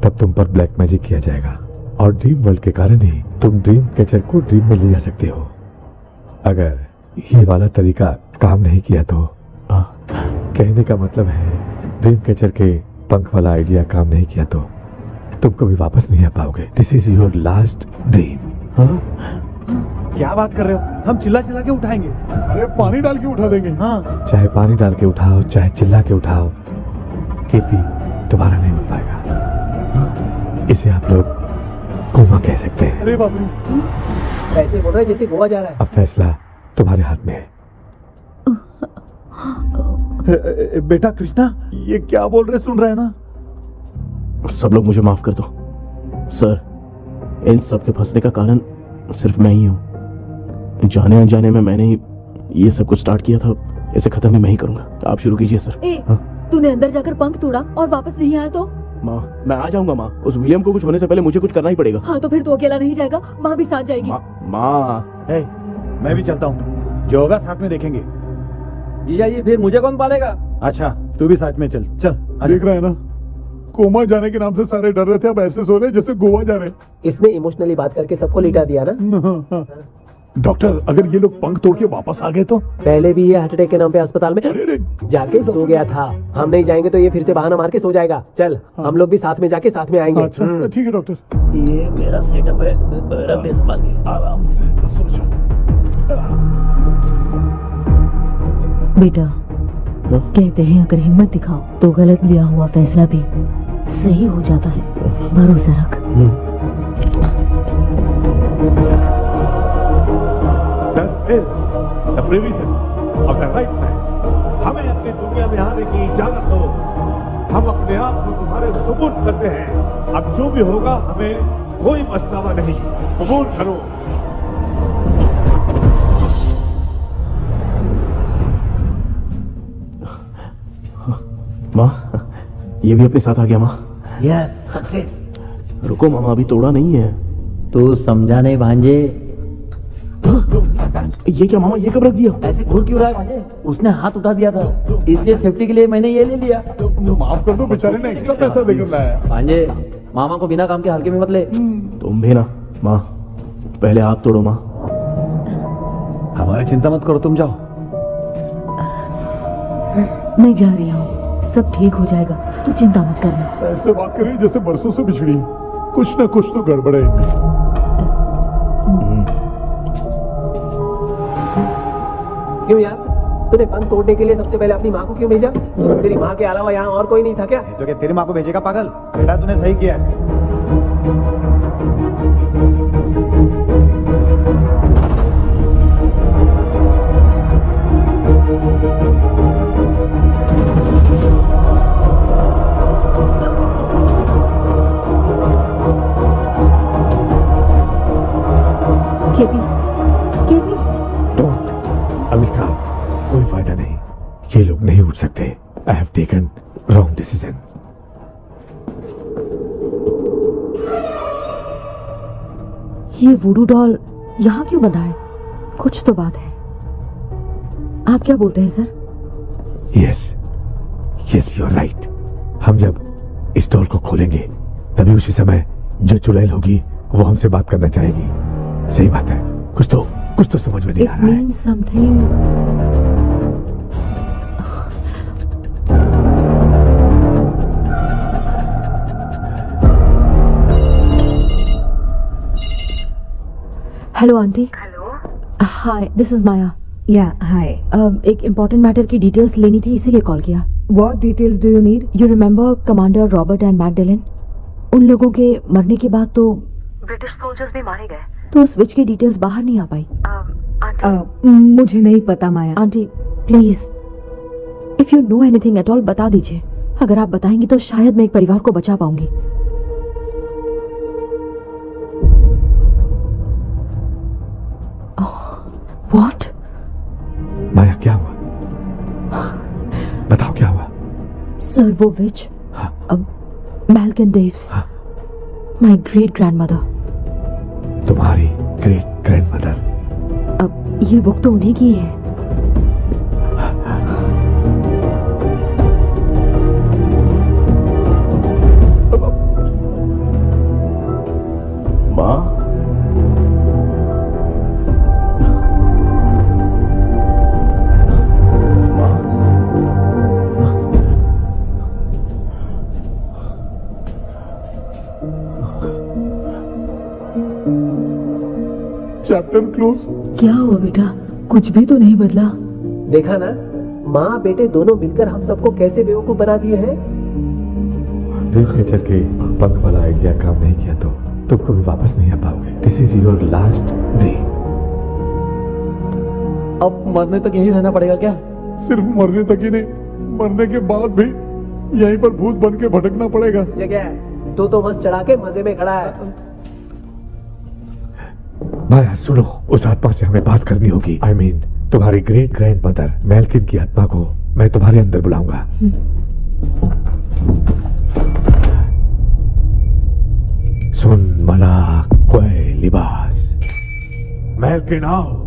तब तुम पर ब्लैक मैजिक किया जाएगा और ड्रीम वर्ल्ड के कारण ही तुम ड्रीम कैचर को ड्रीम में ले जा सकते हो। अगर ये वाला तरीका काम नहीं किया तो कहने का मतलब है ड्रीम कैचर के पंख वाला आइडिया काम नहीं किया तो तुम कभी वापस नहीं आ पाओगे। This is your last dream. क्या बात कर रहे हो? हम चिल्ला चिल्ला के उठाएंगे। अरे पानी डाल के उठा देंगे। हाँ, चाहे पानी डाल के उठाओ, चाहे चिल्ला के उठाओ, केपी दोबारा नहीं उठ पाएगा। इसे आप लोग कोमा कह सकते हैं। अरे बाप रे, ऐसे बोल रहा है जैसे गोवा जा रहा है। अब फैसला तुम्हारे हाथ में है। बेटा कृष्णा, ये क्या बोल रहे सुन रहे हैं ना? सब लोग मुझे माफ कर दो सर। इन सब के फंसने का कारण सिर्फ मैं ही हूँ। जाने अनजाने में मैंने ही ये सब कुछ स्टार्ट किया था। इसे खत्म भी मैं ही करूंगा। आप शुरू कीजिए सर। तूने अंदर जाकर पंख तोड़ा और वापस नहीं आया तो? माँ, मैं आ जाऊंगा माँ। उस विलियम को कुछ होने से पहले मुझे कुछ करना ही पड़ेगा। हाँ, तो फिर तू अकेला नहीं जाएगा, माँ भी साथ जाएगी। माँ, मैं भी चलता हूँ। जो होगा साथ में देखेंगे। जीजा जी, फिर मुझे कौन पालेगा? अच्छा, तू भी साथ में चल। चल देख रहा है ना, कोमा जाने के नाम से सारे डर रहे थे, अब ऐसे सो रहे जैसे गोवा जा रहे। इसने इमोशनली बात करके सबको लिटा दिया ना। डॉक्टर, अगर ये लोग पंख तोड़ के वापस आ गए तो? पहले भी ये हार्ट अटैक के नाम पे अस्पताल में जाके सो गया था। हम नहीं जाएंगे तो ये फिर से बहाना मार के सो जाएगा। चल, हम लोग भी साथ में जाके साथ में आएंगे। अच्छा, ठीक है डॉक्टर। ये मेरा सेटअप है, रख दे संभाल के। आराम से सो जाओ। बेटा, कहते हैं अगर हिम्मत दिखाओ तो गलत लिया हुआ फैसला भी सही हो जाता है। भरोसा रख। हमें अपनी दुनिया में आने की इजाजत दो। हम अपने आप को तुम्हारे सुपुर्द करते हैं। अब जो भी होगा हमें कोई पछतावा नहीं। कबूल करो। माँ, ये भी अपने साथ आ गया। माँ, यस, सक्सेस। रुको मामा, अभी तोड़ा नहीं है। तू समझा नहीं भांजे। ये क्या मामा, ये कब रख दिया? ऐसे घूर क्यों रहा है भांजे? उसने हाथ उठा दिया था, इसलिए सेफ्टी के लिए मैंने ये ले लिया। माफ कर दो, बेचारे ने एक्स्ट्रा पैसा देकर लाया। भांजे, मामा को बिना काम के हल्के में मत ले। तुम भी ना। माँ, पहले हाथ तोड़ो। माँ, हमारी चिंता मत करो, तुम जाओ। मैं जा रही हूँ, सब ठीक हो जाएगा, तू चिंता मत करना। ऐसे बात करें जैसे बरसों से बिछड़ी। कुछ ना कुछ तो गड़बड़ है। क्यों यार, तूने पंख तोड़ने के लिए सबसे पहले अपनी माँ को क्यों भेजा? तेरी माँ के अलावा यहाँ और कोई नहीं था क्या? तो क्या तेरी माँ को भेजेगा पागल? बेटा, तूने सही किया है। taken wrong decision. ये वुडू डॉल यहाँ क्यों बंधा है? कुछ तो बात है। आप क्या बोलते हैं सर? Yes, you're right. हम जब इस डॉल को खोलेंगे तभी उसी समय जो चुड़ैल होगी वो हमसे बात करना चाहेगी। सही बात है। कुछ तो समझ में नहीं आ रहा है। It means something. Hello aunty. Hello. Hi, this is Maya. Yeah hi. एक इम्पोर्टेंट मैटर की डिटेल्स लेनी थी, इसीलिए कॉल किया। What details do you need? You remember commander Robert and Magdalene? उन लोगों के मरने के बाद तो ब्रिटिश सोल्जर्स भी मारे गए। तो उस विच की डिटेल्स बाहर नहीं आ पाई। आंटी मुझे नहीं पता Maya. Aunty please, if you know anything at all बता दीजिए। अगर आप बताएंगी तो शायद मैं एक परिवार को बचा पाऊंगी। व्हाट? माया क्या हुआ? बताओ क्या हुआ? सर वो विच मैल्कन डेव्स, माय ग्रेट ग्रैंडमदर। तुम्हारी ग्रेट ग्रैंडमदर? अब ये बुक तो उन्हीं की है। माँ, चैप्टर क्लोज। क्या हुआ बेटा? कुछ भी तो नहीं बदला। देखा ना, माँ बेटे दोनों मिलकर हम सबको कैसे बेवकूफ बना दिए हैं। ड्रीम कैचर के पंख वाला आइडिया काम नहीं किया तो तुम कभी वापस नहीं आ पाओगे। This is your last dream. अब मरने तक यही रहना पड़ेगा क्या? सिर्फ मरने तक ही नहीं, मरने के बाद भी यहीं पर भूत बन के भटकना पड़ेगा। जगह तो बस चढ़ा के मजे में खड़ा है। माया सुनो, उस आत्मा से हमें बात करनी होगी। I mean, तुम्हारी ग्रेट ग्रैंड मदर मैल्किन की आत्मा को मैं तुम्हारे अंदर बुलाऊंगा। सुन मला कोई लिबास, मैल्किन आओ।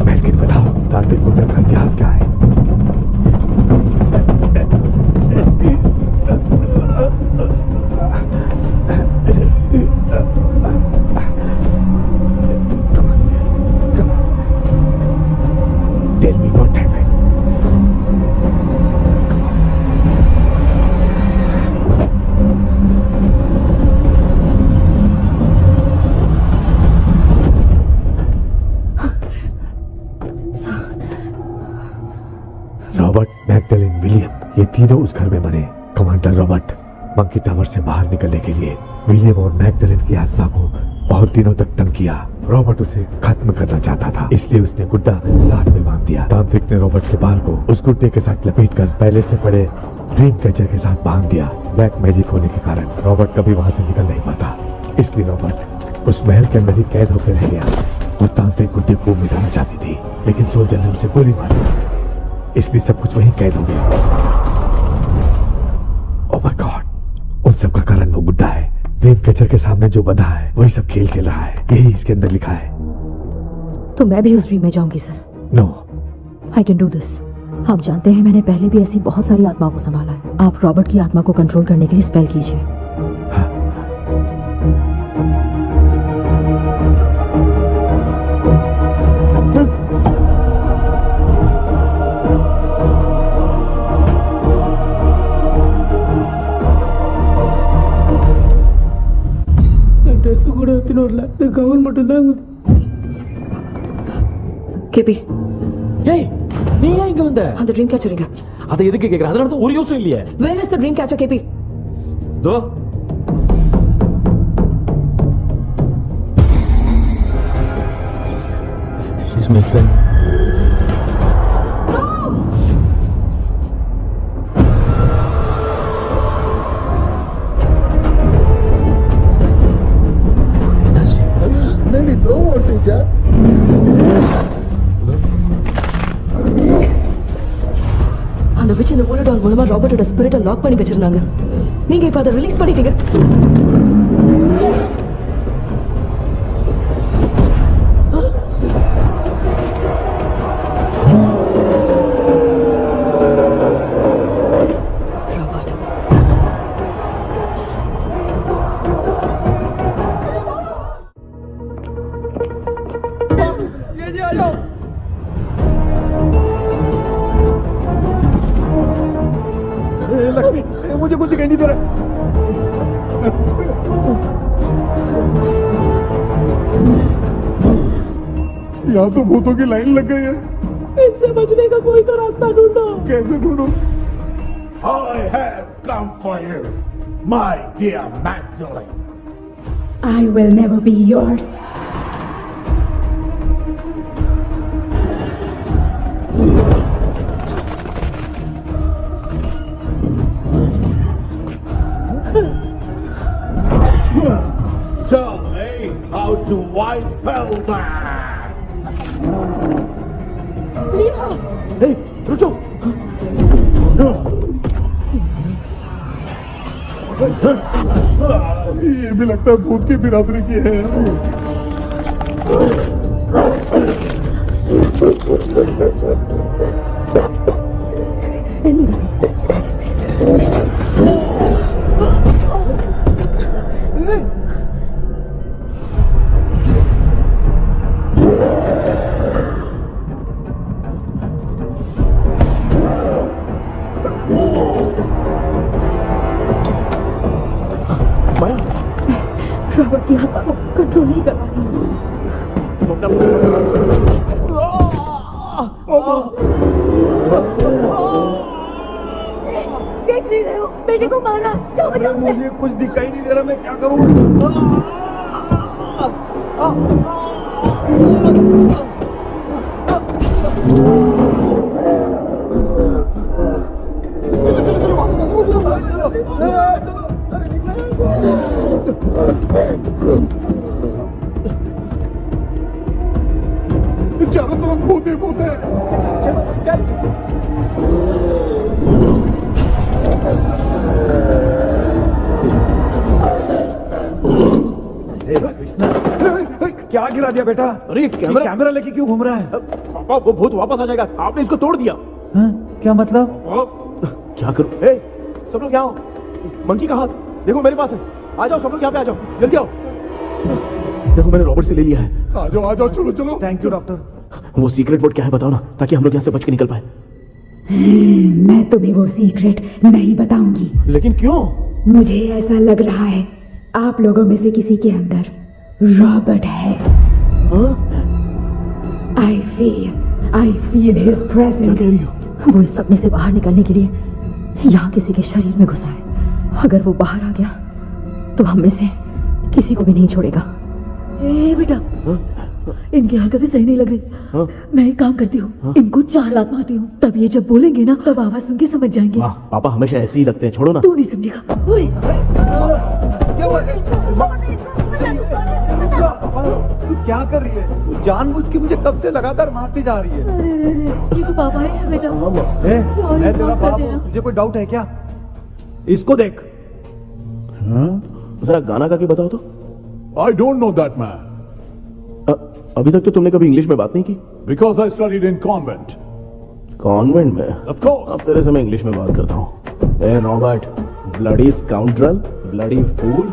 मैल्किन बताओ, तांत्रिक मुद्रा का इतिहास क्या है? Tell me what happened. Robert, Magdalene, William, ये तीनों उस घर में मरे। कमांडर रॉबर्ट मंकी टावर से बाहर निकलने के लिए विलियम और मैगडेलिन की आत्मा को बहुत दिनों तक तंग किया। रॉबर्ट उसे खत्म करना चाहता था, इसलिए उसने गुड्डा साथ में बांध दिया। तांत्रिक ने रॉबर्ट के बाल को उस गुड्डे के साथ लपेटकर पहले से पड़े ड्रीम कैचर के साथ बांध दिया। ब्लैक मैजिक होने के कारण रॉबर्ट कभी वहां से निकल नहीं पाता, इसलिए रॉबर्ट उस महल के अंदर ही कैद होकर रह गया। वो तांत्रिक गुड्डे को मिटाना चाहती थी, लेकिन सोल्जर ने उसे गोली मारी, इसलिए सब कुछ वहीं कैद हो गया। ओह माय गॉड, उन सब का कारण वो गुड्डा है। ड्रीम कैचर के सामने जो बंधा है वही सब खेल खेल रहा है, यही इसके अंदर लिखा है। तो मैं भी उस ड्रीम में जाऊंगी sir. No, I can do this. आप जानते हैं मैंने पहले भी ऐसी बहुत सारी आत्माओं को संभाला है। आप रॉबर्ट की आत्मा को कंट्रोल करने के लिए स्पेल कीजिए। ಡ್ರೆಸ್ ಕೂಡ ನೋಡ್ಲ ಗೌನ್ ಮಟ್ಟದಾಗ கேபி ஏய், நீ ஏன் இங்க வந்த? அந்த ட்ரீம் கேச்சர் எங்க? அதை எதுக்கு கேக்குற? அதனால தான் ஒரு யூஸும் இல்லையே. Where is the dream catcher KP? தோ She's my friend. அந்த விச் இந்த ஊரடால் மூலமா ராபர்ட்டோட ஸ்பிரிட்டை லாக் பண்ணி வச்சிருந்தாங்க. நீங்க இப்ப அதை ரிலீஸ் பண்ணிட்டீங்க. लक्ष्मी, मुझे कुछ दिखाई नहीं दे रहा। यहाँ तो भूतों की लाइन लग गई है। इनसे बचने का कोई तो रास्ता ढूंढो। कैसे ढूंढो? I have come for you, my dear Magdalene. I will never be yours. Tell me how to wipe spell that. Hey, रुको। ये भी लगता है भूत की बिरादरी की है। रॉबर्ट की आत्मा को कंट्रोल नहीं कर पा रही। देख नहीं रहे हो, बेटे को मारा। जाओ बचाओ उसे। मुझे कुछ दिखाई नहीं दे रहा, मैं क्या करूं? चारों तरफ भूत ही भूत है। क्या गिरा दिया बेटा? अरे कैमरा लेके क्यों घूम रहा है? पापा, वो भूत वापस आ जाएगा। आपने इसको तोड़ दिया। हाँ? क्या मतलब? क्या करूं? सब लोग यहाँ आओ। मंकी का हाथ देखो मेरे पास है। आ जाओ सब लोग यहाँ पे, आ जाओ जल्दी आओ। देखो मैंने रॉबर्ट से ले लिया है। आ जाओ चलो चलो। Thank you doctor. वो सीक्रेट वर्ड क्या है बताओ ना, ताकि हम लोग यहाँ से बच के निकल पाए। मैं तुम्हें वो सीक्रेट नहीं बताऊंगी। लेकिन क्यों? मुझे ऐसा लग रहा है आप लोगों में से किसी के अंदर रॉबर्ट है। I feel his presence. वो इस सपने से बाहर निकलने के लिए यहाँ किसी के शरीर में घुसा है। अगर वो बाहर आ गया तो हम में से किसी को भी नहीं छोड़ेगा। ए बेटा, इनकी हरकतें सही नहीं लग रही। मैं एक काम करती हूँ, इनको 4 लात मारती हूँ, तब ये जब बोलेंगे ना तब आवाज सुन के समझ जाएंगे। पापा हमेशा ऐसे ही लगते हैं, छोड़ो ना। तू नहीं समझेगा। ओए, तू क्या कर रही है? तू जानबूझ के मुझे कब से लगातार मारती जा रही है। अरे, ये तो पापा है बेटा। मैं तेरा बाप हूँ, तुझे कोई डाउट है क्या? इसको देख। जरा गाना गा के बताओ तो। I don't know that man. अभी तक तो तुमने कभी इंग्लिश में बात नहीं की। Because I studied in convent. Convent में? Of course. अब तेरे से मैं इंग्लिश में बात करता हूँ। ए Robert, bloody scoundrel, bloody fool.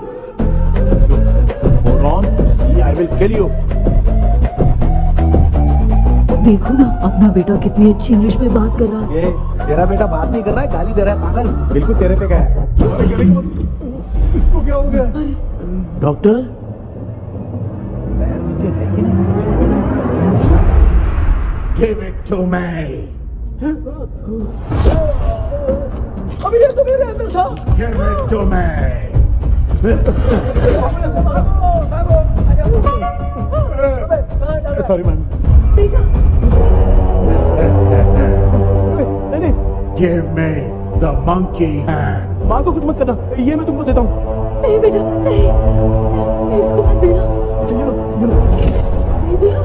Hold on, see I will kill you. देखो ना अपना बेटा कितनी अच्छी इंग्लिश में बात कर रहा है। ये तेरा बेटा बात नहीं कर रहा है, गाली दे रहा है पागल। बिल्कुल तेरे पे गया है। इसको क्या हो गया? Doctor Give it to me. अभी ये तो मेरे अंदर था। Give it to me. Sorry man. नहीं। Give me the monkey hand. माँ को कुछ मत करना, ये मैं तुमको देता हूँ। नहीं बेटा, नहीं, इसको मत देना। नहीं दिया।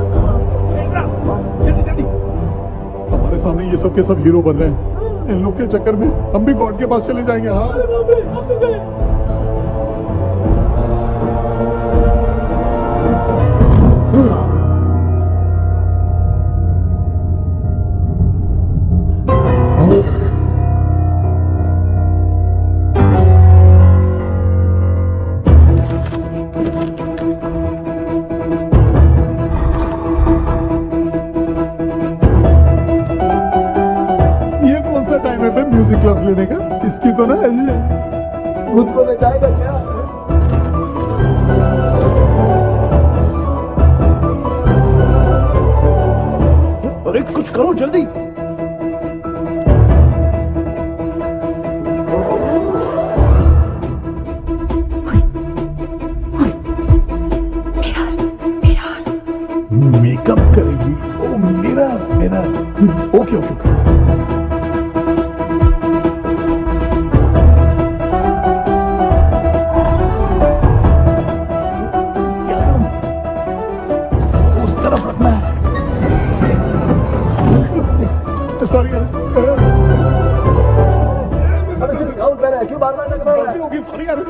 ये सब के सब हीरो बन रहे हैं, इन लोग के चक्कर में हम भी गॉड के पास चले जाएंगे। हाँ म्यूजिक क्लास लेने का, इसकी तो ना खुद को नचाएगा क्या? अरे कुछ करो जल्दी। मेकअप करेगी? ओ मेरा मेरा ओके ओके ओके। सॉरी क्यों बार बार टकरा रहा है? होगी, सॉरी यार।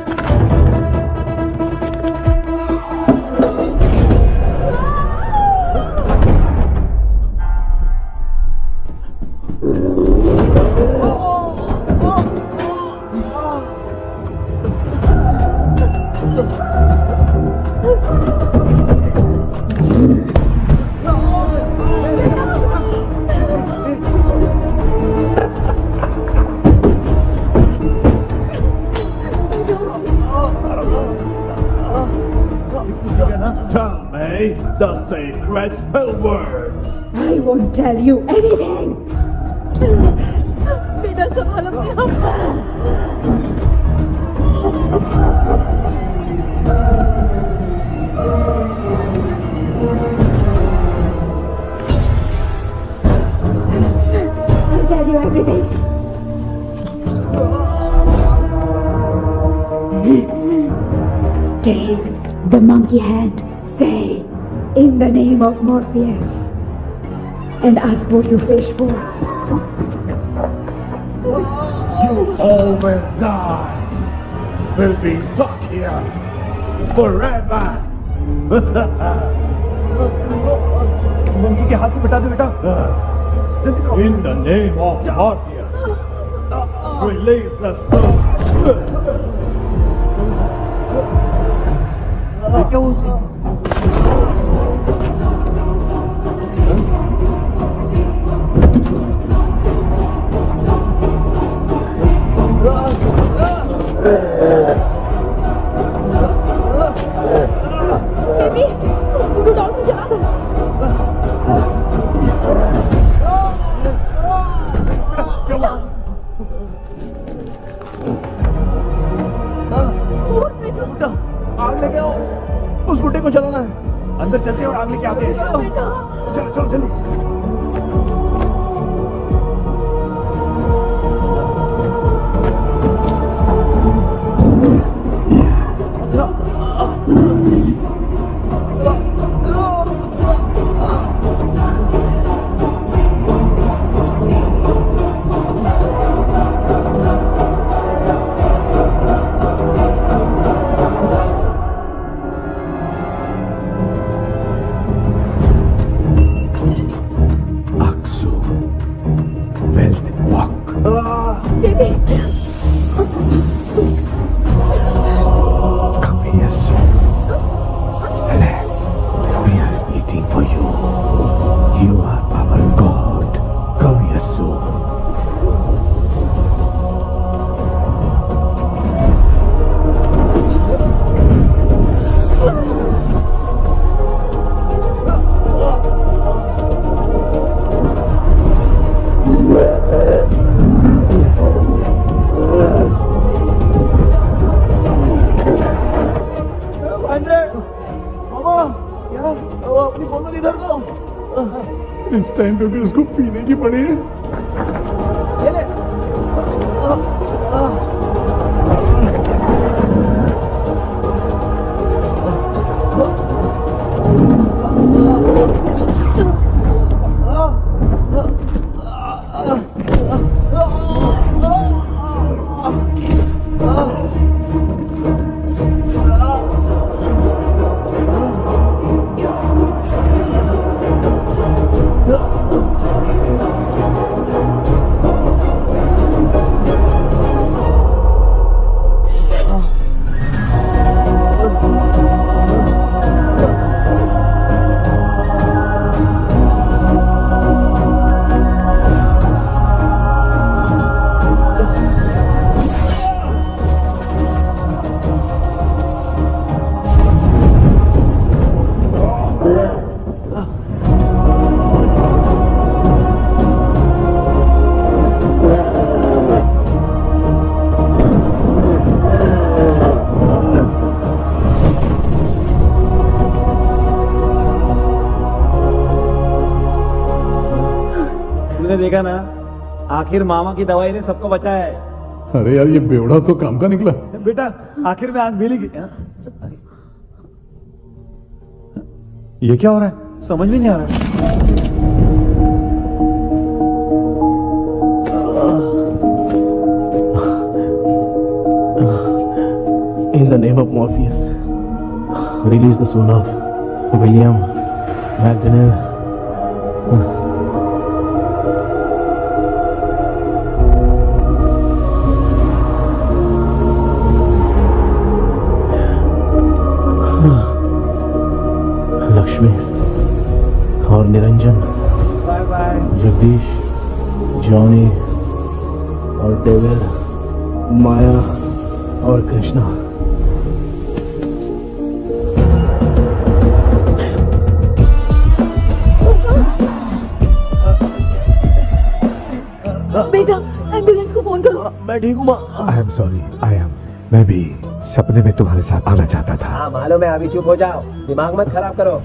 Tell me the secret spell words. I won't tell you anything. बेटा संभाल अपने आप। I'll tell you everything. Take the monkey hand. Say, in the name of Morpheus, and ask what you fish for. You all will die. Will be stuck here forever. Monkey के हाथ में बिठा दे बेटा। In the name of Morpheus, release the soul. क्या उसे आग लेके आओ, उस गुड्डे को चलाना है। अंदर चलते हैं और आग लेके आते हैं। चलो चलो जल्दी। इस टाइम पे भी उसको पीने की पड़ी है। तुमने देखा ना, आखिर मामा की दवाई ने सबको बचाया है। अरे यार ये बेवड़ा तो काम का निकला। बेटा आखिर में आंख मिली। ये क्या हो रहा है, समझ में नहीं आ रहा। In the name of Morpheus, release the soul of William McDonnell. Lakshmi और निरंजन, जगदीश, जॉनी और डेविड, माया और कृष्णा। बेटा एम्बुलेंस को फोन करो। मैं ठीक हूँ माँ। आई एम सॉरी, मैं भी सपने में तुम्हारे साथ आना चाहता था। हाँ मालूम है, अभी चुप हो जाओ, दिमाग मत खराब करो।